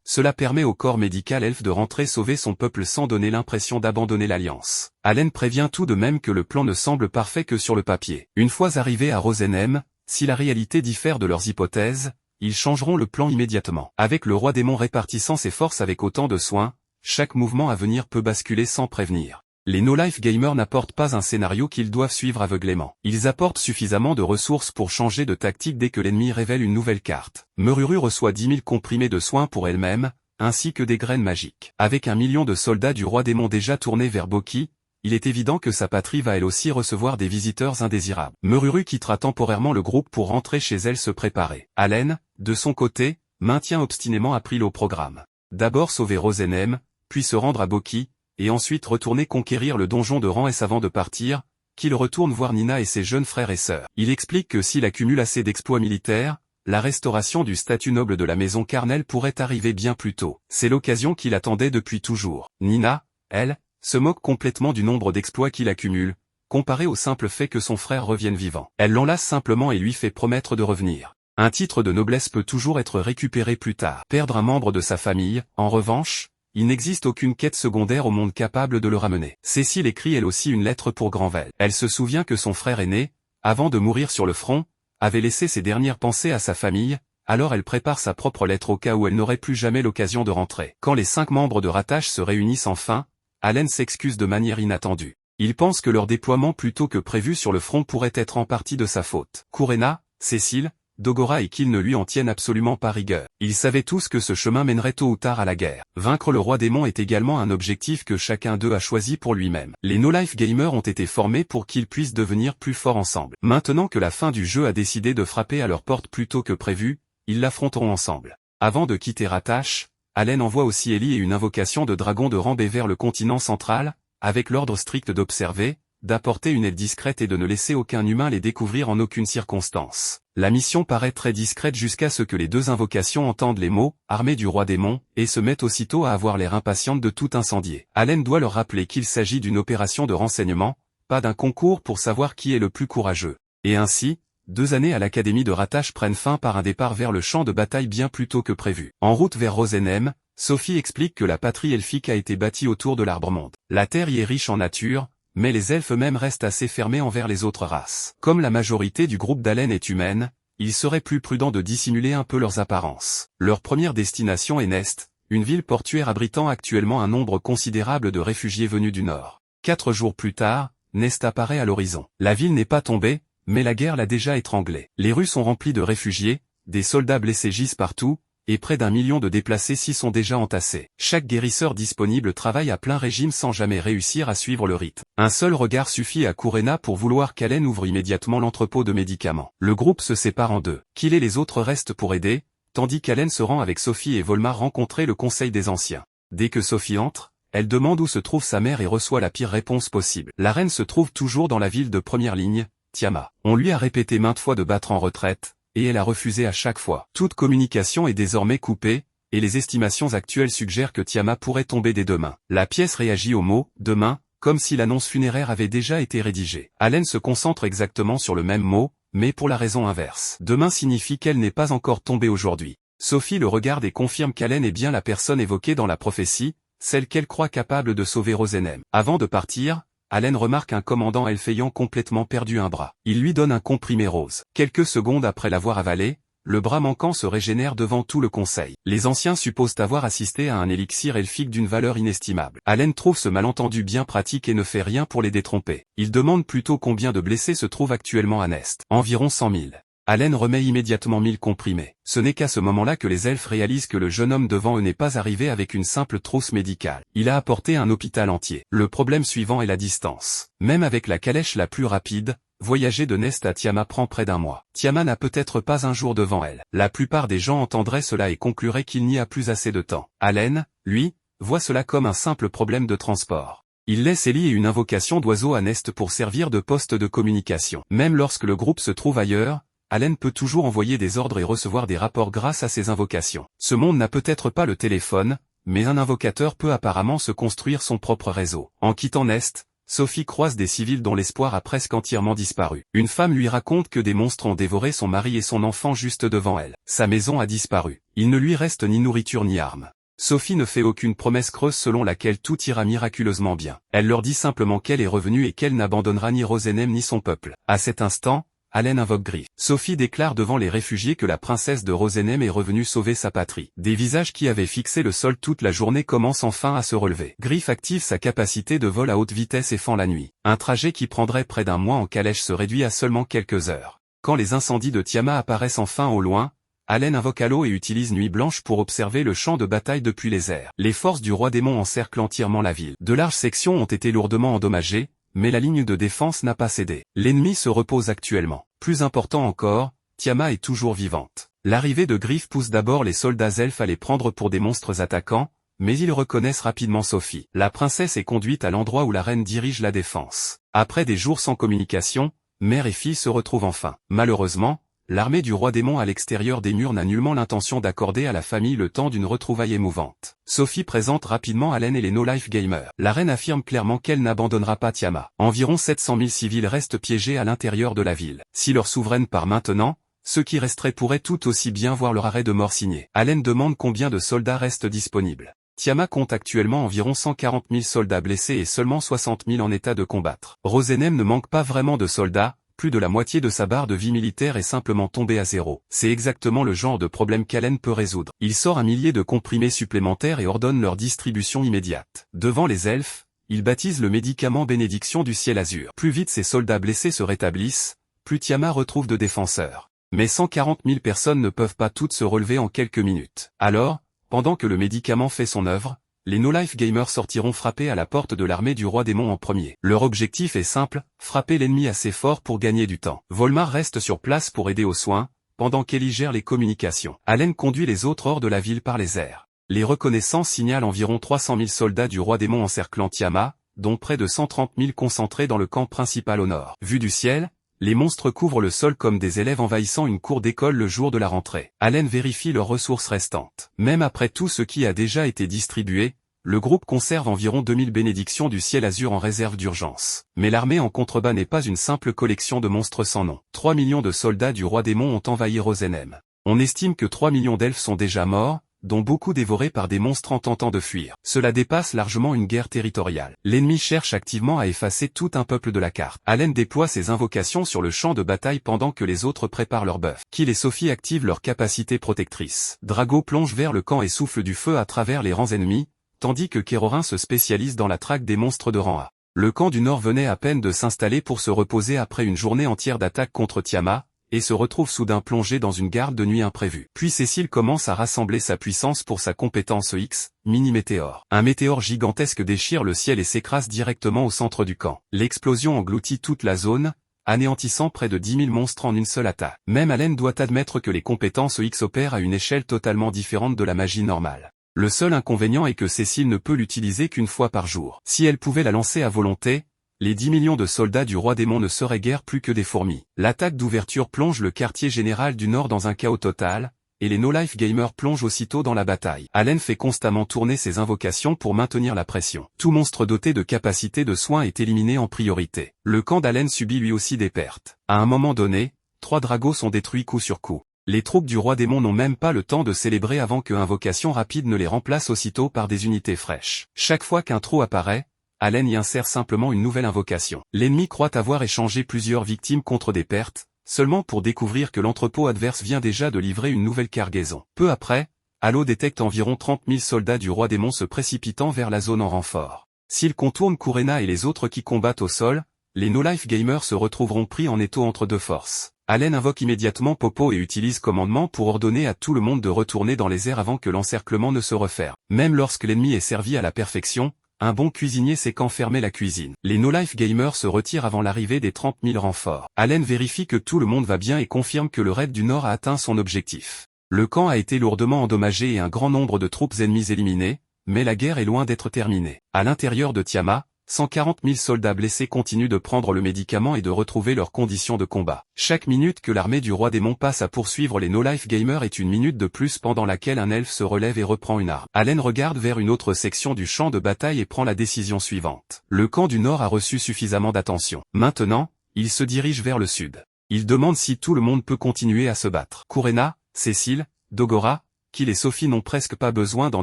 Cela permet au corps médical elfe de rentrer sauver son peuple sans donner l'impression d'abandonner l'alliance. Allen prévient tout de même que le plan ne semble parfait que sur le papier. Une fois arrivés à Rosenem, si la réalité diffère de leurs hypothèses, ils changeront le plan immédiatement. Avec le roi démon répartissant ses forces avec autant de soin, chaque mouvement à venir peut basculer sans prévenir. Les No-Life Gamers n'apportent pas un scénario qu'ils doivent suivre aveuglément. Ils apportent suffisamment de ressources pour changer de tactique dès que l'ennemi révèle une nouvelle carte. Meruru reçoit 10 000 comprimés de soins pour elle-même, ainsi que des graines magiques. Avec 1 million de soldats du roi démon déjà tournés vers Boki, il est évident que sa patrie va elle aussi recevoir des visiteurs indésirables. Meruru quittera temporairement le groupe pour rentrer chez elle se préparer. Allen, de son côté, maintient obstinément April au programme. D'abord sauver Rosenem, puis se rendre à Boki, et ensuite retourner conquérir le donjon de Rans avant de partir, qu'il retourne voir Nina et ses jeunes frères et sœurs. Il explique que s'il accumule assez d'exploits militaires, la restauration du statut noble de la maison Carnel pourrait arriver bien plus tôt. C'est l'occasion qu'il attendait depuis toujours. Nina, elle, se moque complètement du nombre d'exploits qu'il accumule, comparé au simple fait que son frère revienne vivant. Elle l'enlace simplement et lui fait promettre de revenir. Un titre de noblesse peut toujours être récupéré plus tard. Perdre un membre de sa famille, en revanche, il n'existe aucune quête secondaire au monde capable de le ramener. Cécile écrit elle aussi une lettre pour Granvel. Elle se souvient que son frère aîné, avant de mourir sur le front, avait laissé ses dernières pensées à sa famille, alors elle prépare sa propre lettre au cas où elle n'aurait plus jamais l'occasion de rentrer. Quand les 5 membres de Ratash se réunissent enfin, Allen s'excuse de manière inattendue. Il pense que leur déploiement plus tôt que prévu sur le front pourrait être en partie de sa faute. Kurena, Cécile, Dogora et Kill ne lui en tiennent absolument pas rigueur. Ils savaient tous que ce chemin mènerait tôt ou tard à la guerre. Vaincre le roi démon est également un objectif que chacun d'eux a choisi pour lui-même. Les no-life gamers ont été formés pour qu'ils puissent devenir plus forts ensemble. Maintenant que la fin du jeu a décidé de frapper à leur porte plus tôt que prévu, ils l'affronteront ensemble. Avant de quitter Ratash, Allen envoie aussi Ellie et une invocation de dragon de rang B vers le continent central, avec l'ordre strict d'observer, d'apporter une aide discrète et de ne laisser aucun humain les découvrir en aucune circonstance. La mission paraît très discrète jusqu'à ce que les deux invocations entendent les mots « armée du roi démon » et se mettent aussitôt à avoir l'air impatientes de tout incendier. Allen doit leur rappeler qu'il s'agit d'une opération de renseignement, pas d'un concours pour savoir qui est le plus courageux. Et ainsi, 2 années à l'académie de Ratash prennent fin par un départ vers le champ de bataille bien plus tôt que prévu. En route vers Rosenheim, Sophie explique que la patrie elfique a été bâtie autour de l'Arbre-Monde. La terre y est riche en nature, mais les elfes eux-mêmes restent assez fermés envers les autres races. Comme la majorité du groupe d'Allen est humaine, il serait plus prudent de dissimuler un peu leurs apparences. Leur première destination est Nest, une ville portuaire abritant actuellement un nombre considérable de réfugiés venus du nord. 4 jours plus tard, Nest apparaît à l'horizon. La ville n'est pas tombée, mais la guerre l'a déjà étranglée. Les rues sont remplies de réfugiés, des soldats blessés gisent partout, et près d'1 million de déplacés s'y sont déjà entassés. Chaque guérisseur disponible travaille à plein régime sans jamais réussir à suivre le rythme. Un seul regard suffit à Kurena pour vouloir qu'Allen ouvre immédiatement l'entrepôt de médicaments. Le groupe se sépare en deux. Kill et les autres restent pour aider, tandis qu'Allen se rend avec Sophie et Volmar rencontrer le Conseil des Anciens. Dès que Sophie entre, elle demande où se trouve sa mère et reçoit la pire réponse possible. La reine se trouve toujours dans la ville de première ligne, Tiama. On lui a répété maintes fois de battre en retraite, et elle a refusé à chaque fois. Toute communication est désormais coupée, et les estimations actuelles suggèrent que Tiama pourrait tomber dès demain. La pièce réagit au mot « demain », comme si l'annonce funéraire avait déjà été rédigée. Allen se concentre exactement sur le même mot, mais pour la raison inverse. Demain signifie qu'elle n'est pas encore tombée aujourd'hui. Sophie le regarde et confirme qu'Allen est bien la personne évoquée dans la prophétie, celle qu'elle croit capable de sauver Rosenheim. Avant de partir, Allen remarque un commandant elfe ayant complètement perdu un bras. Il lui donne un comprimé rose. Quelques secondes après l'avoir avalé, le bras manquant se régénère devant tout le conseil. Les anciens supposent avoir assisté à un élixir elfique d'une valeur inestimable. Allen trouve ce malentendu bien pratique et ne fait rien pour les détromper. Il demande plutôt combien de blessés se trouvent actuellement à Nest. Environ 100 000. Allen remet immédiatement 1000 comprimés. Ce n'est qu'à ce moment-là que les elfes réalisent que le jeune homme devant eux n'est pas arrivé avec une simple trousse médicale. Il a apporté un hôpital entier. Le problème suivant est la distance. Même avec la calèche la plus rapide, voyager de Nest à Tiama prend près d'1 mois. Tiama n'a peut-être pas un jour devant elle. La plupart des gens entendraient cela et concluraient qu'il n'y a plus assez de temps. Allen, lui, voit cela comme un simple problème de transport. Il laisse Ellie et une invocation d'oiseau à Nest pour servir de poste de communication. Même lorsque le groupe se trouve ailleurs, Allen peut toujours envoyer des ordres et recevoir des rapports grâce à ses invocations. Ce monde n'a peut-être pas le téléphone, mais un invocateur peut apparemment se construire son propre réseau. En quittant Nest, Sophie croise des civils dont l'espoir a presque entièrement disparu. Une femme lui raconte que des monstres ont dévoré son mari et son enfant juste devant elle. Sa maison a disparu. Il ne lui reste ni nourriture ni armes. Sophie ne fait aucune promesse creuse selon laquelle tout ira miraculeusement bien. Elle leur dit simplement qu'elle est revenue et qu'elle n'abandonnera ni Rosenheim ni son peuple. À cet instant, Allen invoque Griff. Sophie déclare devant les réfugiés que la princesse de Rosenheim est revenue sauver sa patrie. Des visages qui avaient fixé le sol toute la journée commencent enfin à se relever. Griff active sa capacité de vol à haute vitesse et fend la nuit. Un trajet qui prendrait près d'1 mois en calèche se réduit à seulement quelques heures. Quand les incendies de Tiama apparaissent enfin au loin, Allen invoque Halo et utilise Nuit Blanche pour observer le champ de bataille depuis les airs. Les forces du roi démon encerclent entièrement la ville. De larges sections ont été lourdement endommagées, mais la ligne de défense n'a pas cédé. L'ennemi se repose actuellement. Plus important encore, Tiama est toujours vivante. L'arrivée de Griff pousse d'abord les soldats elfes à les prendre pour des monstres attaquants, mais ils reconnaissent rapidement Sophie. La princesse est conduite à l'endroit où la reine dirige la défense. Après des jours sans communication, mère et fille se retrouvent enfin. Malheureusement, l'armée du roi démon à l'extérieur des murs n'a nullement l'intention d'accorder à la famille le temps d'une retrouvaille émouvante. Sophie présente rapidement Allen et les no-life gamers. La reine affirme clairement qu'elle n'abandonnera pas Tiama. Environ 700 000 civils restent piégés à l'intérieur de la ville. Si leur souveraine part maintenant, ceux qui resteraient pourraient tout aussi bien voir leur arrêt de mort signé. Allen demande combien de soldats restent disponibles. Tiama compte actuellement environ 140 000 soldats blessés et seulement 60 000 en état de combattre. Rosenheim ne manque pas vraiment de soldats. Plus de la moitié de sa barre de vie militaire est simplement tombée à zéro. C'est exactement le genre de problème qu'Allen peut résoudre. Il sort 1 millier de comprimés supplémentaires et ordonne leur distribution immédiate. Devant les elfes, il baptise le médicament bénédiction du ciel azur. Plus vite ses soldats blessés se rétablissent, plus Tiamat retrouve de défenseurs. Mais 140 000 personnes ne peuvent pas toutes se relever en quelques minutes. Alors, pendant que le médicament fait son œuvre, les no-life gamers sortiront frapper à la porte de l'armée du roi démon en premier. Leur objectif est simple, frapper l'ennemi assez fort pour gagner du temps. Volmar reste sur place pour aider aux soins, pendant qu'Ellie gère les communications. Allen conduit les autres hors de la ville par les airs. Les reconnaissances signalent environ 300 000 soldats du roi démon encerclant Tiamat, dont près de 130 000 concentrés dans le camp principal au nord. Vu du ciel, les monstres couvrent le sol comme des élèves envahissant une cour d'école le jour de la rentrée. Allen vérifie leurs ressources restantes. Même après tout ce qui a déjà été distribué, le groupe conserve environ 2000 bénédictions du ciel azur en réserve d'urgence. Mais l'armée en contrebas n'est pas une simple collection de monstres sans nom. 3 millions de soldats du roi démon ont envahi Rosenem. On estime que 3 millions d'elfes sont déjà morts, dont beaucoup dévorés par des monstres en tentant de fuir. Cela dépasse largement une guerre territoriale. L'ennemi cherche activement à effacer tout un peuple de la carte. Allen déploie ses invocations sur le champ de bataille pendant que les autres préparent leur bœuf. Kill et Sophie activent leurs capacités protectrices. Drago plonge vers le camp et souffle du feu à travers les rangs ennemis, tandis que Kérorin se spécialise dans la traque des monstres de rang A. Le camp du Nord venait à peine de s'installer pour se reposer après une journée entière d'attaques contre Tiamat, et se retrouve soudain plongé dans une garde de nuit imprévue. Puis Cécile commence à rassembler sa puissance pour sa compétence X, mini-météore. Un météore gigantesque déchire le ciel et s'écrase directement au centre du camp. L'explosion engloutit toute la zone, anéantissant près de 10 000 monstres en une seule attaque. Même Allen doit admettre que les compétences X opèrent à une échelle totalement différente de la magie normale. Le seul inconvénient est que Cécile ne peut l'utiliser qu'une fois par jour. Si elle pouvait la lancer à volonté, les 10 millions de soldats du roi démon ne seraient guère plus que des fourmis. L'attaque d'ouverture plonge le quartier général du Nord dans un chaos total, et les no-life gamers plongent aussitôt dans la bataille. Allen fait constamment tourner ses invocations pour maintenir la pression. Tout monstre doté de capacités de soins est éliminé en priorité. Le camp d'Allen subit lui aussi des pertes. À un moment donné, 3 dragos sont détruits coup sur coup. Les troupes du roi démon n'ont même pas le temps de célébrer avant que invocation rapide ne les remplace aussitôt par des unités fraîches. Chaque fois qu'un trou apparaît, Allen y insère simplement une nouvelle invocation. L'ennemi croit avoir échangé plusieurs victimes contre des pertes, seulement pour découvrir que l'entrepôt adverse vient déjà de livrer une nouvelle cargaison. Peu après, Halo détecte environ 30 000 soldats du roi démon se précipitant vers la zone en renfort. S'il contourne Kurena et les autres qui combattent au sol, les no-life gamers se retrouveront pris en étau entre deux forces. Allen invoque immédiatement Popo et utilise commandement pour ordonner à tout le monde de retourner dans les airs avant que l'encerclement ne se referme. Même lorsque l'ennemi est servi à la perfection, un bon cuisinier sait quand fermer la cuisine. Les no-life gamers se retirent avant l'arrivée des 30 000 renforts. Allen vérifie que tout le monde va bien et confirme que le raid du Nord a atteint son objectif. Le camp a été lourdement endommagé et un grand nombre de troupes ennemies éliminées, mais la guerre est loin d'être terminée. À l'intérieur de Tiamat, 140 000 soldats blessés continuent de prendre le médicament et de retrouver leurs conditions de combat. Chaque minute que l'armée du roi démon passe à poursuivre les no-life gamers est une minute de plus pendant laquelle un elfe se relève et reprend une arme. Allen regarde vers une autre section du champ de bataille et prend la décision suivante. Le camp du Nord a reçu suffisamment d'attention. Maintenant, il se dirige vers le sud. Il demande si tout le monde peut continuer à se battre. Kurena, Cécile, Dogora, Kill et Sophie n'ont presque pas besoin d'en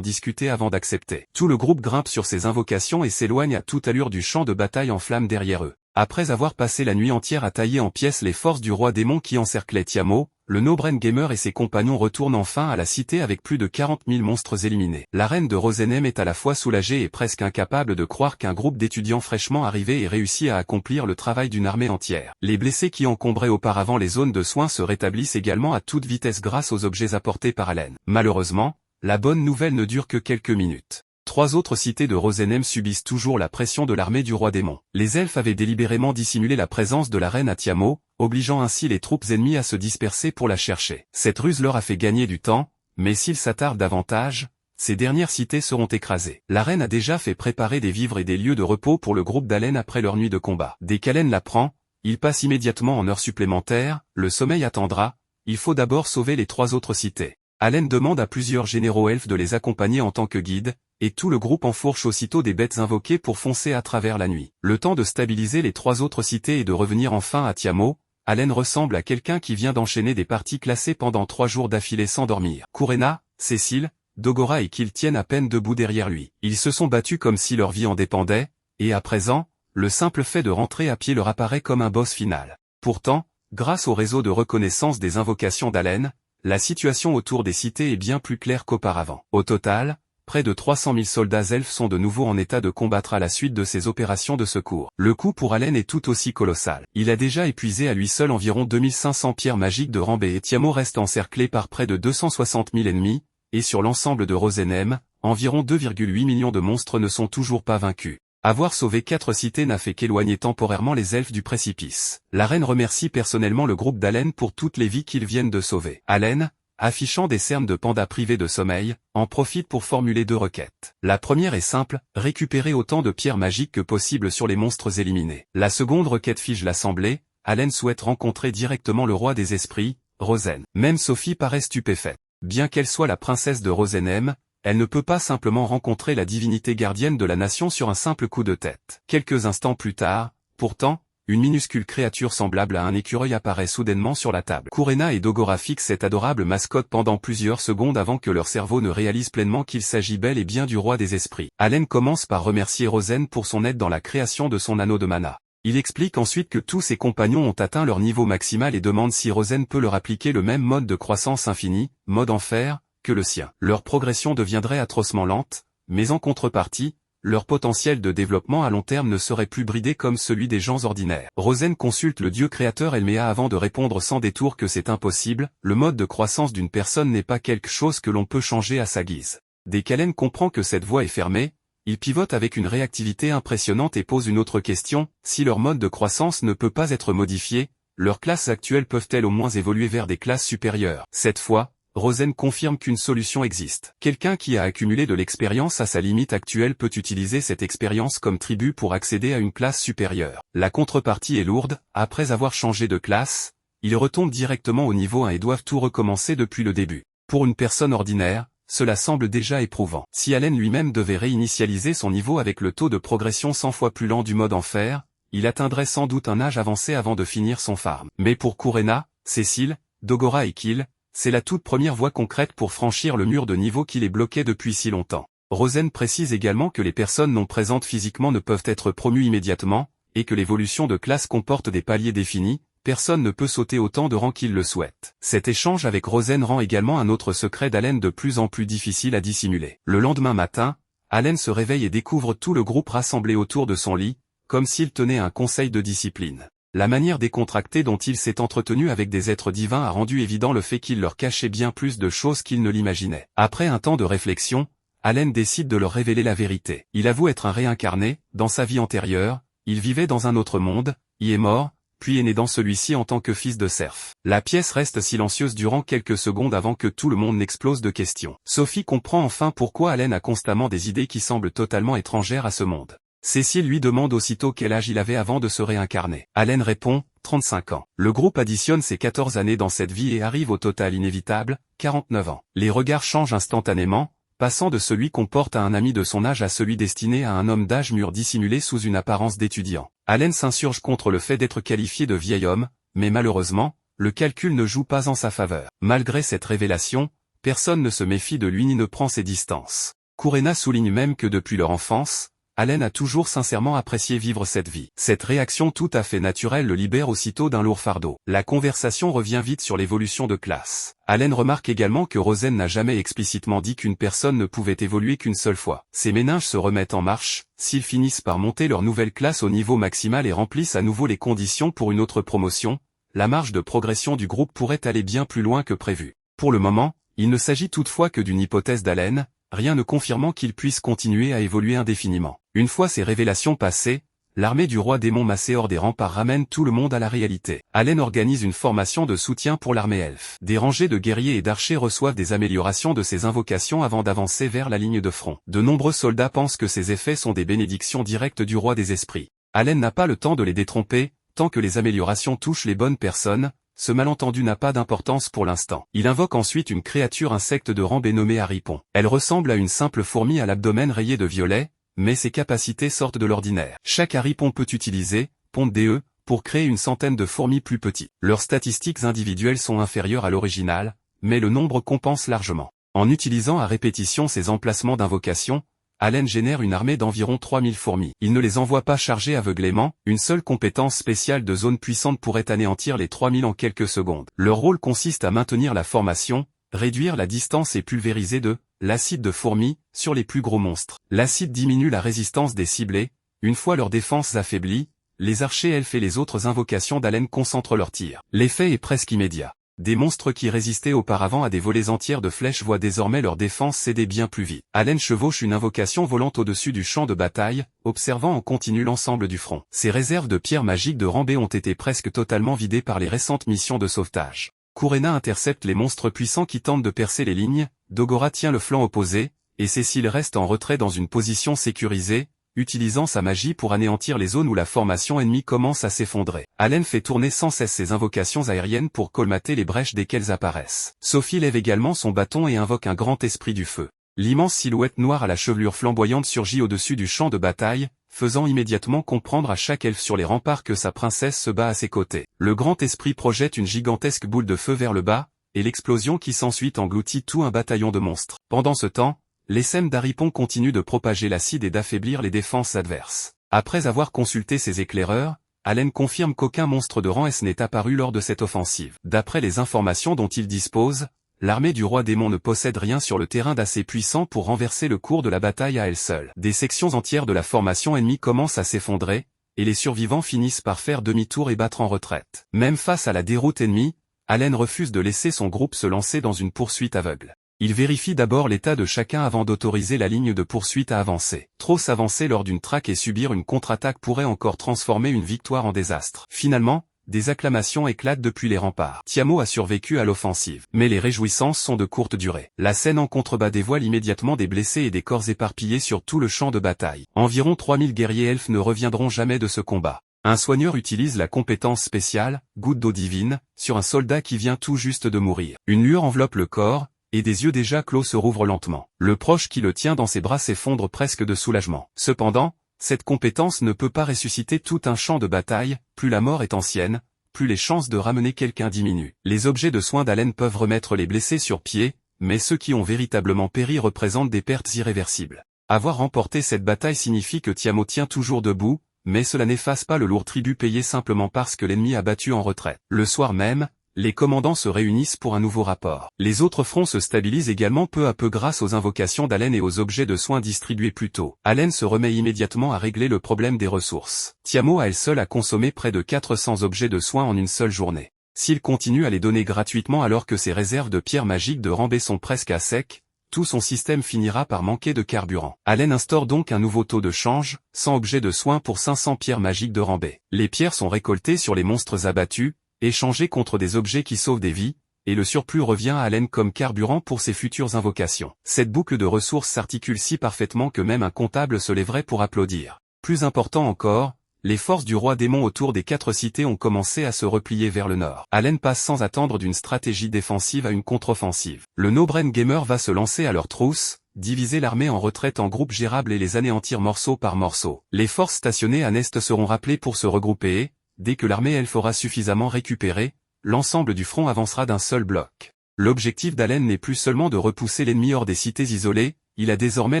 discuter avant d'accepter. Tout le groupe grimpe sur ses invocations et s'éloigne à toute allure du champ de bataille en flammes derrière eux. Après avoir passé la nuit entière à tailler en pièces les forces du roi démon qui encerclaient Tiamo, le no-brain gamer et ses compagnons retournent enfin à la cité avec plus de 40 000 monstres éliminés. La reine de Rosenem est à la fois soulagée et presque incapable de croire qu'un groupe d'étudiants fraîchement arrivés ait réussi à accomplir le travail d'une armée entière. Les blessés qui encombraient auparavant les zones de soins se rétablissent également à toute vitesse grâce aux objets apportés par Allen. Malheureusement, la bonne nouvelle ne dure que quelques minutes. 3 autres cités de Rosenem subissent toujours la pression de l'armée du roi démon. Les elfes avaient délibérément dissimulé la présence de la reine à Tiamo, obligeant ainsi les troupes ennemies à se disperser pour la chercher. Cette ruse leur a fait gagner du temps, mais s'ils s'attardent davantage, ces dernières cités seront écrasées. La reine a déjà fait préparer des vivres et des lieux de repos pour le groupe d'Allen après leur nuit de combat. Dès qu'Allen l'apprend, il passe immédiatement en heures supplémentaires, le sommeil attendra, il faut d'abord sauver les 3 autres cités. Allen demande à plusieurs généraux elfes de les accompagner en tant que guides, et tout le groupe enfourche aussitôt des bêtes invoquées pour foncer à travers la nuit. Le temps de stabiliser les 3 autres cités et de revenir enfin à Tiamo, Allen ressemble à quelqu'un qui vient d'enchaîner des parties classées pendant 3 jours d'affilée sans dormir. Kurena, Cécile, Dogora et Kill tiennent à peine debout derrière lui. Ils se sont battus comme si leur vie en dépendait, et à présent, le simple fait de rentrer à pied leur apparaît comme un boss final. Pourtant, grâce au réseau de reconnaissance des invocations d'Allen, la situation autour des cités est bien plus claire qu'auparavant. Au total, près de 300 000 soldats elfes sont de nouveau en état de combattre à la suite de ces opérations de secours. Le coût pour Allen est tout aussi colossal. Il a déjà épuisé à lui seul environ 2500 pierres magiques de Rambé et Tiamo reste encerclé par près de 260 000 ennemis, et sur l'ensemble de Rosenheim, environ 2,8 millions de monstres ne sont toujours pas vaincus. Avoir sauvé 4 cités n'a fait qu'éloigner temporairement les elfes du précipice. La reine remercie personnellement le groupe d'Allen pour toutes les vies qu'ils viennent de sauver. Allen, affichant des cernes de panda privés de sommeil, en profite pour formuler 2 requêtes. La première est simple, récupérer autant de pierres magiques que possible sur les monstres éliminés. La seconde requête fige l'assemblée, Allen souhaite rencontrer directement le roi des esprits, Rosen. Même Sophie paraît stupéfaite. Bien qu'elle soit la princesse de Rosenheim, elle ne peut pas simplement rencontrer la divinité gardienne de la nation sur un simple coup de tête. Quelques instants plus tard, pourtant, une minuscule créature semblable à un écureuil apparaît soudainement sur la table. Kurena et Dogora fixent cette adorable mascotte pendant plusieurs secondes avant que leur cerveau ne réalise pleinement qu'il s'agit bel et bien du roi des esprits. Allen commence par remercier Rosen pour son aide dans la création de son anneau de mana. Il explique ensuite que tous ses compagnons ont atteint leur niveau maximal et demande si Rosen peut leur appliquer le même mode de croissance infinie, mode enfer, que le sien. Leur progression deviendrait atrocement lente, mais en contrepartie, leur potentiel de développement à long terme ne serait plus bridé comme celui des gens ordinaires. Rosen consulte le dieu créateur Elmea avant de répondre sans détour que c'est impossible, le mode de croissance d'une personne n'est pas quelque chose que l'on peut changer à sa guise. Dès qu'Allen comprend que cette voie est fermée, il pivote avec une réactivité impressionnante et pose une autre question, si leur mode de croissance ne peut pas être modifié, leurs classes actuelles peuvent-elles au moins évoluer vers des classes supérieures? Cette fois, Rosen confirme qu'une solution existe. Quelqu'un qui a accumulé de l'expérience à sa limite actuelle peut utiliser cette expérience comme tribut pour accéder à une classe supérieure. La contrepartie est lourde, après avoir changé de classe, ils retombent directement au niveau 1 et doivent tout recommencer depuis le début. Pour une personne ordinaire, cela semble déjà éprouvant. Si Allen lui-même devait réinitialiser son niveau avec le taux de progression 100 fois plus lent du mode enfer, il atteindrait sans doute un âge avancé avant de finir son farm. Mais pour Kurena, Cécile, Dogora et Kill, c'est la toute première voie concrète pour franchir le mur de niveau qui les bloquait depuis si longtemps. Rosen précise également que les personnes non présentes physiquement ne peuvent être promues immédiatement, et que l'évolution de classe comporte des paliers définis, personne ne peut sauter autant de rang qu'il le souhaite. Cet échange avec Rosen rend également un autre secret d'Allen de plus en plus difficile à dissimuler. Le lendemain matin, Allen se réveille et découvre tout le groupe rassemblé autour de son lit, comme s'il tenait un conseil de discipline. La manière décontractée dont il s'est entretenu avec des êtres divins a rendu évident le fait qu'il leur cachait bien plus de choses qu'ils ne l'imaginaient. Après un temps de réflexion, Allen décide de leur révéler la vérité. Il avoue être un réincarné, dans sa vie antérieure, il vivait dans un autre monde, y est mort, puis est né dans celui-ci en tant que fils de serf. La pièce reste silencieuse durant quelques secondes avant que tout le monde n'explose de questions. Sophie comprend enfin pourquoi Allen a constamment des idées qui semblent totalement étrangères à ce monde. Cécile lui demande aussitôt quel âge il avait avant de se réincarner. Allen répond, 35 ans. Le groupe additionne ses 14 années dans cette vie et arrive au total inévitable, 49 ans. Les regards changent instantanément, passant de celui qu'on porte à un ami de son âge à celui destiné à un homme d'âge mûr dissimulé sous une apparence d'étudiant. Allen s'insurge contre le fait d'être qualifié de vieil homme, mais malheureusement, le calcul ne joue pas en sa faveur. Malgré cette révélation, personne ne se méfie de lui ni ne prend ses distances. Kurena souligne même que depuis leur enfance, Allen a toujours sincèrement apprécié vivre cette vie. Cette réaction tout à fait naturelle le libère aussitôt d'un lourd fardeau. La conversation revient vite sur l'évolution de classe. Allen remarque également que Rosen n'a jamais explicitement dit qu'une personne ne pouvait évoluer qu'une seule fois. Ses méninges se remettent en marche, s'ils finissent par monter leur nouvelle classe au niveau maximal et remplissent à nouveau les conditions pour une autre promotion, la marge de progression du groupe pourrait aller bien plus loin que prévu. Pour le moment, il ne s'agit toutefois que d'une hypothèse d'Allen, rien ne confirmant qu'il puisse continuer à évoluer indéfiniment. Une fois ces révélations passées, l'armée du roi démon massé hors des remparts ramène tout le monde à la réalité. Allen organise une formation de soutien pour l'armée elfe. Des rangées de guerriers et d'archers reçoivent des améliorations de ces invocations avant d'avancer vers la ligne de front. De nombreux soldats pensent que ces effets sont des bénédictions directes du roi des esprits. Allen n'a pas le temps de les détromper, tant que les améliorations touchent les bonnes personnes. Ce malentendu n'a pas d'importance pour l'instant. Il invoque ensuite une créature insecte de Rambé nommée Haripon. Elle ressemble à une simple fourmi à l'abdomen rayé de violet, mais ses capacités sortent de l'ordinaire. Chaque Haripon peut utiliser, pondre des œufs, pour créer une centaine de fourmis plus petites. Leurs statistiques individuelles sont inférieures à l'original, mais le nombre compense largement. En utilisant à répétition ces emplacements d'invocation, Allen génère une armée d'environ 3000 fourmis. Il ne les envoie pas chargées aveuglément, une seule compétence spéciale de zone puissante pourrait anéantir les 3000 en quelques secondes. Leur rôle consiste à maintenir la formation, Réduire la distance et pulvériser de l'acide de fourmi sur les plus gros monstres. L'acide diminue la résistance des ciblés, une fois leurs défenses affaiblies, les archers elfes et les autres invocations d'Alen concentrent leurs tirs. L'effet est presque immédiat. Des monstres qui résistaient auparavant à des volées entières de flèches voient désormais leur défense céder bien plus vite.Alen chevauche une invocation volante au-dessus du champ de bataille, observant en continu l'ensemble du front. Ses réserves de pierres magiques de Rambé ont été presque totalement vidées par les récentes missions de sauvetage. Kurena intercepte les monstres puissants qui tentent de percer les lignes, Dogora tient le flanc opposé, et Cécile reste en retrait dans une position sécurisée, utilisant sa magie pour anéantir les zones où la formation ennemie commence à s'effondrer. Allen fait tourner sans cesse ses invocations aériennes pour colmater les brèches dès qu'elles apparaissent. Sophie lève également son bâton et invoque un grand esprit du feu. L'immense silhouette noire à la chevelure flamboyante surgit au-dessus du champ de bataille, faisant immédiatement comprendre à chaque elfe sur les remparts que sa princesse se bat à ses côtés. Le grand esprit projette une gigantesque boule de feu vers le bas, et l'explosion qui s'ensuit engloutit tout un bataillon de monstres. Pendant ce temps, l'essème d'Haripon continue de propager l'acide et d'affaiblir les défenses adverses. Après avoir consulté ses éclaireurs, Allen confirme qu'aucun monstre de rang S n'est apparu lors de cette offensive. D'après les informations dont il dispose, l'armée du roi démon ne possède rien sur le terrain d'assez puissant pour renverser le cours de la bataille à elle seule. Des sections entières de la formation ennemie commencent à s'effondrer, et les survivants finissent par faire demi-tour et battre en retraite. Même face à la déroute ennemie, Allen refuse de laisser son groupe se lancer dans une poursuite aveugle. Il vérifie d'abord l'état de chacun avant d'autoriser la ligne de poursuite à avancer. Trop s'avancer lors d'une traque et subir une contre-attaque pourrait encore transformer une victoire en désastre. Finalement, des acclamations éclatent depuis les remparts. Tiamo a survécu à l'offensive. Mais les réjouissances sont de courte durée. La scène en contrebas dévoile immédiatement des blessés et des corps éparpillés sur tout le champ de bataille. Environ 3000 guerriers elfes ne reviendront jamais de ce combat. Un soigneur utilise la compétence spéciale, goutte d'eau divine, sur un soldat qui vient tout juste de mourir. Une lueur enveloppe le corps, et des yeux déjà clos se rouvrent lentement. Le proche qui le tient dans ses bras s'effondre presque de soulagement. Cependant, cette compétence ne peut pas ressusciter tout un champ de bataille, plus la mort est ancienne, plus les chances de ramener quelqu'un diminuent. Les objets de soins d'Allen peuvent remettre les blessés sur pied, mais ceux qui ont véritablement péri représentent des pertes irréversibles. Avoir remporté cette bataille signifie que Tiamo tient toujours debout, mais cela n'efface pas le lourd tribut payé simplement parce que l'ennemi a battu en retraite. Le soir même, les commandants se réunissent pour un nouveau rapport. Les autres fronts se stabilisent également peu à peu grâce aux invocations d'Allen et aux objets de soins distribués plus tôt. Allen se remet immédiatement à régler le problème des ressources. Tiamo à elle seule a consommé près de 400 objets de soins en une seule journée. S'il continue à les donner gratuitement alors que ses réserves de pierres magiques de Rambé sont presque à sec, tout son système finira par manquer de carburant. Allen instaure donc un nouveau taux de change, 100 objets de soins pour 500 pierres magiques de Rambé. Les pierres sont récoltées sur les monstres abattus, échangés contre des objets qui sauvent des vies, et le surplus revient à Allen comme carburant pour ses futures invocations. Cette boucle de ressources s'articule si parfaitement que même un comptable se lèverait pour applaudir. Plus important encore, les forces du roi démon autour des 4 cités ont commencé à se replier vers le nord. Allen passe sans attendre d'une stratégie défensive à une contre-offensive. Le no-brain gamer va se lancer à leur trousse, diviser l'armée en retraite en groupes gérables et les anéantir morceau par morceau. Les forces stationnées à Nest seront rappelées pour se regrouper et, dès que l'armée elfe aura suffisamment récupéré, l'ensemble du front avancera d'un seul bloc. L'objectif d'Allen n'est plus seulement de repousser l'ennemi hors des cités isolées, il a désormais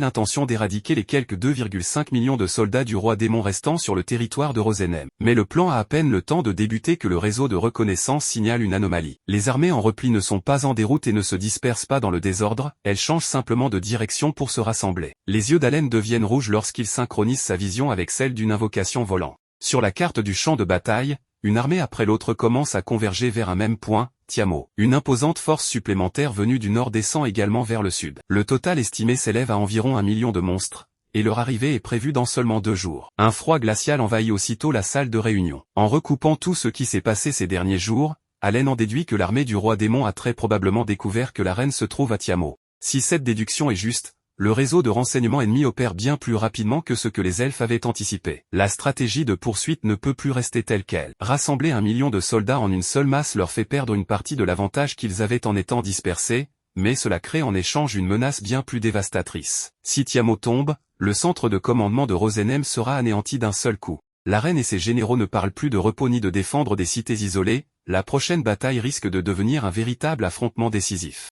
l'intention d'éradiquer les quelques 2,5 millions de soldats du roi démon restants sur le territoire de Rosenem. Mais le plan a à peine le temps de débuter que le réseau de reconnaissance signale une anomalie. Les armées en repli ne sont pas en déroute et ne se dispersent pas dans le désordre, elles changent simplement de direction pour se rassembler. Les yeux d'Allen deviennent rouges lorsqu'il synchronise sa vision avec celle d'une invocation volant. Sur la carte du champ de bataille, une armée après l'autre commence à converger vers un même point, Tiamo. Une imposante force supplémentaire venue du nord descend également vers le sud. Le total estimé s'élève à environ 1 million de monstres, et leur arrivée est prévue dans seulement 2 jours. Un froid glacial envahit aussitôt la salle de réunion. En recoupant tout ce qui s'est passé ces derniers jours, Allen en déduit que l'armée du roi démon a très probablement découvert que la reine se trouve à Tiamo. Si cette déduction est juste, le réseau de renseignement ennemi opère bien plus rapidement que ce que les elfes avaient anticipé. La stratégie de poursuite ne peut plus rester telle qu'elle. Rassembler 1 million de soldats en une seule masse leur fait perdre une partie de l'avantage qu'ils avaient en étant dispersés, mais cela crée en échange une menace bien plus dévastatrice. Si Tiamo tombe, le centre de commandement de Rosenem sera anéanti d'un seul coup. La reine et ses généraux ne parlent plus de repos ni de défendre des cités isolées, la prochaine bataille risque de devenir un véritable affrontement décisif.